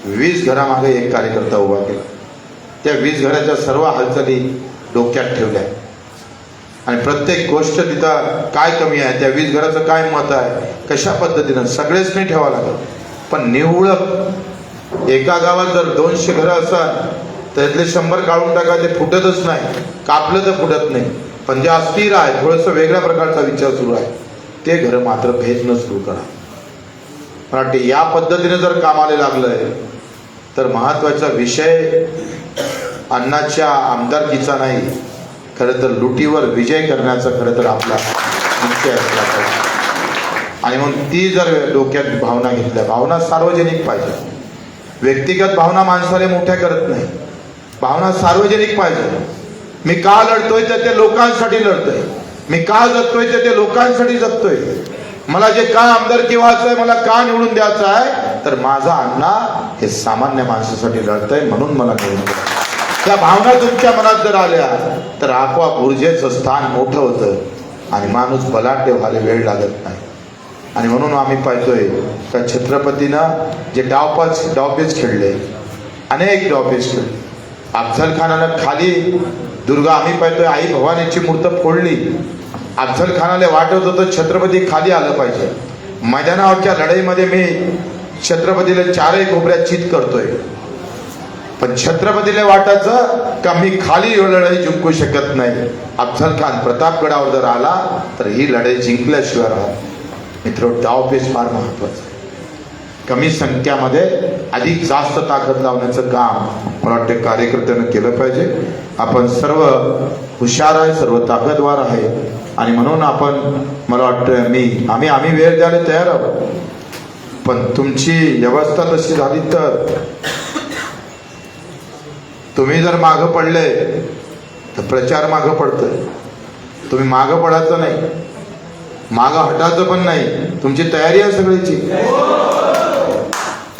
20 घरामागे एक कार्यकर्ता उभा केला. त्या 20 घराच्या सर्व हालचाली डोक्यात ठेवल्या आणि प्रत्येक गोष्ट तिथं काय कमी आहे, त्या 20 घराचं काय मत आहे, कशा पद्धतीनं सगळेच नाही ठेवा लागत. पण निवडक एका गावात जर 200 घरं असाल तर त्यातले 100 काढून टाका, ते फुटतच नाही. कापलं तर फुटत नाही. पण जे अस्थिर आहे, थोडंसं वेगळ्या प्रकारचा विचार सुरू आहे, ते घरं मात्र भेदणं सुरू करा. मला वाटते या पद्धतीने जर कामाला लागलंय तर महत्वाचा विषय अण्णाच्या आमदारकीचा नाही, खरं तर लुटीवर विजय करण्याचा खरं तर आपला मुख्य असला पाहिजे. आणि मग ती जर डोक्यात भावना घेतल्या, भावना सार्वजनिक पाहिजे. व्यक्तिगत भावना माणसाला मोठ्या करत नाही. भावना सार्वजनिक पाहिजे. मी का लढतोय तर ते लोकांसाठी लढतोय, मी का जगतोय तर ते लोकांसाठी जगतोय. मला जे का आमदारकी व्हायचंय, मला का निवडून द्यायचं आहे, तर माझा अण्णा हे सामान्य माणसासाठी लढतंय म्हणून मला निवडून द्या. त्या भावना तुमच्या मनात जर आल्या तर आपोआप ऊर्जेचं स्थान मोठं होतं आणि माणूस बलाढ्य व्हायला वेळ लागत नाही. आणि म्हणून आम्ही पाहतोय का छत्रपतीनं जे डावपेच खेळले, अनेक डावपेच खेळले. अफजल खानानं खाली दुर्गा, आम्ही पाहतोय आई भवानीची मूर्त फोडली. अफजल खानाला वाटत होतं छत्रपती खाली आलं पाहिजे. मैदानावरच्या लढाईमध्ये मी छत्रपतीला 4ही कोपऱ्यात चित करतोय, पण छत्रपतीला वाटायचं का मी खाली लढाई जिंकू शकत नाही. अफजल खान प्रतापगडावर जर आला तर ही लढाई जिंकल्याशिवाय राहत. मित्र, डावपेच फार महत्वाचं आहे. कमी संख्यामध्ये अधिक जास्त ताकद लावण्याचं काम मला वाटतं कार्यकर्त्यानं केलं पाहिजे. आपण सर्व हुशार आहे, सर्व ताकदवार आहे आणि म्हणून आपण मला वाटतं आम्ही वेळ द्यायला तयार आहोत. पण तुमची व्यवस्था तशी झाली तर तुम्ही जर मागं पडले तर प्रचार मागं पडतोय. तुम्ही मागं पडायचं नाही, मागं हटायचं पण नाही. तुमची तयारी आहे सगळीची.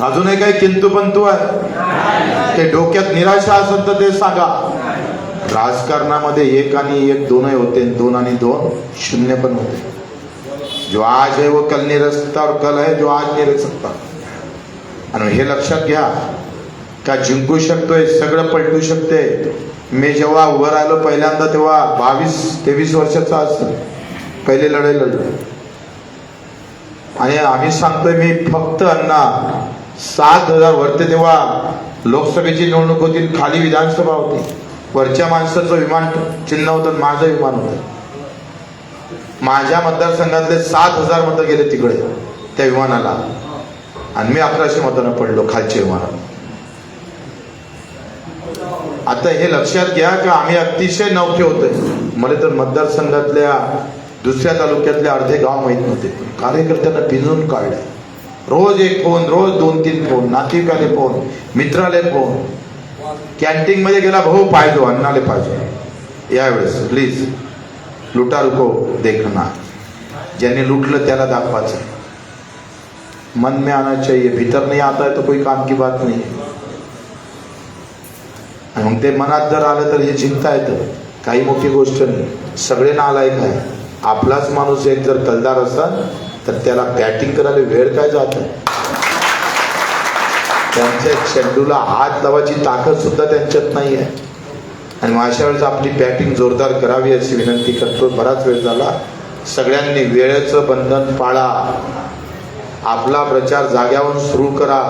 अजूनही काही किंतु पंतु आहे ते डोक्यात निराशा असेल तर ते सांगा. राजकारणामध्ये 1 आणि 1 दोनही होते, 2 आणि 2 0 पण होते. जो आज है वो कल नहीं रह सकता और कल है जो आज नहीं रह सकता. आणि हे लक्षात घ्या का जिंकू शकतोय, सगळं पलटू शकते. मी जेव्हा उभं राहिलो पहिल्यांदा तेव्हा 22-23 वर्षाचा असतो, पहिले लढाई लढलो. आणि आम्ही सांगतोय मी फक्त अण्णा 7,000 वरते तेव्हा लोकसभेची निवडणूक होती, खाली विधानसभा होती. वरच्या माणसाचं विमान चिन्ह होतं, माझं विमान होतं. माझ्या मतदारसंघातले 7,000 मतं गेले तिकडे त्या विमानाला आणि मी 1100 मतांना पडलो खालच्या विमानात. आता हे लक्षात घ्या की आम्ही अतिशय नवखे होते. मला तर मतदारसंघातल्या दुसऱ्या तालुक्यातले अर्धे गाव माहीत नव्हते. कार्यकर्त्यांना पिंजून काढले. रोज एक फोन, रोज 2-3 फोन, नातेवाईकाले फोन, मित्राले फोन. कॅन्टीन मध्ये गेला, भाऊ पाहिजो, अन्नाले पाहिजे. यावेळेस प्लीज लुटा रुको देखना. ज्यांनी लुटलं त्याला दाखवायचं. मन में आना चाहिए, भीतर नहीं आता है तो कोई काम की बात नहीं. मग ते मनात जर आलं तर हे चिंता येतं. काही मोठी गोष्ट नाही. सगळे नालायक आहे. आपलाच माणूस एक जर तलदार असेल तर त्याला बॅटिंग करायला वेळ काय जात आहे. त्यांच्या चेंडूला हात लावायची ताकद सुद्धा त्यांच्यात नाही आहे. आणि मग अशा वेळेस आपली बॅटिंग जोरदार करावी अशी विनंती करतो. बराच वेळ झाला. सगळ्यांनी वेळेचं बंधन पाळा. आपला प्रचार जाग्यावरून सुरू करा.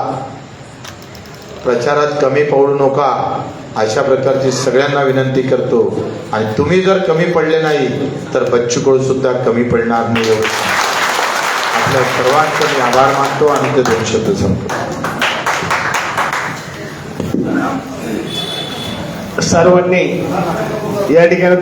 प्रचारात कमी पडू नका अशा प्रकारची सगळ्यांना विनंती करतो. आणि तुम्ही जर कमी पडले नाही तर बच्चू कडू सुद्धा कमी पडणार नाही. आपल्या सर्वांचे मी आभार मानतो आणि ते 2 शब्द संपतो. सर्वांनी या ठिकाणी